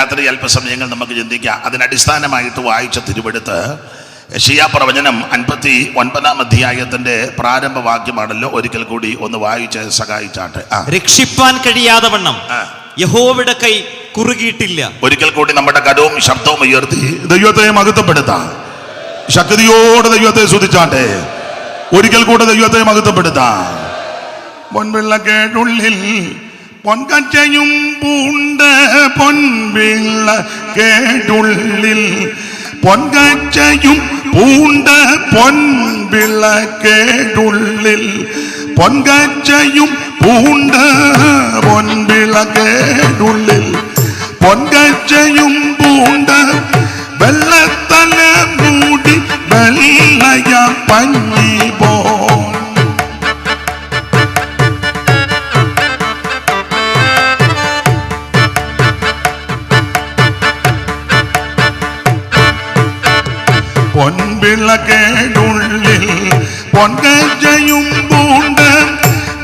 രാത്രി അല്പസമയങ്ങൾ നമുക്ക് ചിന്തിക്കാം. അതിനടിസ്ഥാനമായിട്ട് വായിച്ച തിരുവെടുത്ത് യെശയ്യാ പ്രവചനം 59 അധ്യായത്തിന്റെ പ്രാരംഭ വാക്യമാണല്ലോ. ഒരിക്കൽ കൂടി ഒന്ന് വായിച്ച് സഹായിച്ചാട്ടെ. രക്ഷിപ്പാൻ കഴിയാതെ വണ്ണം യഹോവയുടെ കൈ കുറുകിയിട്ടില്ല. ഒരിക്കൽ കൂടി നമ്മുടെ കരവും ശബ്ദവും ഉയർത്തി ദൈവത്തെ മഹത്വപ്പെടുത്താം. ശക്തിയോടെ ദൈവത്തെ സ്തുതിച്ചാട്ടെ. ഒരിക്കൽ കൂടെ ദൈവത്തെ മഹത്വപ്പെടുത്താം. പൊൻപിള്ളക്കേടുള്ളിൽ പൊൻകച്ചയും പൂണ്ട് പൊൻപിള്ളക്കേടുള്ളിൽ പൊൻകച്ചയും പൂണ്ട് പൊൻപിള്ളക്കേടുള്ളിൽ പൊൻകച്ചയും പൂണ്ട് പൊൻപിള്ളക്കേടുള്ളിൽ പൊൻകച്ചയും പൂണ്ട് വെള്ളത്തല മൂടി വെള്ളയ പഞ്ഞി പോൻ പൊൻപിള്ളക്കേടുള്ളിൽ പൊൻകച്ചയും പൂണ്ട്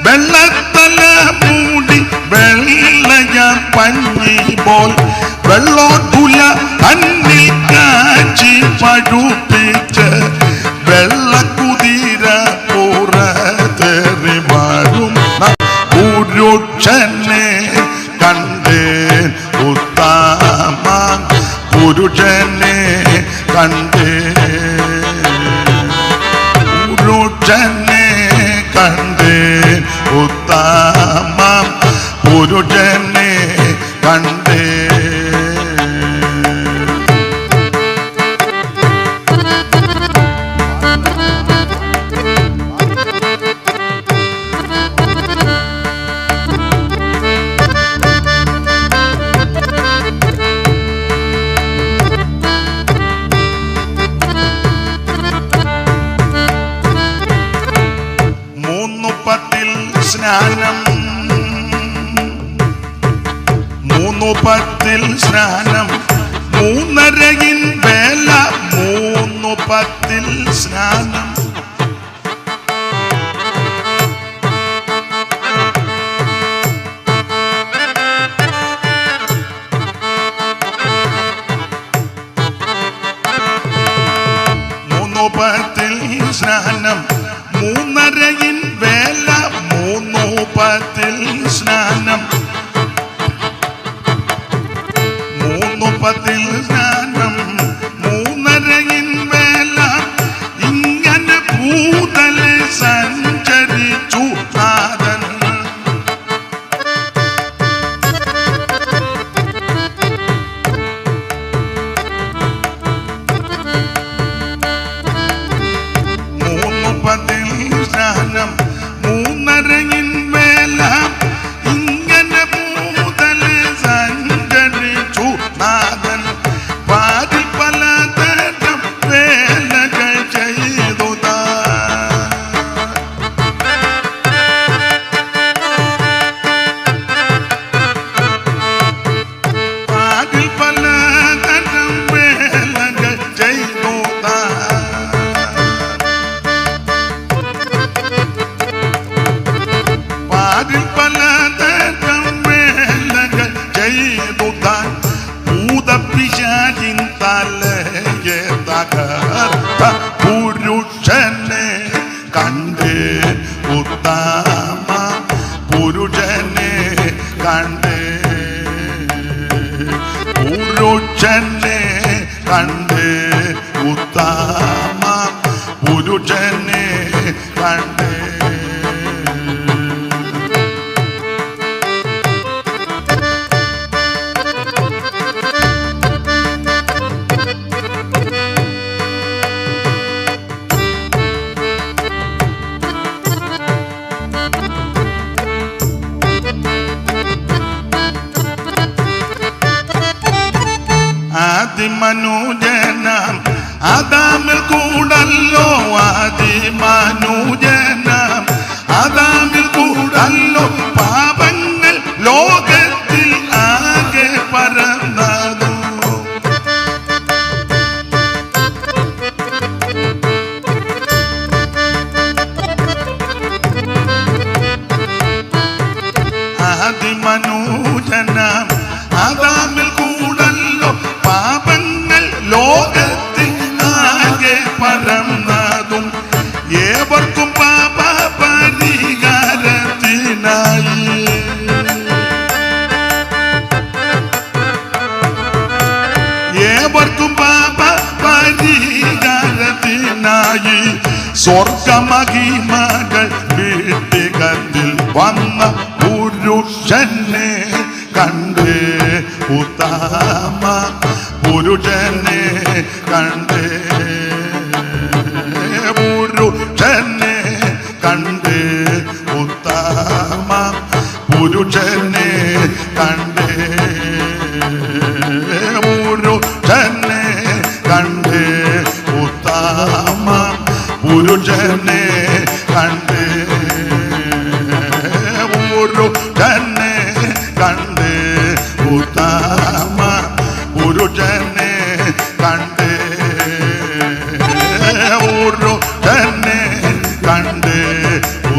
വെള്ളത്തല മൂടി വെള്ളയ പഞ്ഞി പോൽ വെള്ളോത്തുല അന്നിൽ കാച്ചി പഴുപ്പിച്ച് വെള്ളക്കുതിര പുറത്തേറി വരും പുരുഷനെ കണ്ടേൻ ഉത്തമ പുരുഷനെ കണ്ടേൻ പുരുഷനെ കണ്ടേൻ ഉത്തമ പുരുഷനെ കണ്ടേൻ. സ്നാനം 3:10 സ്നാനം 3:30 വേല 3:10 സ്നാനം 3:10 സ്നാനം 3:30 വേല 3:10 സ്നാനം 3:10 സ്നാനം 3:30 വേല ഇങ്ങനെ ഭൂതലെ സഞ്ചരിച്ചു നാഥൻ. സ്നാനം 3:30 വേല ഇങ്ങനെ ഭൂതലെ സഞ്ചരിച്ചു നാഥൻ. പാതിൽ പലതരം വേലകൾ ചെയ്തു പാതിൽ പലതരം വേലകൾ ചെയ്തു പലതരം വേലകൾ ചെയ്തു താൻ. ഭൂതപിശാചിൻ തലയെ തകർത്ത പുരുഷനെ കണ്ടേൻ ഉത്തമ പുരുഷനെ കണ്ടേൻ പുരുഷനെ കണ്ടേൻ ഉത്തമ പുരുഷനെ കണ്ടേൻ. ആദിമനുജനം ആദാമിൽ കൂടല്ലോ ആദിമനുജനം ആദാമിൽ കൂടല്ലോ പാപങ്ങൾ ലോകത്തിൽ ആകെ പരന്നതു. ആദിമനുജനം ആദാമിൽ കൂടല്ലോ ഈ സ്വർഗമഹിമകൾ വീട്ടികത്തിൽ വന്ന പുരുഷനെ കണ്ടേ ഉത്തമ പുരുഷനെ കണ്ടേ പുരുഷനെ കണ്ടേ ഉത്തമ പുരുഷനെ കണ്ടേ പുരുഷനെ കണ്ടേ ഉത്തമ പുരുഷനെ കണ്ടേ പുരുഷനെ കണ്ടേ ഉത്തമ പുരുഷനെ കണ്ടേ പുരുഷനെ കണ്ടേ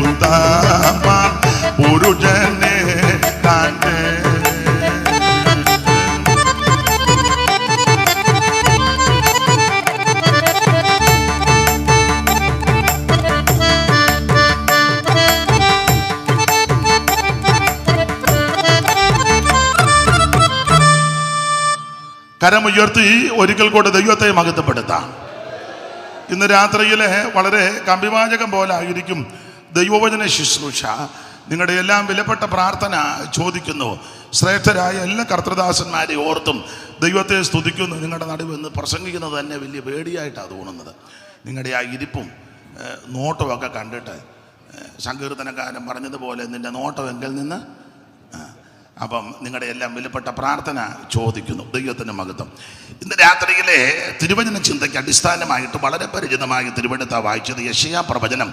ഉത്തമ പുരുഷനെ കണ്ടേ. കരമുയർത്തി ഒരിക്കൽ കൂടെ ദൈവത്തെ മഹത്വപ്പെടുത്താം. ഇന്ന് രാത്രിയിലെ വളരെ കമ്പിവാചകം പോലെ ആയിരിക്കും ദൈവവചന ശുശ്രൂഷ. നിങ്ങളുടെ എല്ലാം വിലപ്പെട്ട പ്രാർത്ഥന ചോദിക്കുന്നു. ശ്രേഷ്ഠരായ എല്ലാ കർത്തൃദാസന്മാരെ ഓർത്തും ദൈവത്തെ സ്തുതിക്കുന്നു. നിങ്ങളുടെ നടുവെന്ന് പ്രസംഗിക്കുന്നത് തന്നെ വലിയ പേടിയായിട്ടാണ് തോന്നുന്നത്. നിങ്ങളുടെ ആ ഇരിപ്പും നോട്ടമൊക്കെ കണ്ടിട്ട് സങ്കീർത്തനക്കാരൻ പറഞ്ഞതുപോലെ നിന്റെ നോട്ടമെങ്കിൽ നിന്ന് അപ്പം നിങ്ങളുടെ എല്ലാം വിലപ്പെട്ട പ്രാർത്ഥന ചോദിക്കുന്നു. ദൈവത്തിൻ്റെ മഹത്വം. ഇന്ന് രാത്രിയിലെ തിരുവചന ചിന്തയ്ക്ക് അടിസ്ഥാനമായിട്ട് വളരെ പരിചിതമായ തിരുവചനത്തെ വായിച്ചത് യെശയ്യാ പ്രവചനം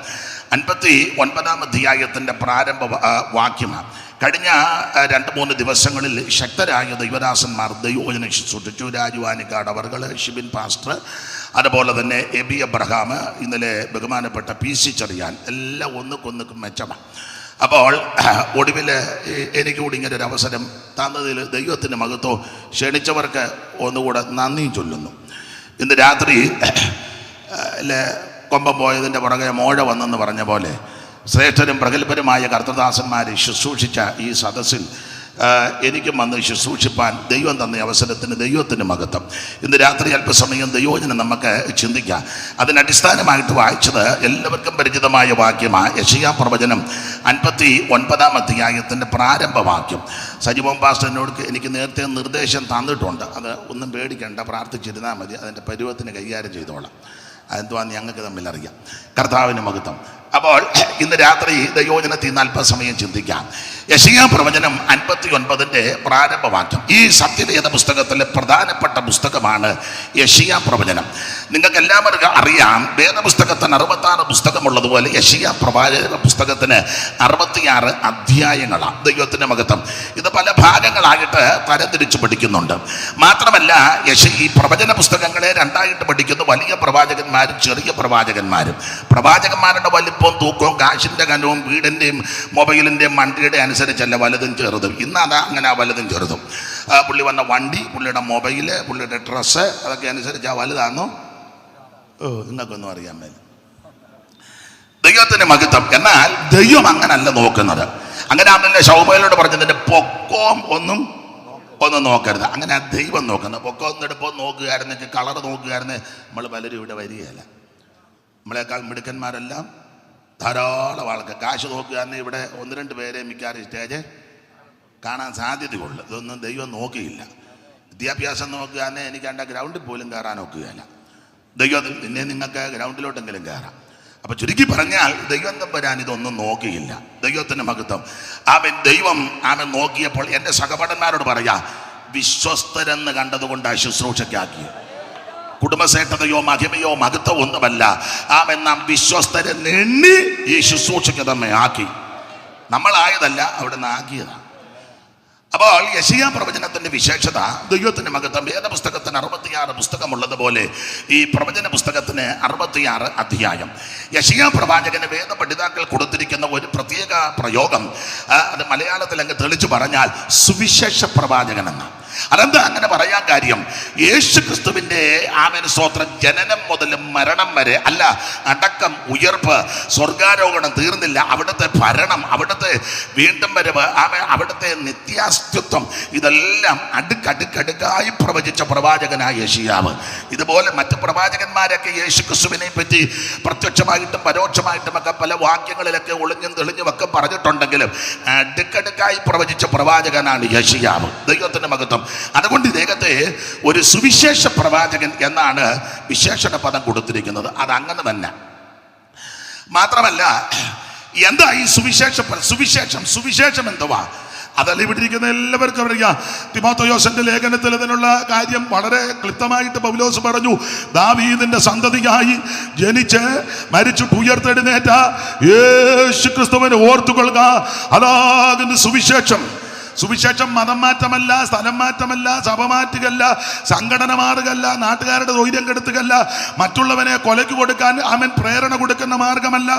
59-ാം അധ്യായത്തിൻ്റെ പ്രാരംഭ വാക്യമാണ്. കഴിഞ്ഞ 2-3 ദിവസങ്ങളിൽ ശക്തരായ ദൈവദാസന്മാർ ദൈവവചന ശുശ്രൂഷിച്ചു. രാജു ആനിക്കാട് അവർകൾ, ഷിബിൻ പാസ്റ്റർ, അതുപോലെ തന്നെ എബി അബ്രഹാം, ഇന്നലെ ബഹുമാനപ്പെട്ട PC ചെറിയാൻ, എല്ലാം ഒന്നുക്കൊന്നുക്കും മെച്ചമാണ്. അപ്പോൾ ഒടുവിൽ എനിക്കൂടി ഇങ്ങനെ ഒരു അവസരം തന്നതിൽ ദൈവത്തിൻ്റെ മഹത്വം ക്ഷണിച്ചവർക്ക് ഒന്നുകൂടെ നന്ദി ചൊല്ലുന്നു. ഇന്ന് രാത്രി കൊമ്പം പോയതിൻ്റെ പുറകെ മോഴ വന്നെന്ന് പറഞ്ഞ പോലെ ശ്രേഷ്ഠരും പ്രഗത്ഭരുമായ കർത്തൃദാസന്മാരെ ശുശ്രൂഷിച്ച ഈ സദസ്സിൽ എനിക്കും വന്ന് ശുശ്രൂഷിപ്പാൻ ദൈവം തന്ന അവസരത്തിന് ദൈവത്തിന് മഹത്വം. ഇന്ന് രാത്രി അല്പസമയം ദൈവവചനം നമുക്ക് ചിന്തിക്കാം. അതിനടിസ്ഥാനമായിട്ട് വായിച്ചത് എല്ലാവർക്കും പരിചിതമായ വാക്യമാണ്. യെശയ്യാ പ്രവചനം 59-ാം അധ്യായത്തിൻ്റെ പ്രാരംഭവാക്യം. സജിമോൻ പാസ്റ്ററിനോട് എനിക്ക് നേരത്തെ നിർദ്ദേശം തന്നിട്ടുണ്ട്. അത് ഒന്നും പേടിക്കേണ്ട, പ്രാർത്ഥിച്ചിരുന്നാൽ മതി, അതിൻ്റെ പരുവത്തിന് കൈകാര്യം ചെയ്തോളാം. അതെന്തുവാന്ന് ഞങ്ങൾക്ക് തമ്മിൽ അറിയാം. കർത്താവിന് മഹത്വം. അപ്പോൾ ഇന്ന് രാത്രി ദൈവവചനത്തിൽ നിന്ന് അല്പസമയം ചിന്തിക്കാം. യെശയ്യാ പ്രവചനം 59-ന്റെ പ്രാരംഭവാക്യം. ഈ സത്യവേദ പുസ്തകത്തിലെ പ്രധാനപ്പെട്ട പുസ്തകമാണ് യെശയ്യാ പ്രവചനം. നിങ്ങൾക്ക് എല്ലാവർക്കും അറിയാം, വേദപുസ്തകത്തിന് 66 പുസ്തകമുള്ളതുപോലെ യെശയ്യാ പ്രവാചക പുസ്തകത്തിന് 66 അധ്യായങ്ങളാണ്. ദൈവത്തിൻ്റെ മഹത്വം. ഇത് പല ഭാഗങ്ങളായിട്ട് തരംതിരിച്ച് പഠിക്കുന്നുണ്ട്. മാത്രമല്ല ഈ പ്രവചന പുസ്തകങ്ങളെ രണ്ടായിട്ട് പഠിക്കുന്നു. വലിയ പ്രവാചകന്മാരും ചെറിയ പ്രവാചകന്മാരും. പ്രവാചകന്മാരുടെ വലിപ്പം തൂക്കവും കാശിൻ്റെ കനവും വീടിൻ്റെയും മൊബൈലിൻ്റെയും വണ്ടിയുടെ അനുസരിച്ചല്ല വലുതും ചെറുതും. ഇന്ന് അതാ അങ്ങനെ വലുതും ചെറുതും. പുള്ളി വന്ന വണ്ടി, പുള്ളിയുടെ മൊബൈല്, പുള്ളിയുടെ ഡ്രസ്സ്, അതൊക്കെ അനുസരിച്ച് വലുതാണോ? നിങ്ങൾക്കൊന്നും അറിയാൻ മേല. ദൈവത്തിന് മഹത്വം. എന്നാൽ ദൈവം അങ്ങനല്ല നോക്കുന്നത്. അങ്ങനെ ആണല്ലേ ശൗമയിലോട് പറഞ്ഞതിൻ്റെ പൊക്കവും ഒന്നും നോക്കരുത്. അങ്ങനെ ആ ദൈവം നോക്കുന്നത്. പൊക്കം ഒന്നെടുപ്പോൾ നോക്കുകയായിരുന്നെങ്കിൽ, കളർ നോക്കുകയായിരുന്നെ നമ്മൾ പലരും ഇവിടെ വരികയല്ല. നമ്മളെക്കാൾ മിടുക്കന്മാരെല്ലാം ധാരാളം ആൾക്ക് കാശ് നോക്കുകയാണെങ്കിൽ ഇവിടെ 1-2 പേരെ മിക്കാറും സ്റ്റേജ് കാണാൻ സാധ്യതയുള്ളൂ. ഇതൊന്നും ദൈവം നോക്കിയില്ല. വിദ്യാഭ്യാസം നോക്കുകയാണെങ്കിൽ എനിക്ക് എൻ്റെ ഗ്രൗണ്ടിൽ പോലും കയറാൻ നോക്കുകയല്ല. ദൈവം പിന്നെ നിങ്ങൾക്ക് ഗ്രൗണ്ടിലോട്ടെങ്കിലും കയറാം. അപ്പം ചുരുക്കി പറഞ്ഞാൽ ദൈവം തമ്പുരാൻ ഇതൊന്നും നോക്കിയില്ല. ദൈവത്തിൻ്റെ മഹത്വം. ദൈവം നോക്കിയപ്പോൾ എൻ്റെ സഹപാഠന്മാരോട് പറയാ, വിശ്വസ്തരെന്ന് കണ്ടതുകൊണ്ടാണ് ശുശ്രൂഷയ്ക്കാക്കിയത്. കുടുംബശ്രേഷ്ഠതയോ മഹിമയോ മഹത്വം ഒന്നുമല്ല. നാം വിശ്വസ്തരെണ്ണി ഈ ശുശ്രൂഷയ്ക്ക് നമ്മെ ആക്കി. നമ്മളായതല്ല, അവിടെ നിന്ന് ആക്കിയതാണ്. അപ്പോൾ യെശയ്യാ പ്രവചനത്തിന്റെ വിശേഷത, ദൈവത്തിന്റെ മഹത്വം. വേദപുസ്തകത്തിന് 66 പുസ്തകമുള്ളതുപോലെ ഈ പ്രവചന പുസ്തകത്തിന് 66 അധ്യായം. യെശയ്യാ പ്രവാചകന് വേദ പഠിതാക്കൾ കൊടുത്തിരിക്കുന്ന ഒരു പ്രത്യേക പ്രയോഗം, അത് മലയാളത്തിൽ അങ്ങ് തെളിച്ചു പറഞ്ഞാൽ സുവിശേഷ പ്രവാചകൻ എന്ന. അതെന്താ അങ്ങനെ പറയാൻ കാര്യം? യേശു ക്രിസ്തുവിൻ്റെ ആമേൻ സ്തോത്രം ജനനം മുതൽ മരണം വരെ, അല്ല അടക്കം, ഉയർപ്പ്, സ്വർഗാരോഹണം തീർന്നില്ല, അവിടുത്തെ ഭരണം, അവിടുത്തെ വീണ്ടും വരവ്, ആമേൻ അവിടുത്തെ നിത്യാസ്തിത്വം, ഇതെല്ലാം അടുക്കടുക്കടുക്കായി പ്രവചിച്ച പ്രവാചകനായ യെശയ്യാവ്. ഇതുപോലെ മറ്റ് പ്രവാചകന്മാരൊക്കെ യേശു ക്രിസ്തുവിനെ പറ്റി പ്രത്യക്ഷമായിട്ടും പരോക്ഷമായിട്ടും ഒക്കെ പല വാക്യങ്ങളിലൊക്കെ ഒളിഞ്ഞും തെളിഞ്ഞും ഒക്കെ പറഞ്ഞിട്ടുണ്ടെങ്കിലും അടുക്കടുക്കായി പ്രവചിച്ച പ്രവാചകനാണ് യെശയ്യാവ്. ദൈവത്തിന്റെ മഹത്വം. അതുകൊണ്ട് ഇദ്ദേഹത്തെ ഒരു സുവിശേഷ പ്രവാചകൻ എന്നാണ് വിശേഷണ പദം കൊടുത്തിരിക്കുന്നത്. അതങ്ങനെ തന്നെ. മാത്രമല്ല, എന്താ ഈ സുവിശേഷം എന്തുവാ? അതല്ല ഇവിടെ ഇരിക്കുന്ന എല്ലാവർക്കും അറിയാം. തിമോഥെയോസിന്റെ ലേഖനത്തിൽ അതിനുള്ള കാര്യം വളരെ ക്ലിപ്തമായിട്ട് പൗലോസ് പറഞ്ഞു. ദാവീദിന്റെ സന്തതിയായി ജനിച്ച് മരിച്ചിട്ട് ഉയർത്തെഴുന്നേറ്റ യേശു ക്രിസ്തുവിനെ ഓർത്തുകൊള്ളുക, അതാകുന്ന സുവിശേഷം. സുവിശേഷം മതം മാറ്റമല്ല, സ്ഥലം മാറ്റമല്ല, സഭ മാറ്റുകയല്ല, സംഘടന മാറുകയല്ല, നാട്ടുകാരുടെ ധൈര്യം കെടുത്തുകയല്ല, മറ്റുള്ളവനെ കൊലയ്ക്ക് കൊടുക്കാൻ അവൻ പ്രേരണ കൊടുക്കുന്ന മാർഗമല്ല,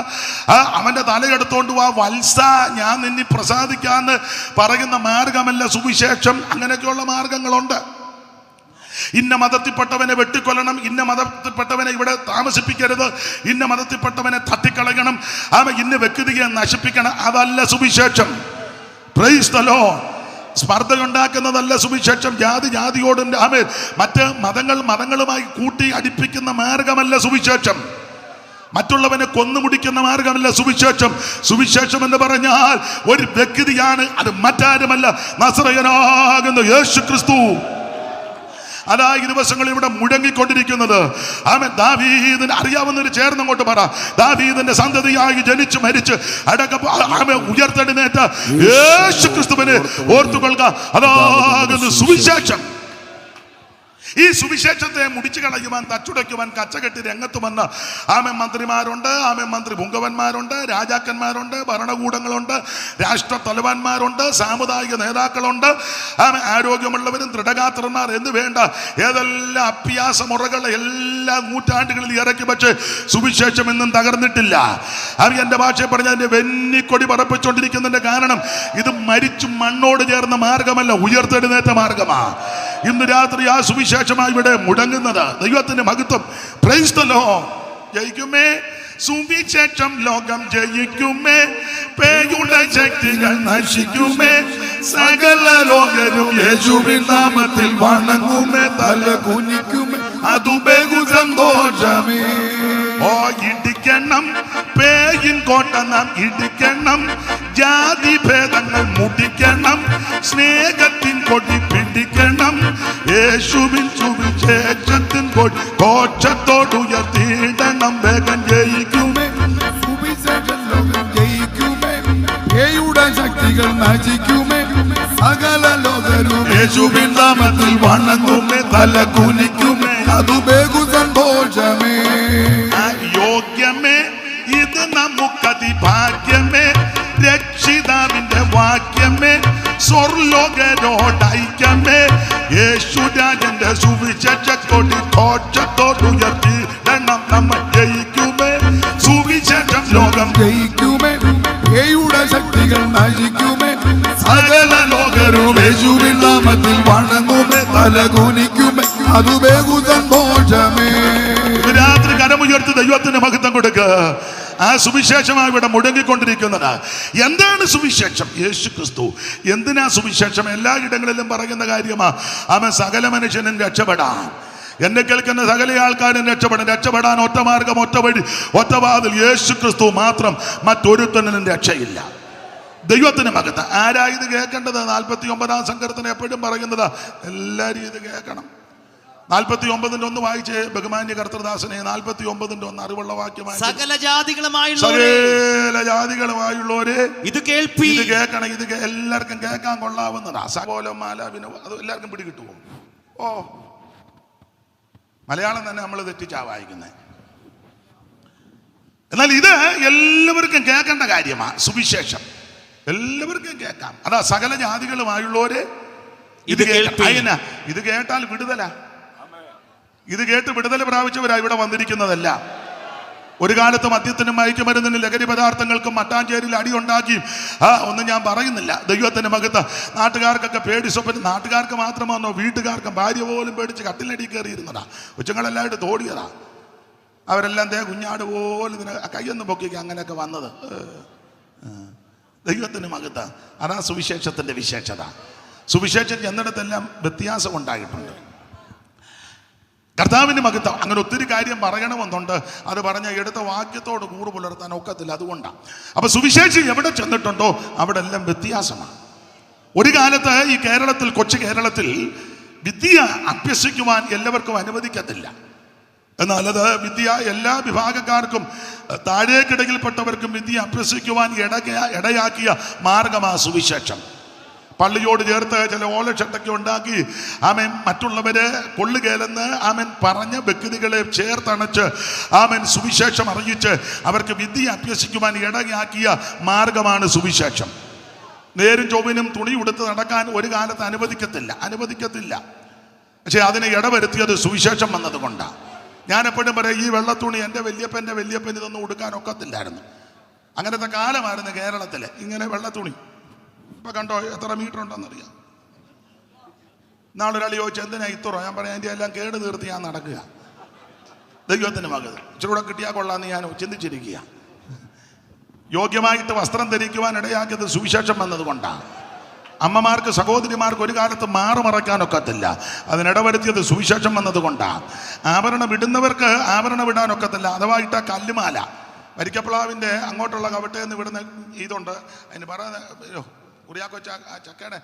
അവൻ്റെ തലയെടുത്തോണ്ട് വാ വത്സ ഞാൻ നിന്നെ പ്രസാദിക്കാന്ന് പറയുന്ന മാർഗമല്ല സുവിശേഷം. അങ്ങനെയൊക്കെയുള്ള മാർഗങ്ങളുണ്ട്. ഇന്ന മതത്തിൽപ്പെട്ടവനെ വെട്ടിക്കൊല്ലണം, ഇന്ന മതത്തിൽപ്പെട്ടവനെ ഇവിടെ താമസിപ്പിക്കരുത്, ഇന്ന മതത്തിൽപ്പെട്ടവനെ തട്ടിക്കളയണം, ഇന്ന വ്യക്തിയെ നശിപ്പിക്കണം. അതല്ല സുവിശേഷം. Price the Lord. സ്പർദ്ധയുണ്ടാക്കുന്നതല്ല സുവിശേഷം. ജാതിയോടും മറ്റ് മതങ്ങളുമായി കൂട്ടി അടിപ്പിക്കുന്ന മാർഗമല്ല സുവിശേഷം. മറ്റുള്ളവനെ കൊന്നുമുടിക്കുന്ന മാർഗമല്ല സുവിശേഷം. സുവിശേഷം എന്ന് പറഞ്ഞാൽ ഒരു വ്യക്തിയാണ്, അത് മറ്റാരുമല്ല, നസറയനാകുന്ന യേശു ക്രിസ്തു. അതാ ഈ ദിവസങ്ങളിൽ ഇവിടെ മുഴങ്ങിക്കൊണ്ടിരിക്കുന്നത്. ദാവീദിന് അറിയാവുന്നവര് ചേർന്നങ്ങോട്ട് പറ. ദാവീദിന്റെ സന്തതിയായി ജനിച്ചു മരിച്ച് ഉയർത്തെഴുന്നേറ്റ യേശു ക്രിസ്തുവിനെ ഓർത്തുകൊള്ളുക, അതാകുന്നു സുവിശേഷം. ഈ സുവിശേഷത്തെ മുടിച്ചു കളയുവാൻ, തച്ചുടയ്ക്കുവാൻ കച്ചകെട്ടി രംഗത്ത് വന്ന മന്ത്രിമാരുണ്ട്, മന്ത്രി പുങ്കവന്മാരുണ്ട്, രാജാക്കന്മാരുണ്ട്, ഭരണകൂടങ്ങളുണ്ട്, രാഷ്ട്ര തലവന്മാരുണ്ട്, സാമുദായിക നേതാക്കളുണ്ട്, ആരോഗ്യമുള്ളവരും ദൃഢഗാത്രന്മാർ എന്ന് വേണ്ട ഏതെല്ലാം അഭ്യാസ മുറകൾ എല്ലാ നൂറ്റാണ്ടുകളിൽ ഇറക്കി. പക്ഷേ സുവിശേഷം എന്നും തകർന്നിട്ടില്ല. എൻ്റെ ഭാഷയെ പറഞ്ഞാൽ എൻ്റെ വെന്നിക്കൊടി പറപ്പിച്ചുകൊണ്ടിരിക്കുന്നതിന്റെ കാരണം ഇത് മരിച്ചു മണ്ണോട് ചേർന്ന മാർഗമല്ല, ഉയർത്തെഴുന്നേറ്റ മാർഗമാണ്. ഇന്ന് രാത്രി ആ സുവിശേഷമായി ഇവിടെ മുടങ്ങുന്നത്. ദൈവത്തിന്റെ മഹത്വം. Price the Lord. ജയിക്കുമേ സുവിശേഷം, ലോകം ജയിക്കുമേ, പേയുടെ ശക്തികൾ നശിക്കുമേ, സകല ലോകരും യേശുവിൻ നാമത്തിൽ വണങ്ങുമേ, തല കുനിക്കുമേ, അതു ബഹു സന്തോഷമേ. ഓ ഇടിക്കണം പേയിൻ കോട്ട നാം ഇടിക്കണം, ജാതി ഭേദങ്ങൾ മുടിക്കണം, സ്നേഹത്തിൻ കൊടി പിടിക്കണം, യേശുവിൻ സുവിശേഷത്തിൻ കൊടി കോശത്തോടുയർത്തിയിടണം. വേഗം ജയിക്കുമേ സുവിശേഷം, ലോകം ജയിക്കുമേ, പേയുടെ ശക്തികൾ നശിക്കുമേ, സകല ലോകരും യേശുവിൻ നാമത്തിൽ വണങ്ങുമേ, തല കുനിക്കുമേ, അതു ബഹു സന്തോഷമേ. യോഗ്യമേ ഇത് നമുക്കതിഭാഗ്യമേ, രക്ഷിതാവിന്റെ വാക്യമേ, സ്വർലോകരോടൈക്യമേ, യേശുരാജന്റെ സുവിശേഷക്കൊടി ഘോഷത്തോടുയർത്തിയിടണം. നമ്മൾ ജയിക്കുമേ സുവിശേഷം, ലോകം ജയിക്കുമേ, പേയുടെ ശക്തികൾ നശിക്കുമേ, സകല ലോകരും യേശുവിൻ നാമത്തിൽ വണങ്ങുമേ, തല കുനിക്കുമേ, അതു ബഹു സന്തോഷമേ. രാത്രി കരമുയർത്തി ദൈവത്തിന് മഹത്വം കൊടുക്കുക. ആ സുവിശേഷമായി ഇവിടെ മുടങ്ങിക്കൊണ്ടിരിക്കുന്നത്. എന്താണ് സുവിശേഷം? യേശു ക്രിസ്തു. എന്തിനാ സുവിശേഷം? എല്ലായിടങ്ങളിലും പറയുന്ന കാര്യമാ. അവൻ സകല മനുഷ്യനും രക്ഷപ്പെടാൻ, എന്നെ കേൾക്കുന്ന സകല ആൾക്കാരും രക്ഷപ്പെടാൻ ഒറ്റ മാർഗം, ഒറ്റ വഴി, ഒറ്റ വാതിൽ, യേശു ക്രിസ്തു മാത്രം. മറ്റൊരുത്തനും രക്ഷയില്ല. ദൈവത്തിന് മഹത്വം. ആരാ ഇത് കേൾക്കേണ്ടത്? 49-ാം സങ്കീർത്തനം എപ്പോഴും പറയുന്നത് എല്ലാവരും ഇത് കേൾക്കണം. 49-1 വായിച്ചേ ബഹുമാന്യ കർത്തൃദാസനെ. 49-1 അറിവുള്ള വാക്യമായി. സകല ജാതികളുമായുള്ളവരെ ഇത് കേൾക്കണം. ഇത് എല്ലാവർക്കും കേൾക്കാൻ കൊള്ളാവുന്നതാ. സകോലം മാലാവിനോ അത് എല്ലാവർക്കും പിടികിട്ടുമോ? ഓ, മലയാളം തന്നെ നമ്മൾ തെറ്റിച്ചാ വായിക്കുന്നത്. എന്നാൽ ഇത് എല്ലാവർക്കും കേൾക്കേണ്ട കാര്യമാണ്. സുവിശേഷം എല്ലാവർക്കും കേൾക്കാം. അതാ സകല ജാതികളുമായുള്ളവരെ ഇത് കേൾക്കണം. ഇത് കേട്ടാൽ വിടുതല. ഇത് കേട്ട് വിടുതല പ്രാപിച്ചവരാ ഇവിടെ വന്നിരിക്കുന്നതല്ല. ഒരു കാലത്ത് മദ്യത്തിനും മയക്കുമരുന്നിനും ലഹരി പദാർത്ഥങ്ങൾക്കും മട്ടാഞ്ചേരിയിൽ അടിയുണ്ടാക്കി ഒന്നും ഞാൻ പറയുന്നില്ല. ദൈവത്തിന് മകത്ത് നാട്ടുകാർക്കൊക്കെ പേടി സ്വപ്നം. നാട്ടുകാർക്ക് മാത്രമാണോ, വീട്ടുകാർക്ക് ഭാര്യ പോലും പേടിച്ച് കട്ടിലടി കയറിയിരുന്നതാ. കൊച്ചുങ്ങളെല്ലായിട്ട് തോടിയതാ. അവരെല്ലാം കുഞ്ഞാട് പോലും ഇതിന് കയ്യൊന്ന് പൊക്കിക്കുക അങ്ങനെയൊക്കെ വന്നത്. ദൈവത്തിന് മകത്ത് അതാ സുവിശേഷത്തിൻ്റെ വിശേഷത. സുവിശേഷം ചെന്നിടത്തെല്ലാം വ്യത്യാസം ഉണ്ടായിട്ടുണ്ട്. കർത്താവിൻ്റെ മകത്വം അങ്ങനെ ഒത്തിരി കാര്യം പറയണമെന്നുണ്ട്. അത് പറഞ്ഞ എടുത്ത വാക്യത്തോട് കൂറ് പുലർത്താൻ ഒക്കത്തില്ല. അതുകൊണ്ടാണ്. അപ്പൊ സുവിശേഷം എവിടെ ചെന്നിട്ടുണ്ടോ അവിടെ എല്ലാം വ്യത്യാസമാണ്. ഒരു കാലത്ത് ഈ കേരളത്തിൽ, കൊച്ചു കേരളത്തിൽ വിദ്യ അഭ്യസിക്കുവാൻ എല്ലാവർക്കും അനുവദിക്കത്തില്ല. എന്നാൽ അത് വിദ്യ എല്ലാ വിഭാഗക്കാർക്കും, താഴേക്കിടയിൽപ്പെട്ടവർക്കും വിദ്യ അഭ്യസിക്കുവാൻ ഇടയാക്കിയ മാർഗമാ സുവിശേഷം. പള്ളിയോട് ചേർത്ത് ചില ഓലക്ഷട്ടൊക്കെ ഉണ്ടാക്കി ആമേൻ മറ്റുള്ളവരെ കൊള്ളുകേലെന്ന് ആമേൻ പറഞ്ഞ വ്യക്തികളെ ചേർത്തണച്ച് ആമേൻ സുവിശേഷം അറിയിച്ച് അവർക്ക് വിദ്യ അഭ്യസിക്കുവാൻ ഇടയാക്കിയ മാർഗമാണ് സുവിശേഷം. നേരും ചൊവ്വനും തുണി ഉടുത്ത് നടക്കാൻ ഒരു കാലത്ത് അനുവദിക്കത്തില്ല. പക്ഷെ അതിനെ ഇടവരുത്തിയത് സുവിശേഷം വന്നതുകൊണ്ടാണ്. ഞാനെപ്പോഴും പറയാം, ഈ വെള്ളത്തുണി എൻ്റെ വല്യപ്പൻ ഇതൊന്നും ഉടുക്കാൻ ഒക്കത്തില്ലായിരുന്നു. അങ്ങനത്തെ കാലമായിരുന്നു കേരളത്തിൽ. ഇങ്ങനെ വെള്ളത്തുണി ഇപ്പം കണ്ടോ എത്ര മീറ്റർ ഉണ്ടെന്നറിയാം. നാളൊരാൾ ചോദിച്ചു എന്തിനാ ഇത്രോ? ഞാൻ പറയാം, എൻ്റെ എല്ലാം കേട് തീർത്ത് ഞാൻ നടക്കുക. ദൈവത്തിന് മകത് ഇച്ചിരി കൂടെ കിട്ടിയാൽ കൊള്ളാമെന്ന് ഞാൻ ചിന്തിച്ചിരിക്കുക. യോഗ്യമായിട്ട് വസ്ത്രം ധരിക്കുവാൻ ഇടയാക്കിയത് സുവിശേഷം വന്നതുകൊണ്ടാണ്. അമ്മമാർക്ക്, സഹോദരിമാർക്ക് ഒരു കാലത്ത് മാറുമറയ്ക്കാനൊക്കത്തില്ല. അതിനിടവരുത്തിയത് സുവിശേഷം വന്നതുകൊണ്ടാണ്. ആഭരണം ഇടുന്നവർക്ക് ആഭരണം ഇടാനൊക്കത്തില്ല. അഥവാ ഇട്ട കല്ലുമാല, വരിക്കപ്ലാവിൻ്റെ അങ്ങോട്ടുള്ള കവട്ടയെന്ന് വിടുന്ന ഇതുണ്ട്. അതിന് പറയുന്ന കുറിയാക്കോ ചക്കയുടെ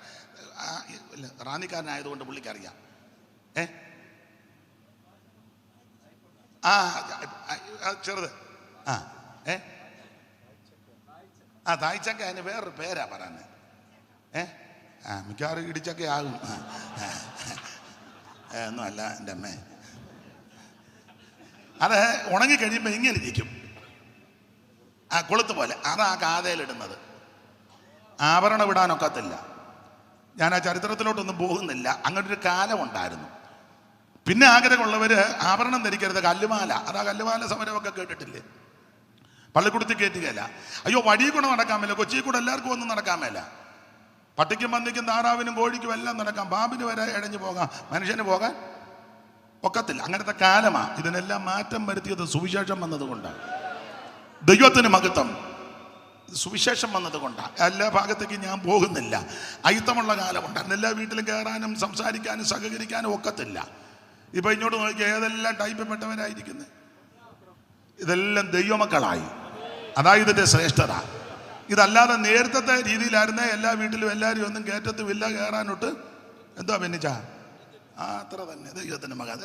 റാന്നിക്കാരനായതുകൊണ്ട് പുള്ളിക്കറിയാം. ചെറുത് തായ്ച്ചക്ക. അതിന് വേറൊരു പേരാ പറയുന്നത്. മിക്കവാറും ഇടിച്ചൊക്കെ ആകും. ഒന്നും അല്ല എൻ്റെ അമ്മേ. അത് ഉണങ്ങി കഴിയുമ്പോൾ ഇങ്ങനെ ഇരിക്കും, കൊളുത്ത് പോലെ. അതാ കാതയിലിടുന്നത്. ആഭരണം ഇടാനൊക്കത്തില്ല. ഞാൻ ആ ചരിത്രത്തിലോട്ടൊന്നും പോകുന്നില്ല. അങ്ങനൊരു കാലമുണ്ടായിരുന്നു. പിന്നെ ആഗ്രഹമുള്ളവർ ആഭരണം ധരിക്കരുത്, കല്ലുമാല. അതാ കല്ലുമാല സമരമൊക്കെ കേട്ടിട്ടില്ലേ? പള്ളിക്കുടത്തിൽ കയറ്റുകയില്ല. അയ്യോ, വഴിയിൽ കൂടെ നടക്കാൻ മേല, കൊച്ചിയിൽ കൂടെ എല്ലാവർക്കും ഒന്നും നടക്കാൻ മേല. പട്ടിക്കും പന്നിക്കും താറാവിനും കോഴിക്കും എല്ലാം നടക്കാം, പാമ്പിന് വരെ ഇഴഞ്ഞു പോകാം, മനുഷ്യന് പോകാൻ ഒക്കത്തില്ല. അങ്ങനത്തെ കാലമാണ്. ഇതിനെല്ലാം മാറ്റം വരുത്തിയത് സുവിശേഷം വന്നതുകൊണ്ടാണ്. ദൈവത്തിന് മഹത്വം. സുവിശേഷം വന്നതുകൊണ്ടാണ്. എല്ലാ ഭാഗത്തേക്കും ഞാൻ പോകുന്നില്ല. അയിത്തമുള്ള കാലമുണ്ടായിരുന്നു. എല്ലാ വീട്ടിലും കയറാനും സംസാരിക്കാനും സഹകരിക്കാനും ഒക്കത്തില്ല. ഇപ്പം ഇങ്ങോട്ട് നോക്കി ഏതെല്ലാം ടൈപ്പിൽപ്പെട്ടവരായിരിക്കുന്നത്. ഇതെല്ലാം ദൈവമക്കളായി. അതായത് ഇതിൻ്റെ ശ്രേഷ്ഠത. ഇതല്ലാതെ നേരത്തെ രീതിയിലായിരുന്നേ എല്ലാ വീട്ടിലും എല്ലാവരും ഒന്നും കയറ്റത്തുമില്ല, കയറാനൊട്ട് എന്തോ ഭിന്നിച്ചാ അത്ര തന്നെ. ദൈവത്തിൻ്റെ മകൻ.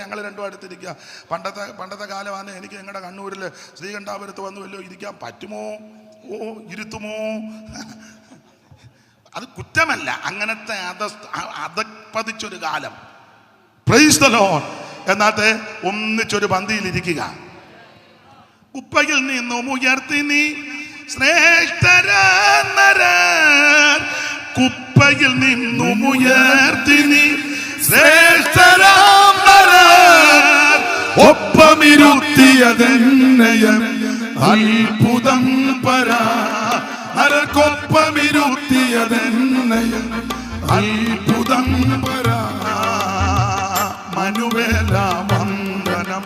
ഞങ്ങൾ രണ്ടും അടുത്തിരിക്കുക. പണ്ടത്തെ കാലമാണ്. എനിക്ക് ഞങ്ങളുടെ കണ്ണൂരിൽ ശ്രീകണ്ഠാപുരത്ത് വന്നു വല്ലോ ഇരിക്കാൻ പറ്റുമോ? ഇരുത്തുമോ? അത് കുറ്റമല്ല. അങ്ങനത്തെ അധപ്പതിച്ചൊരു കാലം. Praise the Lord. എന്നാത്തെ ഒന്നിച്ചൊരു പന്തിയിലിരിക്കുക. കുപ്പയിൽ നിന്നും ഉയർത്തി നീ ശ്രേഷ്ഠരാനരർ, കുപ്പയിൽ നിന്നും ഉയർത്തി നീ ശ്രേഷ്ഠരാനരർ, ഒപ്പമിരുത്തിയതെന്നയം അത്ഭുതം പരാ, നരക്കൊപ്പമിരുത്തിയതെന്നയം അത്ഭുതം പരാ. മനുവേല വന്ദനം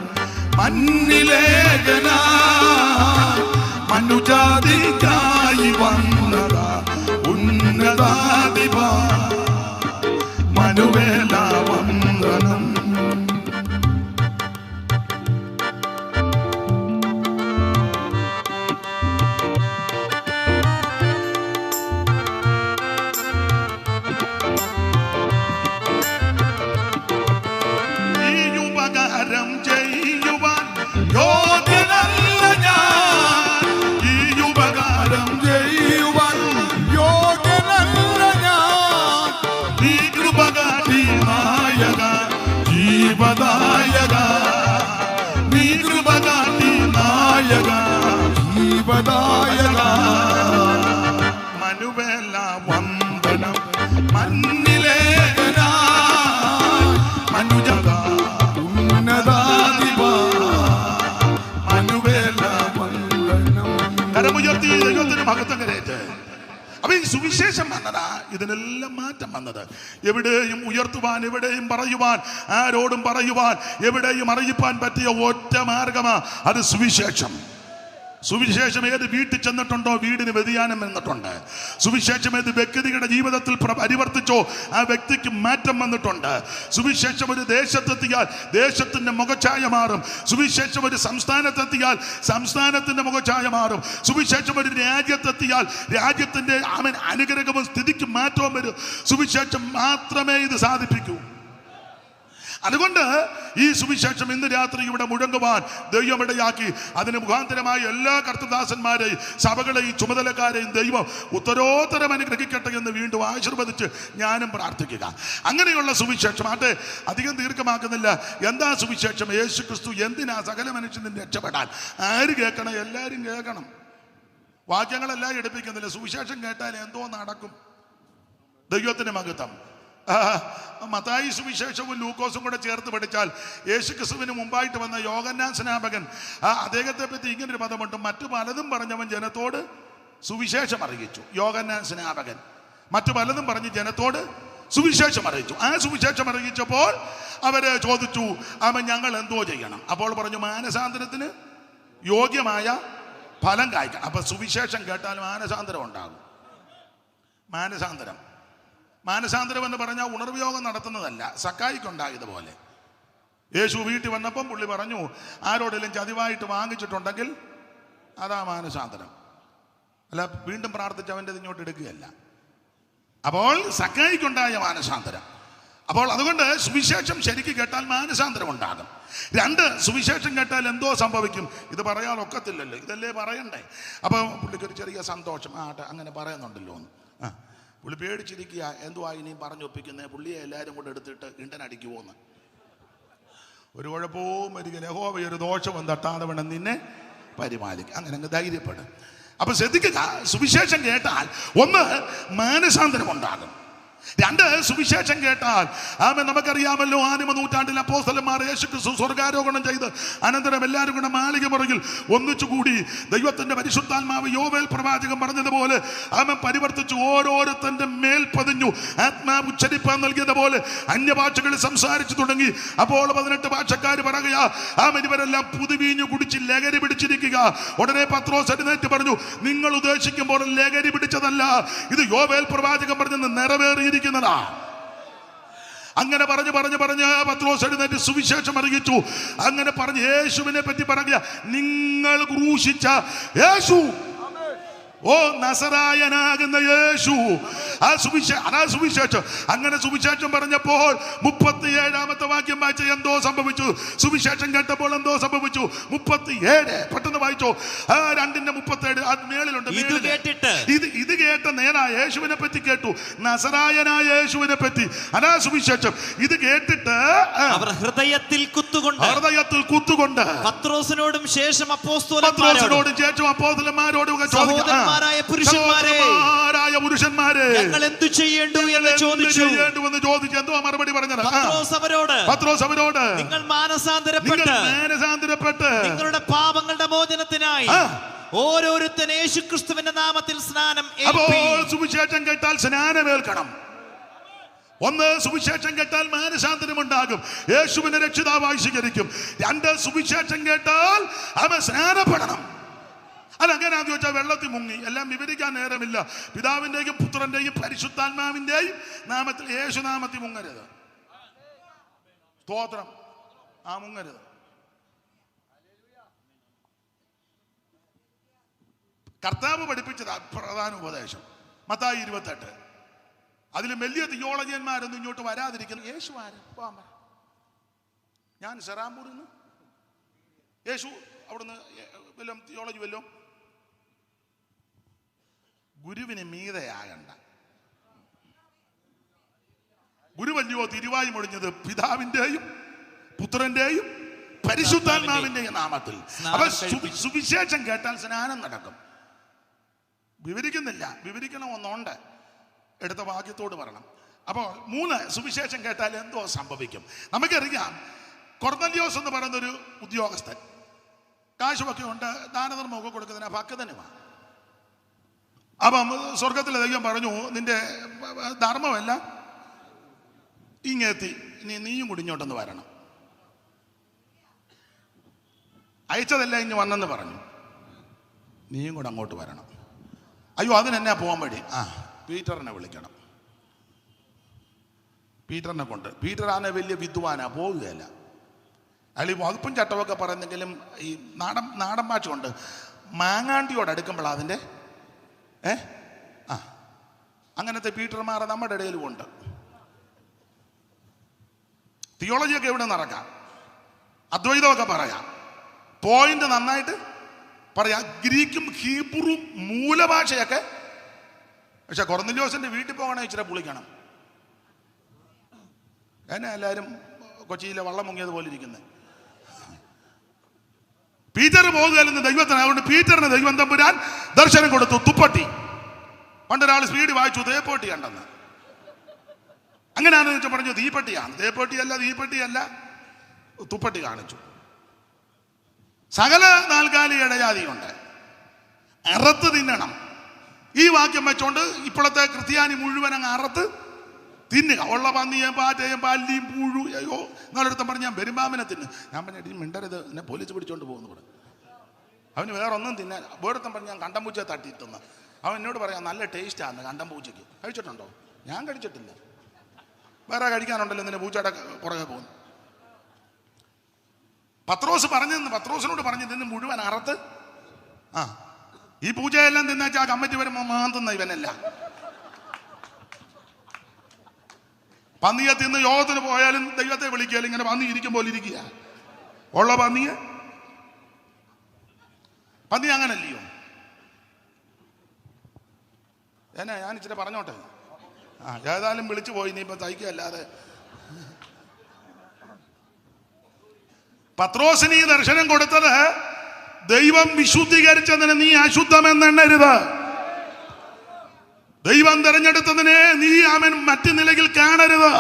മന്നിലേഖന, മനുജാതിക്കായി വന്നതാ ഉന്നതാധിപ. മനുവേല വന്ദനം. ജീവദായക നീ കൃപകാട്ടി നായക, ജീവദായക. മനുവേല വന്ദനം മന്നിലേഖന, മനുജത ഉന്നതാധിപ. മനുവേല സുവിശേഷം വന്നതാ ഇതിനെല്ലാം മാറ്റം വന്നത്. എവിടെയും ഉയർത്തുവാൻ, എവിടെയും പറയുവാൻ, ആരോടും പറയുവാൻ, എവിടെയും അറിയിപ്പാൻ പറ്റിയ ഒറ്റ മാർഗമാ അത് സുവിശേഷം. സുവിശേഷം ഏത് വീട്ടിൽ ചെന്നിട്ടുണ്ടോ വീടിന് വ്യതിയാനം വന്നിട്ടുണ്ട്. സുവിശേഷം ഏത് വ്യക്തിയുടെ ജീവിതത്തിൽ പരിവർത്തിച്ചോ ആ വ്യക്തിക്ക് മാറ്റം വന്നിട്ടുണ്ട്. സുവിശേഷം ഒരു ദേശത്തെത്തിയാൽ ദേശത്തിന്റെ മുഖഛായ മാറും. സുവിശേഷം ഒരു സംസ്ഥാനത്തെത്തിയാൽ സംസ്ഥാനത്തിന്റെ മുഖഛായ മാറും. സുവിശേഷം ഒരു രാജ്യത്തെത്തിയാൽ രാജ്യത്തിന്റെ അനുഗ്രഹവും സ്ഥിതിക്ക് മാറ്റവും വരും. സുവിശേഷം മാത്രമേ ഇത് സാധിപ്പിക്കൂ. അതുകൊണ്ട് ഈ സുവിശേഷം ഇന്ന് രാത്രി ഇവിടെ മുഴങ്ങുവാൻ ദൈവം ഇടയാക്കി. അതിന് മുഖാന്തരമായ എല്ലാ കർത്തൃദാസന്മാരെയും സഭകളെയും ചുമതലക്കാരെയും ദൈവം ഉത്തരോത്തരം അനുഗ്രഹിക്കട്ടെ എന്ന് വീണ്ടും ആശീർവദിച്ച് ഞാനും പ്രാർത്ഥിക്കുക. അങ്ങനെയുള്ള സുവിശേഷം അത് അധികം ദീർഘമാക്കുന്നില്ല. എന്താ സുവിശേഷം? യേശു ക്രിസ്തു എന്തിനാ സകല മനുഷ്യനും രക്ഷപ്പെടാൻ. ആര് കേൾക്കണം? എല്ലാവരും കേൾക്കണം. വാക്യങ്ങളെല്ലാം എടുപ്പിക്കുന്നില്ല. സുവിശേഷം കേട്ടാൽ എന്തോ നടക്കും. ദൈവത്തിന് മഹത്വം. മത്തായി സുവിശേഷവും ലൂക്കോസും കൂടെ ചേർത്ത് പഠിച്ചാൽ യേശു ക്രിസ്തുവിന് മുമ്പായിട്ട് വന്ന യോഹന്നാൻ സ്നാപകൻ അദ്ദേഹത്തെ പറ്റി ഇങ്ങനൊരു പദമുണ്ട്. മറ്റു പലതും പറഞ്ഞവൻ ജനത്തോട് സുവിശേഷം അറിയിച്ചു. യോഹന്നാൻ സ്നാപകൻ മറ്റു പലതും പറഞ്ഞ് ജനത്തോട് സുവിശേഷം അറിയിച്ചു. ആ സുവിശേഷം അറിയിച്ചപ്പോൾ അവര് ചോദിച്ചു, അവൻ ഞങ്ങൾ എന്തോ ചെയ്യണം? അപ്പോൾ പറഞ്ഞു, മാനസാന്തരത്തിന് യോഗ്യമായ ഫലം കായ്ക്കണം. അപ്പൊ സുവിശേഷം കേട്ടാൽ മാനസാന്തരം ഉണ്ടാകും. മാനസാന്തരം എന്ന് പറഞ്ഞാൽ ഉണർവ് യോഗം നടത്തുന്നതല്ല. സക്കായിക്കുണ്ടായതുപോലെ യേശു വീട്ടിൽ വന്നപ്പം പുള്ളി പറഞ്ഞു, ആരോടെങ്കിലും ചതിവായിട്ട് വാങ്ങിച്ചിട്ടുണ്ടെങ്കിൽ അതാ മാനസാന്തരം. അല്ല വീണ്ടും പ്രാർത്ഥിച്ചവൻ്റെ ഇങ്ങോട്ട് എടുക്കുകയല്ല. അപ്പോൾ സക്കായിക്കുണ്ടായ മാനസാന്തരം. അപ്പോൾ അതുകൊണ്ട് സുവിശേഷം ശരിക്ക് കേട്ടാൽ മാനസാന്തരം ഉണ്ടാകും. 2, സുവിശേഷം കേട്ടാൽ എന്തോ സംഭവിക്കും. ഇത് പറയാൻ ഒക്കത്തില്ലല്ലോ, ഇതല്ലേ പറയണ്ടേ. അപ്പോൾ പുള്ളിക്കൊരു ചെറിയ സന്തോഷം, അങ്ങനെ പറയുന്നുണ്ടല്ലോ എന്ന്. പുള്ളി പേടിച്ചിരിക്കുക, എന്തുവാ ഇനിയും പറഞ്ഞൊപ്പിക്കുന്നത്, പുള്ളിയെ എല്ലാവരും കൂടെ എടുത്തിട്ട് ഇണ്ടനടിക്കുമോന്ന്. ഒരു കുഴപ്പവും ഒരിക്കലും യഹോവ ഒരു ദോഷവും തട്ടാതെ വേണം നിന്നെ പരിപാലിക്കും. അങ്ങനെ അങ്ങ് ധൈര്യപ്പെടും. അപ്പൊ ശ്രദ്ധിക്കുക, സുവിശേഷം കേട്ടാൽ 1 മാനസാന്തരം ഉണ്ടാകും. 2 സുവിശേഷം കേട്ടാൽ നമുക്കറിയാമല്ലോ, ആദിമ നൂറ്റാണ്ടിൽ അപ്പോസ്തലന്മാർ യേശുക്രിസ്തു സ്വർഗാരോഹണം ചെയ്ത് അനന്തരം എല്ലാവരും കൂടെ മാളിക മുറിയിൽ ഒന്നിച്ചുകൂടി ദൈവത്തിന്റെ പരിശുദ്ധാത്മാവ് യോവേൽ പ്രവാചകൻ പറഞ്ഞതുപോലെ പരിവർത്തിച്ചു ഓരോരുത്തന്റെ മേൽ പതിഞ്ഞു. ആത്മാവ് ഉച്ചരിപ്പാൻ നൽകിയതുപോലെ അന്യഭാഷകളിൽ സംസാരിച്ചു തുടങ്ങി. അപ്പോൾ 18 ഭാഷക്കാർ പറയുക, ഇവരെല്ലാം പുതുവീഞ്ഞു കുടിച്ച് ലഹരി പിടിച്ചിരിക്കുക. ഉടനെ പത്രോസ് എഴുന്നേറ്റ് പറഞ്ഞു, നിങ്ങൾ ഉദ്ദേശിക്കുമ്പോൾ ലഹരി പിടിച്ചതല്ല, ഇത് യോവേൽ പ്രവാചകൻ പറഞ്ഞെന്ന് നിറവേറിയിരിക്കുന്നതാ. അങ്ങനെ പറഞ്ഞ് പത്രോസ് എഴുന്നേറ്റ് സുവിശേഷം അറിയിച്ചു. അങ്ങനെ പറഞ്ഞ് യേശുവിനെ പറ്റി പറയുക, നിങ്ങൾ ക്രൂശിച്ച യേശു, ഓ നസറായനാകുന്ന യേശു. സുവിശേഷം. അങ്ങനെ സുവിശേഷം പറഞ്ഞപ്പോൾ 37-ാമത്തെ വാക്യം വായിച്ച എന്തോ സംഭവിച്ചു. സുവിശേഷം കേട്ടപ്പോൾ എന്തോ സംഭവിച്ചു. 37 പെട്ടെന്ന് വായിച്ചോ. 2:37 അത് മേളിലുണ്ട്. ഇത് കേട്ട നേരാ യേശുവിനെ പറ്റി കേട്ടു, നസറായനായ യേശുവിനെ പറ്റി. അതാ സുവിശേഷം. ഇത് കേട്ടിട്ട് അവർ ഹൃദയത്തിൽ കുത്തുകൊണ്ട് പത്രോസിനോടും ശേഷം അപ്പോസ്തലന്മാരോടും പുരുഷന്മാരെ ഞങ്ങൾ എന്തു ചെയ്യേണ്ടു എന്ന് ചോദിച്ചു. എന്തുവാ മറുപടി പറഞ്ഞത്? പത്രോസ് അവരോട് നിങ്ങൾ മാനസാന്തരപ്പെട്ട് നിങ്ങളുടെ പാപങ്ങളുടെ മോചനത്തിനായി ഓരോരുത്തൻ യേശുക്രിസ്തുവിന്റെ നാമത്തിൽ സ്നാനം. അപ്പോൾ സുവിശേഷം കേട്ടാൽ സ്നാനമേൽക്കണം. 1 സുവിശേഷം കേട്ടാൽ മാനസാന്തരം ഉണ്ടാകും, യേശുവിനെ രക്ഷിതാവായി സ്വീകരിക്കും. 2 സുവിശേഷം കേട്ടാൽ അവൻ സ്നാനപ്പെടണം. അതെങ്ങനെയാന്ന് ചോദിച്ചാൽ വെള്ളത്തിൽ മുങ്ങി. എല്ലാം വിവരിക്കാൻ നേരമില്ല. പിതാവിന്റെയും പുത്രന്റെയും പരിശുദ്ധാത്മാവിന്റെയും നാമത്തിൽ, യേശുനാമത്തിൽ മുങ്ങരുത്. സ്തോത്രം. മുങ്ങരുത്. കർത്താവ് പഠിപ്പിച്ചത് പ്രധാന ഉപദേശം മത്തായി 28. അതിൽ വലിയ തിയോളജിയന്മാരൊന്നും ഇങ്ങോട്ട് വരാതിരിക്കുന്നു. യേശു ആര്? ഞാൻ സെറാമ്പൂരിൽ നിന്ന് യേശു അവിടുന്ന് വല്ലതും തിയോളജി വല്ലതും. ഗുരുവിന് മീതയാകണ്ട. ഗുരുവല്ലയോ തിരുവായി മൊഴിഞ്ഞത് പിതാവിന്റെയും പുത്രന്റെയും പരിശുദ്ധാത്മാവിന്റെയും നാമത്തിൽ. അപ്പൊ സുവിശേഷം കേട്ടാൽ സ്നാനം നടക്കും. വിവരിക്കുന്നില്ല, വിവരിക്കണമെന്നുണ്ട്. എടുത്ത വാക്യത്തോട് പറയണം. അപ്പോൾ 3 സുവിശേഷം കേട്ടാൽ എന്തോ സംഭവിക്കും. നമുക്കറിയാം, കൊർന്നല്യോസ് എന്ന് പറയുന്നൊരു ഉദ്യോഗസ്ഥൻ, കാശുമൊക്കെ ഉണ്ട്, ദാനധർമ്മമൊക്കെ കൊടുക്കുന്നതിന് ഭക്തനുമാണ്. അപ്പം സ്വർഗത്തിലെ ദൈവം പറഞ്ഞു, നിന്റെ ധർമ്മമല്ല ഇങ്ങെത്തി, നീയും കൂടി ഇങ്ങോട്ടൊന്ന് വരണം. അയച്ചതല്ല ഇങ്ങ് വന്നെന്ന് പറഞ്ഞു, നീയും കൂടെ അങ്ങോട്ട് വരണം. അയ്യോ, അതിനെന്നാ പോകാൻ വഴി? പീറ്ററിനെ വിളിക്കണം. പീറ്ററിനെ കൊണ്ട്, പീറ്ററാണ് വലിയ വിദ്വാനാ, പോവുകയല്ല. അയാൾ ഈ വകുപ്പും ചട്ടമൊക്കെ പറയുന്നെങ്കിലും ഈ നാടൻ ഭാഷ കൊണ്ട് മാങ്ങാണ്ടിയോട് അടുക്കുമ്പോഴാണ് അതിൻ്റെ അങ്ങനത്തെ പീറ്റർമാരെ നമ്മുടെ ഇടയിലും ഉണ്ട്. തിയോളജിയൊക്കെ എവിടെ നടക്കാം, അദ്വൈതമൊക്കെ പറയാം, പോയിന്റ് നന്നായിട്ട് പറയാം, ഗ്രീക്കും ഹീബ്രുവും മൂലഭാഷയൊക്കെ. പക്ഷെ കൊർന്നല്യോസിന്റെ വീട്ടിൽ പോകണേ ഇച്ചിരി പുളിക്കണം. എന്നെ എല്ലാവരും കൊച്ചിയിലെ വള്ളം മുങ്ങിയതുപോലെ ഇരിക്കുന്നത്. പീറ്റർ പോകുകയല്ലെന്ന് ദൈവത്തിന്. അതുകൊണ്ട് പീറ്ററിന് ദൈവം തമ്പുരാൻ ദർശനം കൊടുത്തു. തുപ്പട്ടി. പണ്ടൊരാൾ സ്പീഡ് വായിച്ചു തേപ്പട്ടി കണ്ടെന്ന്. അങ്ങനെയാണെന്ന് വെച്ചാൽ പറഞ്ഞു തീപ്പെട്ടിയാണ്. തീപ്പെട്ടിയല്ല തുപ്പട്ടി കാണിച്ചു. സകല നാൽക്കാലി ഇടജാതിയുണ്ട്, അറുത്ത് തിന്നണം. ഈ വാക്യം വെച്ചോണ്ട് ഇപ്പോഴത്തെ ക്രിസ്ത്യാനി മുഴുവൻ അങ്ങ് അറുത്ത് തിന്നുക. ഉള്ള പന്നിയും പാറ്റയും പല്ലിയും പുഴു. അയ്യോ, എന്നാലടുത്ത പറഞ്ഞ് ഞാൻ പെരുമ്പാമ്പിനെ തിന്നു. ഞാൻ പറഞ്ഞു, മിണ്ടരുത്, എന്നെ പോലീസ് പിടിച്ചോണ്ട് പോകുന്നു ഇവിടെ. അവന് വേറെ ഒന്നും തിന്നാൻ. വേറൊരുത്തം പറഞ്ഞ് ഞാൻ കണ്ടംപൂച്ച തട്ടി തിന്ന. അവൻ എന്നോട് പറയാം, നല്ല ടേസ്റ്റാണ് കണ്ടംപൂച്ചയ്ക്ക്. കഴിച്ചിട്ടുണ്ടോ? ഞാൻ കഴിച്ചിട്ടില്ല. വേറെ കഴിക്കാനുണ്ടല്ലോ, നിന്നെ പൂച്ചയുടെ പുറകെ പോകുന്നു. പത്രോസിനോട് പറഞ്ഞു തിന്ന് മുഴുവൻ അറുത്ത്. ഈ പൂജയെല്ലാം തിന്നാച്ചാൽ ആ കമ്മിറ്റി വരുമ്പോൾ മാന്തുന്ന ഇവനല്ല. പന്നിയെ തിന്ന് യോഗത്തിന് പോയാലും ദൈവത്തെ വിളിക്കുകയല്ല, ഇങ്ങനെ പന്നി ഇരിക്കും പോലെ ഇരിക്കുക. ഉള്ള പന്നി അങ്ങനല്ലയോ? ഞാൻ ഇച്ചിരി പറഞ്ഞോട്ടെ. ഏതായാലും വിളിച്ചു പോയി, നീ ഇപ്പൊ തയ്ക്കല്ലാതെ. പത്രോസിന് ഈ ദർശനം കൊടുത്തത് ദൈവം വിശുദ്ധീകരിച്ചതിന് നീ അശുദ്ധമെന്നെണ്ണരുത്. ദൈവം തെരഞ്ഞെടുത്തതിനെ നീ അവൻ മറ്റു നിലയിൽ കാണരുത്.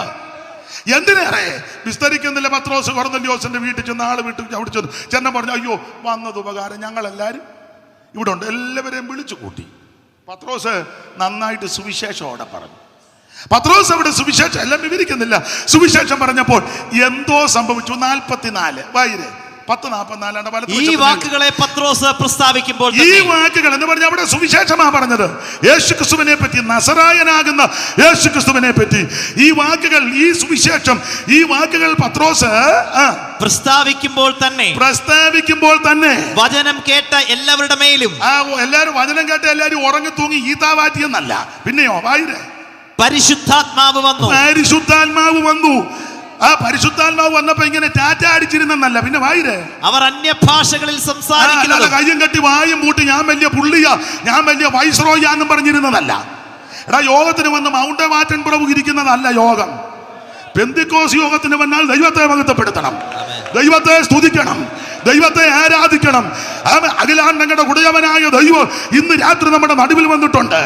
എന്തിനേറെ വിസ്തരിക്കുന്നില്ല. പത്രോസ് കൊർന്നല്യോസിന്റെ വീട്ടിൽ ചെന്ന് ആള് അവിടെ ചെന്ന പറഞ്ഞു, അയ്യോ വന്നത് ഉപകാരം, ഞങ്ങളെല്ലാവരും ഇവിടെ ഉണ്ട്. എല്ലാവരെയും വിളിച്ചു കൂട്ടി. പത്രോസ് നന്നായിട്ട് സുവിശേഷമോടെ പറഞ്ഞു. പത്രോസ് അവിടെ സുവിശേഷം എല്ലാം വിവരിക്കുന്നില്ല. സുവിശേഷം പറഞ്ഞപ്പോൾ എന്തോ സംഭവിച്ചു. 44 വായിരെ 10:44 ഈ വാക്കുകളെ പത്രോസ് പ്രസ്താവിക്കുമ്പോൾ, ഈ വാക്കുകൾ എന്ന് പറഞ്ഞാൽ അവിടെ സുവിശേഷമാ പറഞ്ഞത്. യേശുക്രിസ്തുവിനെ പറ്റി, നസറായനാകുന്ന യേശുക്രിസ്തുവിനെ പറ്റി ഈ വാക്കുകൾ, ഈ സുവിശേഷം, ഈ വാക്കുകൾ പത്രോസ് പ്രസ്താവിക്കുമ്പോൾ തന്നെ വചനം കേട്ട എല്ലാവരുടെ മേലും, എല്ലാവരും വചനം കേട്ട എല്ലാവരും ഉറങ്ങി തൂങ്ങി ഈതാവാറ്റിയെന്നല്ല, പിന്നെയോ വായിരെ പരിശുദ്ധാത്മാവ് വന്നു. ആ പരിശുദ്ധാത്മാവ് വന്നപ്പോ ഇങ്ങനെ ടാറ്റ അടിച്ചിരുന്നല്ല, പിന്നെ വായിരെ അവർ അന്യഭാഷകളിൽ സംസാരിക്കുന്നത്, കയ്യും കെട്ടി വായും പൂട്ടി ഞാൻ വലിയ പുള്ളിയാ, ഞാൻ വലിയ വൈസ്രോയാന്നും പറഞ്ഞിരുന്നതല്ല. എടാ, യോഗത്തിന് വന്ന് മൗണ്ട് മാറ്റൻ പുറവ് ഇരിക്കുന്നതല്ല യോഗം. പെന്തിക്കോസ് യോഗത്തിന് വന്നാൽ ദൈവത്തെ മഹത്വപ്പെടുത്തണം, ദൈവത്തെ സ്തുതിക്കണം, ദൈവത്തെ ആരാധിക്കണം. അഖിലാണ്ടങ്ങളുടെ ഉടയവനായ ദൈവം ഇന്ന് രാത്രി നമ്മുടെ നടുവിൽ വന്നിട്ടുണ്ട്.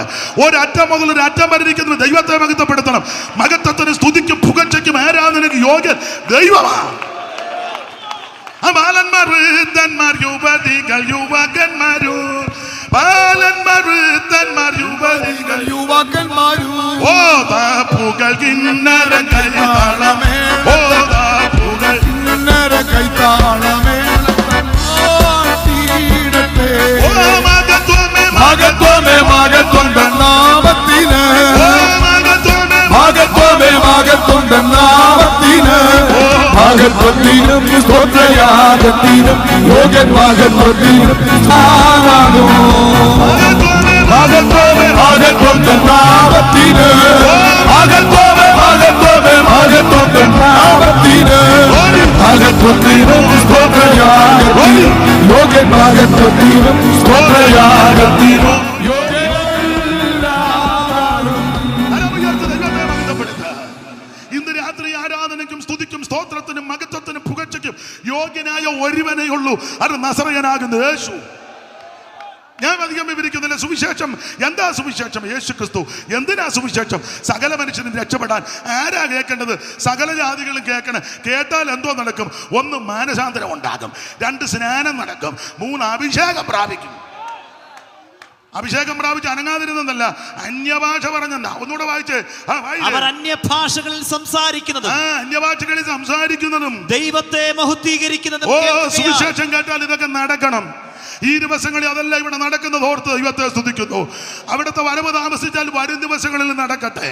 ഒരറ്റം മുതൽ ഒരറ്റം വരെ ഇരിക്കുന്ന ദൈവത്തെ മഹത്വപ്പെടുത്തണം. മഹത്വത്തിന്, സ്തുതിക്കും, പുകഴ്ചയ്ക്കും ആരാധനയ്ക്ക് യോഗ്യൻ ദൈവമാണ്. ബാലന്മാർ, വൃദ്ധന്മാർ, യുവതികൾ, യുവകന്മാരും, ബാലന്മാർ, വൃദ്ധന്മാർ, യുവതികൾ, യുവകന്മാരും, ഓ താപ്പുകൾ കിന്നര കൈതാളമേ, ഓ താപ്പുകൾ കിന്നര കൈതാളമേ, മകത്വം നാമത്തിന്, മകത്വം നാമത്തിന്, മകത്വത്തിനും സ്തോത്രയാഗത്തിനും യോഗ്യൻ, മകത്വത്തിനും സ്ഥാനാകും. മകത്വം നാമത്തിന്, മകത്വം നാമത്തിന്, മകത്വത്തിനും സ്തോത്രയാഗത്തിനും യോഗ്യൻ, മകത്വത്തിനും സ്തോത്രയാഗത്തിനും സ്തോത്രത്തിനും മഹത്വത്തിനും പുകഴ്ചയ്ക്കും യോഗ്യനായ ഒരുവനേ ഉള്ളൂ, അത് നസറയനാകുന്ന യേശു. ഞാൻ അധികം വിവരിക്കുന്നില്ല. സുവിശേഷം എന്താ? സുവിശേഷം യേശു ക്രിസ്തു. എന്തിനാ സുവിശേഷം? സകല മനുഷ്യനും രക്ഷപ്പെടാൻ. ആരാ കേൾക്കേണ്ടത്? സകല ജാതികളും കേൾക്കണം. കേട്ടാൽ എന്തോ നടക്കും? 1 മാനസാന്തരം ഉണ്ടാകും, 2 സ്നാനം നടക്കും, 3 അഭിഷേകം പ്രാപിക്കും. അഭിഷേകം പ്രാപിച്ച് അനങ്ങാതിരുന്നല്ല, അന്യഭാഷ പറഞ്ഞല്ല. ഒന്നുകൂടെ വായിച്ചേ. അവർ അന്യഭാഷകളിൽ സംസാരിക്കുന്നതും അന്യഭാഷകളിൽ സംസാരിക്കുന്നതും ദൈവത്തെ മഹത്വീകരിക്കുന്നതും. സുവിശേഷം കേട്ടാൽ ഇതൊക്കെ നടക്കണം. ഈ ദിവസങ്ങളിൽ അതെല്ലാം ഇവിടെ നടക്കുന്നത് ഓർത്ത് ദൈവത്തെ സ്തുതിക്കുന്നു. അവിടുത്തെ വരവ് താമസിച്ചാൽ വരും ദിവസങ്ങളിൽ നടക്കട്ടെ.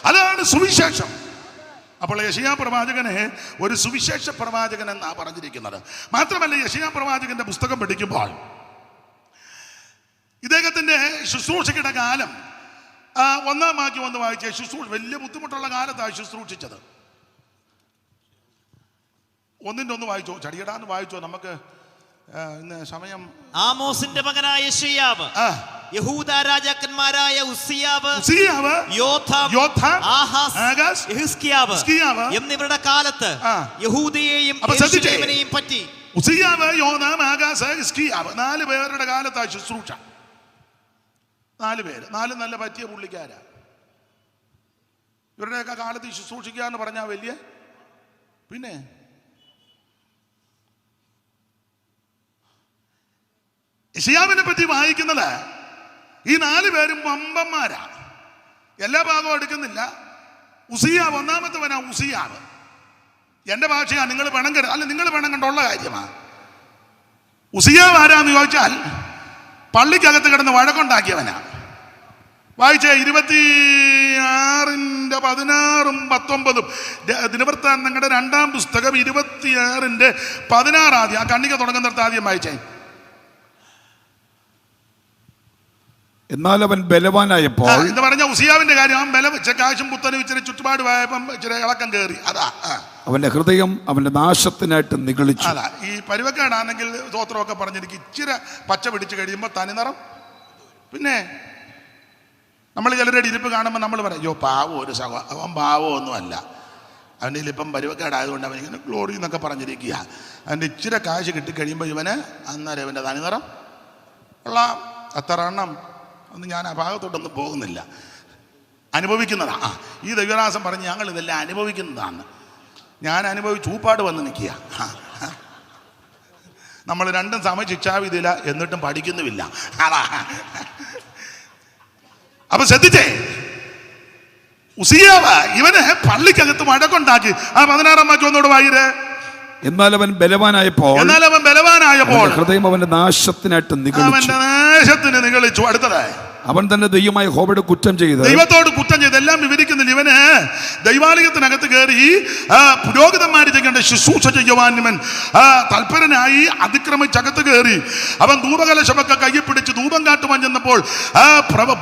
അതാണ് സുവിശേഷം. അപ്പോൾ യെശയ്യാ പ്രവാചകനെ ഒരു സുവിശേഷ പ്രവാചകൻ എന്നാണ് പറഞ്ഞിരിക്കുന്നത്. മാത്രമല്ല, യെശയ്യാ പ്രവാചകന്റെ പുസ്തകം പഠിക്കുമ്പോൾ ഇദ്ദേഹത്തിന്റെ ശുശ്രൂഷയുടെ കാലം 1-ാം വാക്യം ഒന്ന് വായിച്ചേ. വലിയ ബുദ്ധിമുട്ടുള്ള കാലത്താണ് ശുശ്രൂഷിച്ചത്. 1-ന്റെ 1 വായിച്ചോ, ചടിയടാന്ന് വായിച്ചോ. നമുക്ക് ഇന്ന് സമയം. ആമോസിന്റെ മകനായ യെശയ്യാവ്, യഹൂദ രാജാക്കന്മാരായ ഉസ്സിയാവ്, യോഥാം, ആഹാസ്, യെഹിസ്കിയാവ് എന്നിവരുടെ കാലത്ത് യഹൂദയെയും യെരൂശലേമിനെയും പറ്റി. ഉസ്സിയാവ്, യോഥാം, ആഹാസ്, യെഹിസ്കിയാവ് 4 പേരുടെ കാലത്താണ് ശുശ്രൂഷ. 4 പേര്, 4 നല്ല പറ്റിയ പുള്ളിക്കാരാ. ഇവരുടെയൊക്കെ കാലത്ത് ശുശ്രൂഷിക്കുക എന്ന് പറഞ്ഞാൽ വലിയ. പിന്നെ യെശയ്യാവിനെ പറ്റി വായിക്കുന്നത് ഈ 4 പേരും വമ്പന്മാരാ. എല്ലാ ഭാഗവും എടുക്കുന്നില്ല. ഉസ്സിയാവ് ഒന്നാമത്തവനാ. ഉസ്സിയാവ് എന്റെ ഭാഷയാ. നിങ്ങൾ പണം കണ്ട അല്ല, നിങ്ങൾ പണം കണ്ടുള്ള കാര്യമാണ്. ഉസ്സിയാവ് ആരാന്ന് ചോദിച്ചാൽ പള്ളിക്കകത്ത് കിടന്ന് വഴക്കുണ്ടാക്കിയവനാ. വായിച്ചേ 26-ന്റെ 16-ഉം 19-ഉം ദിനവൃത്താന്തങ്ങളുടെ 2-ാം പുസ്തകം 26-ന്റെ 16 ആദ്യം. ആ കണ്ണിക തുടങ്ങുന്നിടത്ത് ആദ്യം വായിച്ചേ. എന്നാൽ അവൻ ബലവാനായപ്പോൾ എന്ന് പറഞ്ഞ ഉസ്സിയാവിന്റെ കാര്യം. അവൻ ബലം വെച്ച കാശും പുത്തനും ഇച്ചിരി ചുറ്റുപാട് വായപ്പം ഇച്ചിരി ഇളക്കം കയറി. അതാ അവന്റെ ഹൃദയം അവന്റെ നാശത്തിനായിട്ട് നിഗളിച്ചു. അതാ ഈ പരുവക്കേടാണെങ്കിൽ സ്തോത്രമൊക്കെ പറഞ്ഞിരിക്കും. ഇച്ചിരി പച്ച പിടിച്ച് കഴിയുമ്പോൾ തനിനിറം. പിന്നെ നമ്മൾ ചിലരുടെ ഇരിപ്പ് കാണുമ്പോൾ നമ്മൾ പറയും, അയ്യോ പാവം ഒരു അവൻ പാവമൊന്നുമല്ല, അവൻ്റെ ഇപ്പം പരുവക്കേടായതുകൊണ്ട് അവൻ ഇങ്ങനെ ഗ്ലോറി എന്നൊക്കെ പറഞ്ഞിരിക്കുക. അവൻ്റെ ഇച്ചിരി കാശ് കിട്ടിക്കഴിയുമ്പോൾ ഇവന് അന്നേരം ഇവൻ്റെ തനിനിറം കൊള്ളാം. അത്ര എണ്ണം ഒന്നും ഞാൻ ആ ഭാഗത്തോട്ടൊന്നും പോകുന്നില്ല. അനുഭവിക്കുന്നതാ. ഈ ദൈവദാസൻ പറഞ്ഞ് ഞങ്ങൾ ഇതെല്ലാം അനുഭവിക്കുന്നതാണ്. ഞാൻ അനുഭവിച്ച് ഊപ്പാട് വന്ന് നിൽക്കുക. നമ്മൾ രണ്ടും സമയം ശിക്ഷാവിധിയില്ല, എന്നിട്ടും പഠിക്കുന്നുമില്ല. അതാ. അപ്പൊ ശ്രദ്ധിച്ചേ, ഉസ്സിയാവ് ഇവന് പള്ളിക്കകത്ത് വഴക്കുണ്ടാക്കി. 16-ാം വാക്യം ഒന്നോട് വായിരേ. എന്നാൽ അവൻ ബലവാനായപ്പോൾ ഹൃദയം അവന്റെ നാശത്തിനായിട്ട് നിഗളിച്ചു. അടുത്തതായി അവൻ തന്നെ ദൈവമായ യഹോവയോട് കുറ്റം ചെയ്ത്, ദൈവത്തോട് കുറ്റം ചെയ്ത്. എല്ലാം വിവരിക്കുന്നില്ല. ഇവന് ദൈവാലയത്തിനകത്ത് കയറി പുരോഹിതന്മാര് ചെയ്യേണ്ട ശുശ്രൂഷ ചെയ്യുവാൻ ഇവൻ തൽപരനായി അതിക്രമിച്ചകത്ത് കയറി. അവൻ ധൂപകലശമൊക്കെ കയ്യിൽ പിടിച്ച് ധൂപം കാട്ടുവാൻ ചെന്നപ്പോൾ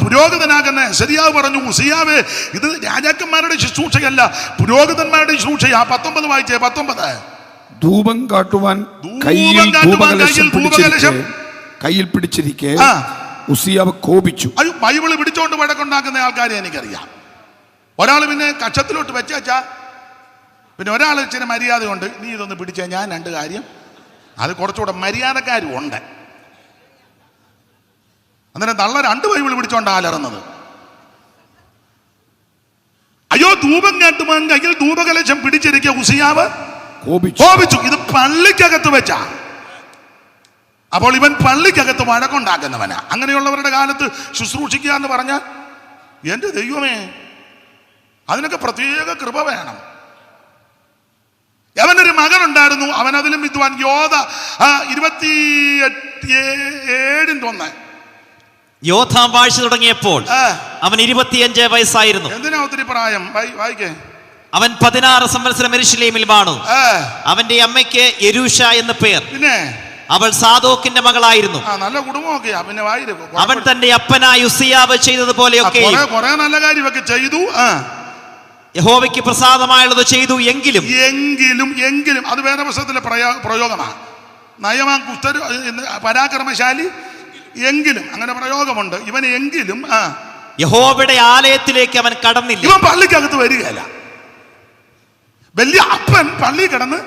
പുരോഹിതനാകുന്ന ശരിയാവ് പറഞ്ഞു, ഉസ്സിയാവേ, ഇത് രാജാക്കന്മാരുടെ ശുശ്രൂഷയല്ല, പുരോഹിതന്മാരുടെ ശുശ്രൂഷയാ. 19 വായിച്ചേ. 19 ധൂപം കാട്ടുവാൻ കയ്യിൽ പിടിച്ചിരിക്കെ ഉസ്സിയാവ് കോപിച്ചു. അയ്യോ, ബൈബിള് പിടിച്ചോണ്ട് വഴക്കുണ്ടാക്കുന്ന ആൾക്കാരെ എനിക്കറിയാം. ഒരാൾ പിന്നെ കക്ഷത്തിലോട്ട് വെച്ചാ, പിന്നെ ഒരാൾ ഇച്ചിരി മര്യാദയുണ്ട്, നീ ഇതൊന്ന് പിടിച്ചാൽ ഞാൻ 2 കാര്യം. അത് കുറച്ചുകൂടെ മര്യാദക്കാരും ഉണ്ട്. അന്നേരം തള്ള 2 ബൈബിൾ പിടിച്ചോണ്ട് ആലറുന്നത്. അയ്യോ, ധൂപം കാട്ടുവാൻ കയ്യിൽ ധൂപകലശം പിടിച്ചിരിക്കുക ഉസ്സിയാവ് കോപിച്ചു. ഇത് പള്ളിക്കകത്ത് വെച്ചാ. അപ്പോൾ ഇവൻ പള്ളിക്കകത്ത് വഴക്കുണ്ടാക്കുന്നവനാ. അങ്ങനെയുള്ളവരുടെ കാലത്ത് ശുശ്രൂഷിക്കുക എന്ന് പറഞ്ഞാൽ എൻ്റെ ദൈവമേ, അതിനൊക്കെ പ്രത്യേക കൃപ വേണം. അവനൊരു മകനുണ്ടായിരുന്നു, അവൻ അതിലും വിദ്വാൻ. യോധ 27-1 യോഥാം വാഴ്ച തുടങ്ങിയപ്പോൾ അവൻ 25 വയസ്സായിരുന്നു. എന്തിനാ ഒത്തിരി പ്രായം? വായിക്കേ. അവൻ 16 സംവത്സരം യെരൂശലേമിൽ വാണു. അവന്റെ അമ്മയ്ക്ക് യെരൂഷ എന്ന് പേർ. പിന്നെ അവൾ സാദോക്കിന്റെ മകളായിരുന്നു. നല്ല കുടുംബമൊക്കെയാ. പിന്നെ അവൻ തന്റെ അപ്പനായ ഉസ്സിയാവ് ചെയ്തതുപോലെയൊക്കെ കുറെ നല്ല കാര്യമൊക്കെ ചെയ്തു. യഹോവയ്ക്ക് പ്രസാദമായുള്ളത് ചെയ്തു. എങ്കിലും അത് വേറെ പുസ്തകത്തിലെ പ്രയോഗമാണ്. നയമാൻ കുസ്തരു പരാക്രമശാലി. എങ്കിലും അങ്ങനെ പ്രയോഗമുണ്ട്. ഇവൻ എങ്കിലും യഹോവയുടെ ആലയത്തിലേക്ക് അവൻ കടന്നില്ല. ഇവൻ പള്ളിക്കകത്ത് വരികയല്ല. വലിയ അപ്പൻ പള്ളി കിടന്ന്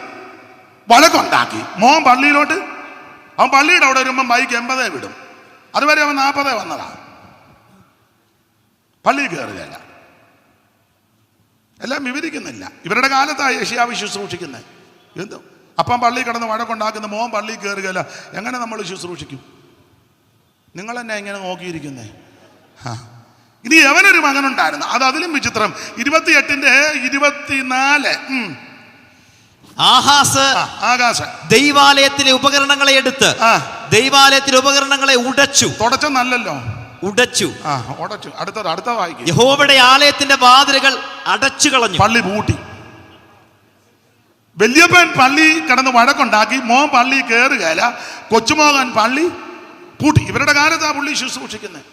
വഴക്കുണ്ടാക്കി. മോൻ പള്ളിയിലോട്ട്, അവൻ പള്ളിയുടെ അവിടെ വരുമ്പം ബൈക്ക് 80 വിടും. അതുവരെ അവൻ 40 വന്നതാ. പള്ളിയിൽ കയറുകയല്ല. എല്ലാം വിവരിക്കുന്നില്ല. ഇവരുടെ കാലത്താണ് യെശയ്യാവ് ശുശ്രൂഷിക്കുന്നത്. എന്തോ അപ്പം പള്ളി കിടന്ന് വഴക്കുണ്ടാക്കുന്ന മോൻ പള്ളിയിൽ കയറുകയല്ല. എങ്ങനെ നമ്മൾ ശുശ്രൂഷിക്കും? നിങ്ങൾ എന്നെ ഇങ്ങനെ നോക്കിയിരിക്കുന്നേ? ഇനി എവനൊരു മകനുണ്ടായിരുന്നു, അത് അതിലും വിചിത്രം. 28:24. ആഹാസ് ദൈവാലയത്തിലെ ഉപകരണങ്ങളെ എടുത്ത് ദൈവാലയത്തിലെ ഉപകരണങ്ങളെ ഉടച്ചു. തുടച്ചെന്നല്ലോ, ഉടച്ചു. ഉടച്ചു. അടുത്ത വായിക്കും. യഹോവയുടെ ആലയത്തിന്റെ വാതിലുകൾ അടച്ചു കളഞ്ഞു, പള്ളി പൂട്ടി. വല്യപ്പൻ പള്ളി കിടന്ന് വഴക്കുണ്ടാക്കി, മോൻ പള്ളി കയറുകയില്ല, കൊച്ചുമോഹൻ പള്ളി പൂട്ടി. ഇവരുടെ കാലത്താ പുള്ളി ശുശ്രൂഷിക്കുന്നത്.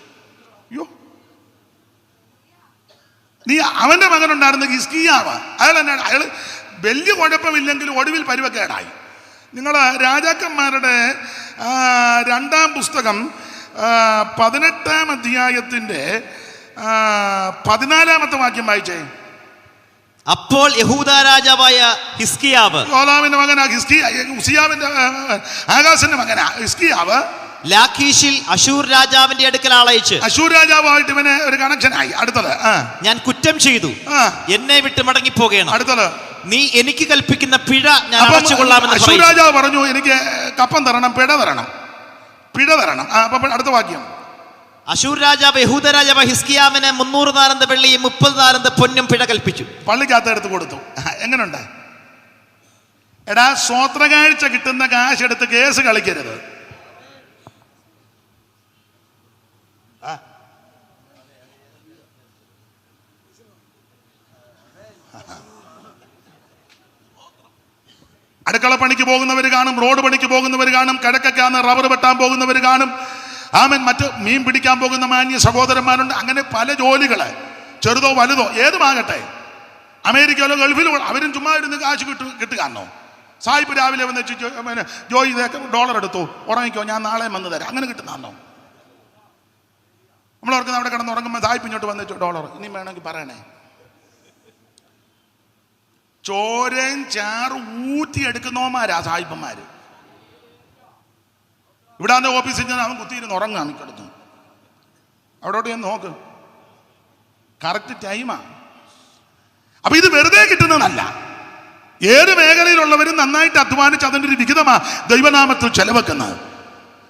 അയ്യോ, നീ അവന്റെ മകനുണ്ടായിരുന്ന ഹിസ്കിയാവ്, അയാൾ വലിയ കുഴപ്പമില്ലെങ്കിലും ഒടുവിൽ പരുവക്കേടായി. നിങ്ങൾ രാജാക്കന്മാരുടെ 2-ാം പുസ്തകം 18-ാം അധ്യായത്തിന്റെ 14-ാമത്തെ വാക്യം വായിച്ചേ. അപ്പോൾ യഹൂദ രാജാവായ ഹിസ്കിയാവ്, യോലാമിന്റെ മകനാ ഉസിയാവിന്റെ ആകാശിന്റെ മകനാ ഹിസ്കിയാവ്, ലാഖീഷിൽ അശൂർ രാജാവിന്റെ അടുക്കൽ ആളയച്ച്, അശൂർ രാജാവായിട്ട് ഇവന് ഒരു കണക്ഷനായി. അടുത്തത്, ഞാൻ കുറ്റം ചെയ്തു, എന്നെ വിട്ട് മടങ്ങിപ്പോകണം. അടുത്തത്, നീ എനിക്ക് കൽപ്പിക്കുന്ന പിഴ ഞാൻ അടച്ചുകൊള്ളാമെന്ന് അശൂർ രാജാവ് പറഞ്ഞു, എനിക്ക് കപ്പം തരണം, പിഴ തരണം. അപ്പൊ അടുത്ത വാക്യം, അശൂർ രാജാവ് യഹൂദ രാജാവ് ഹിസ്കിയാവിന് 300 താലന്ത് വെള്ളിയും 30 താലന്ത് പൊന്നും പിഴ കൽപ്പിച്ചു. പള്ളിക്കകത്ത് എടുത്ത് കൊടുത്തു. എങ്ങനുണ്ട്? എടാ, സ്വോത്രകാഴ്ച കിട്ടുന്ന കാശ് എടുത്ത് കേസ് കളിക്കരുത്. അടുക്കള പണിക്ക് പോകുന്നവർ കാണും, റോഡ് പണിക്ക് പോകുന്നവർ കാണും, കിഴക്കൊക്കെയാണ് റബ്ബർ വെട്ടാൻ പോകുന്നവർ കാണും, മറ്റ് മീൻ പിടിക്കാൻ പോകുന്ന മാന്യ സഹോദരന്മാരുണ്ട്. അങ്ങനെ പല ജോലികള്, ചെറുതോ വലുതോ ഏതുമാകട്ടെ. അമേരിക്കയിലോ ഗൾഫിലോ അവരും ചുമ്മാ ഇരുന്ന് കാശ് കിട്ടുകയാണോ? സായിപ്പ് രാവിലെ വന്ന് ജോയി $1 എടുത്തു, ഉറങ്ങിക്കോ, ഞാൻ നാളെ വന്ന് തരാം, അങ്ങനെ കിട്ടുന്നതാണോ? നമ്മളവർക്ക് അവിടെ കിടന്ന് ഉറങ്ങുമ്പോൾ സായിപ്പ് ഇങ്ങോട്ട് വന്ന് $1 ഇനി വേണമെങ്കിൽ പറയണേ. ചോരയും ചാറ് ഊറ്റിയെടുക്കുന്നവന്മാരാ സായിപ്പന്മാര്. ഇവിടെ അവൻ്റെ ഓഫീസിൽ ഞാൻ അവൻ കുത്തിയിരുന്ന് ഉറങ്ങാൻ മിക്കടുത്ത്. അവിടോട്ട് ഞാൻ നോക്ക്, കറക്റ്റ് ടൈമാ. അപ്പൊ ഇത് വെറുതെ കിട്ടുന്നതല്ല. ഏത് മേഖലയിലുള്ളവരും നന്നായിട്ട് അധ്വാനിച്ച് അതിൻ്റെ ഒരു വിഹിതമാ ദൈവനാമത്തിൽ ചെലവെക്കുന്നത്.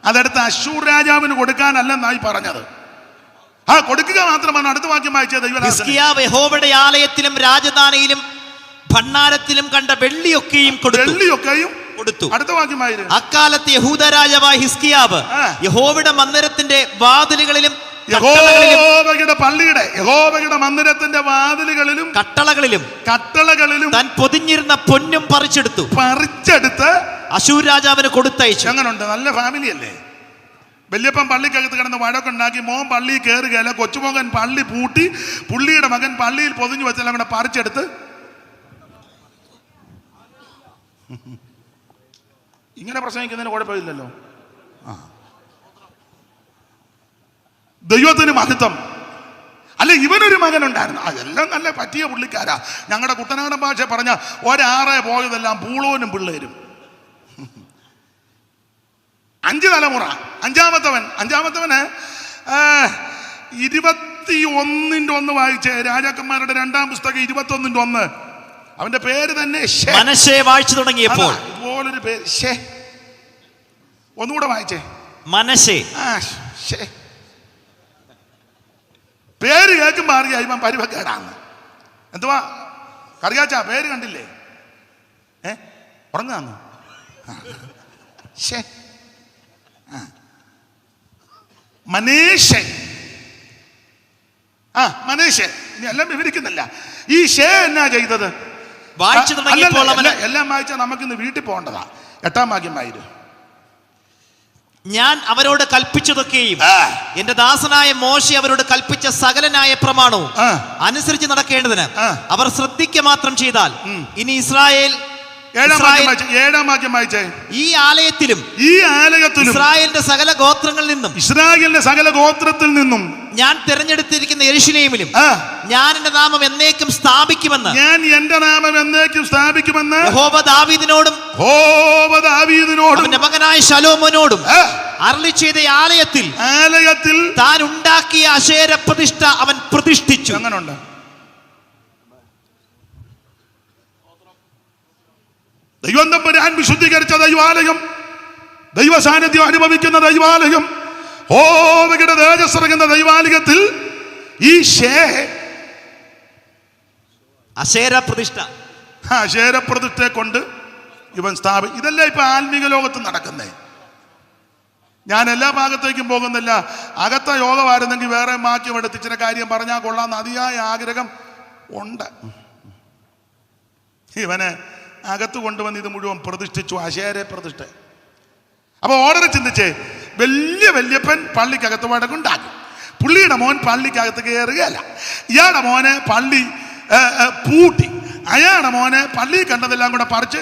അതെടുത്ത് അശൂർ രാജാവിന് കൊടുക്കാനല്ലെന്നായി പറഞ്ഞത്. കൊടുക്കുക മാത്രമാണ്. അടുത്ത വാക്യം വായിച്ചത്, ഹിസ്കിയാവ് യഹോവയുടെ ആലയത്തിലും രാജധാനിയിലും ഭണ്ഡാരത്തിലും കണ്ട വെള്ളിയൊക്കെയും കൊടുത്തു. അടുത്ത വാക്യമായിരുന്നു, അക്കാലത്ത് യഹൂദ രാജാവായ ഹിസ്കിയാവ് യഹോവയുടെ മന്ദിരത്തിന്റെ വാതിലുകളിലും യഹോവയുടെ മന്ദിരത്തിന്റെ വാതിലുകളിലും കട്ടളകളിലും താൻ പൊതിഞ്ഞിരുന്ന പൊന്നും പറിച്ചെടുത്ത് അശൂർ രാജാവിന് കൊടുത്തയച്ചു. എങ്ങനുണ്ട്? നല്ല ഫാമിലി അല്ലേ? വല്യപ്പൻ പള്ളിക്കകത്ത് കിടന്ന് വഴക്കുണ്ടാക്കി, മോൻ പള്ളി കയറുകയല്ല, കൊച്ചുമോഹൻ പള്ളി പൂട്ടി, പുള്ളിയുടെ മകൻ പള്ളിയിൽ പൊതിഞ്ഞു വെച്ചെല്ലാം കൂടെ പറിച്ചെടുത്ത്. ഇങ്ങനെ പ്രസംഗിക്കുന്നതിന് കുഴപ്പമില്ലല്ലോ. ദൈവത്തിന് മഹത്വം. അല്ല, ഇവനൊരു മകനുണ്ടായിരുന്നു, അതെല്ലാം നല്ല പറ്റിയ പുള്ളിക്കാരാ. ഞങ്ങളുടെ കുട്ടനാടൻ ഭാഷ പറഞ്ഞ ഒരാറെ പോയതെല്ലാം പൂളോനും പിള്ളേരും. 5 തലമുറ. അഞ്ചാമത്തവന് 21:1 വായിച്ചേ. രാജാക്കന്മാരുടെ 2-ാം പുസ്തകം 21:1. അവന്റെ പേര് തന്നെ മനശ്ശെ വായിച്ചു തുടങ്ങിയപ്പോൾ ഇതുപോലൊരു പേര്. ഒന്നുകൂടെ വായിച്ചേ. മനശ്ശെ. പേര് കേൾക്കുമ്പോ അറിയാം ഇവൻ പരിവക്കേടാന്ന്. എന്തുവാ കറിയാച്ച പേര് കണ്ടില്ലേ? ഉറങ്ങാന്ന്. മനേഷ്. മനേഷ്. ഇനി എല്ലാം വിവരിക്കുന്നില്ല. ഈ എന്നാ ചെയ്തത്? എല്ലാം വായിച്ചാൽ നമുക്കിന്ന് വീട്ടിൽ പോകേണ്ടതാ. 8-ാം വാക്യം വായിരു. ഞാൻ അവരോട് കൽപ്പിച്ചതൊക്കെയും എന്റെ ദാസനായ മോശെ അവരോട് കൽപ്പിച്ച സകലനായ പ്രമാണവും അനുസരിച്ച് നടക്കേണ്ടതിന് അവർ ശ്രദ്ധിക്കുക മാത്രം ചെയ്താൽ ഇനി ഇസ്രായേൽ 7-ാം വാക്യം വായിച്ചേ. ഈ ആലയത്തിലും ഇസ്രായേലിന്റെ സകല ഗോത്രത്തിൽ നിന്നും ഞാൻ തിരഞ്ഞെടുത്തിരിക്കുന്ന യെരൂശലേമിലും ഞാൻ എന്റെ നാമം എന്നേക്കും സ്ഥാപിക്കുമെന്ന് യഹോവ ദാവീദിനോടും അവന്റെ മകനായ ശലോമോനോടും അരുളി ചെയ്ത ആലയത്തിൽ താൻ ഉണ്ടാക്കിയ അശേര പ്രതിഷ്ഠ അവൻ പ്രതിഷ്ഠിച്ചു. അങ്ങനുണ്ട്. ദൈവം തമ്പുരാൻ വിശുദ്ധീകരിച്ച ദൈവാലയം, ദൈവ സാന്നിധ്യം അനുഭവിക്കുന്ന ദൈവാലയം, യഹോവയുടെ തേജസ്സ് ഇറങ്ങുന്ന ദൈവാലയത്തിൽ ഈ അശേരപ്രതിഷ്ഠയെ കൊണ്ട് ഇവൻ ഇതല്ല ഇപ്പൊ ആത്മീക ലോകത്ത് നടക്കുന്നേ. ഞാൻ എല്ലാ ഭാഗത്തേക്കും പോകുന്നില്ല. അകത്ത യോഗമായിരുന്നെങ്കിൽ വേറെ വാക്യം എടുത്ത് ഇച്ചിരി കാര്യം പറഞ്ഞാൽ കൊള്ളാന്ന് അതിയായ ആഗ്രഹം ഉണ്ട്. ഇവനെ അകത്ത് കൊണ്ടുവന്ന് ഇത് മുഴുവൻ പ്രതിഷ്ഠിച്ചു, അശേരെ പ്രതിഷ്ഠ. അപ്പൊ ഓർഡർ ചിന്തിച്ചേ, വലിയ വല്യപ്പൻ പള്ളിക്കകത്ത് വടക്കുണ്ടാക്കും. പുള്ളിയുടെ മോൻ പള്ളിക്കകത്ത് കയറുകയല്ല. ഇയാളുടെ മോനെ പള്ളി പൂട്ടി. അയാളുടെ മോനെ പള്ളി കണ്ടതെല്ലാം കൂടെ പറിച്ച്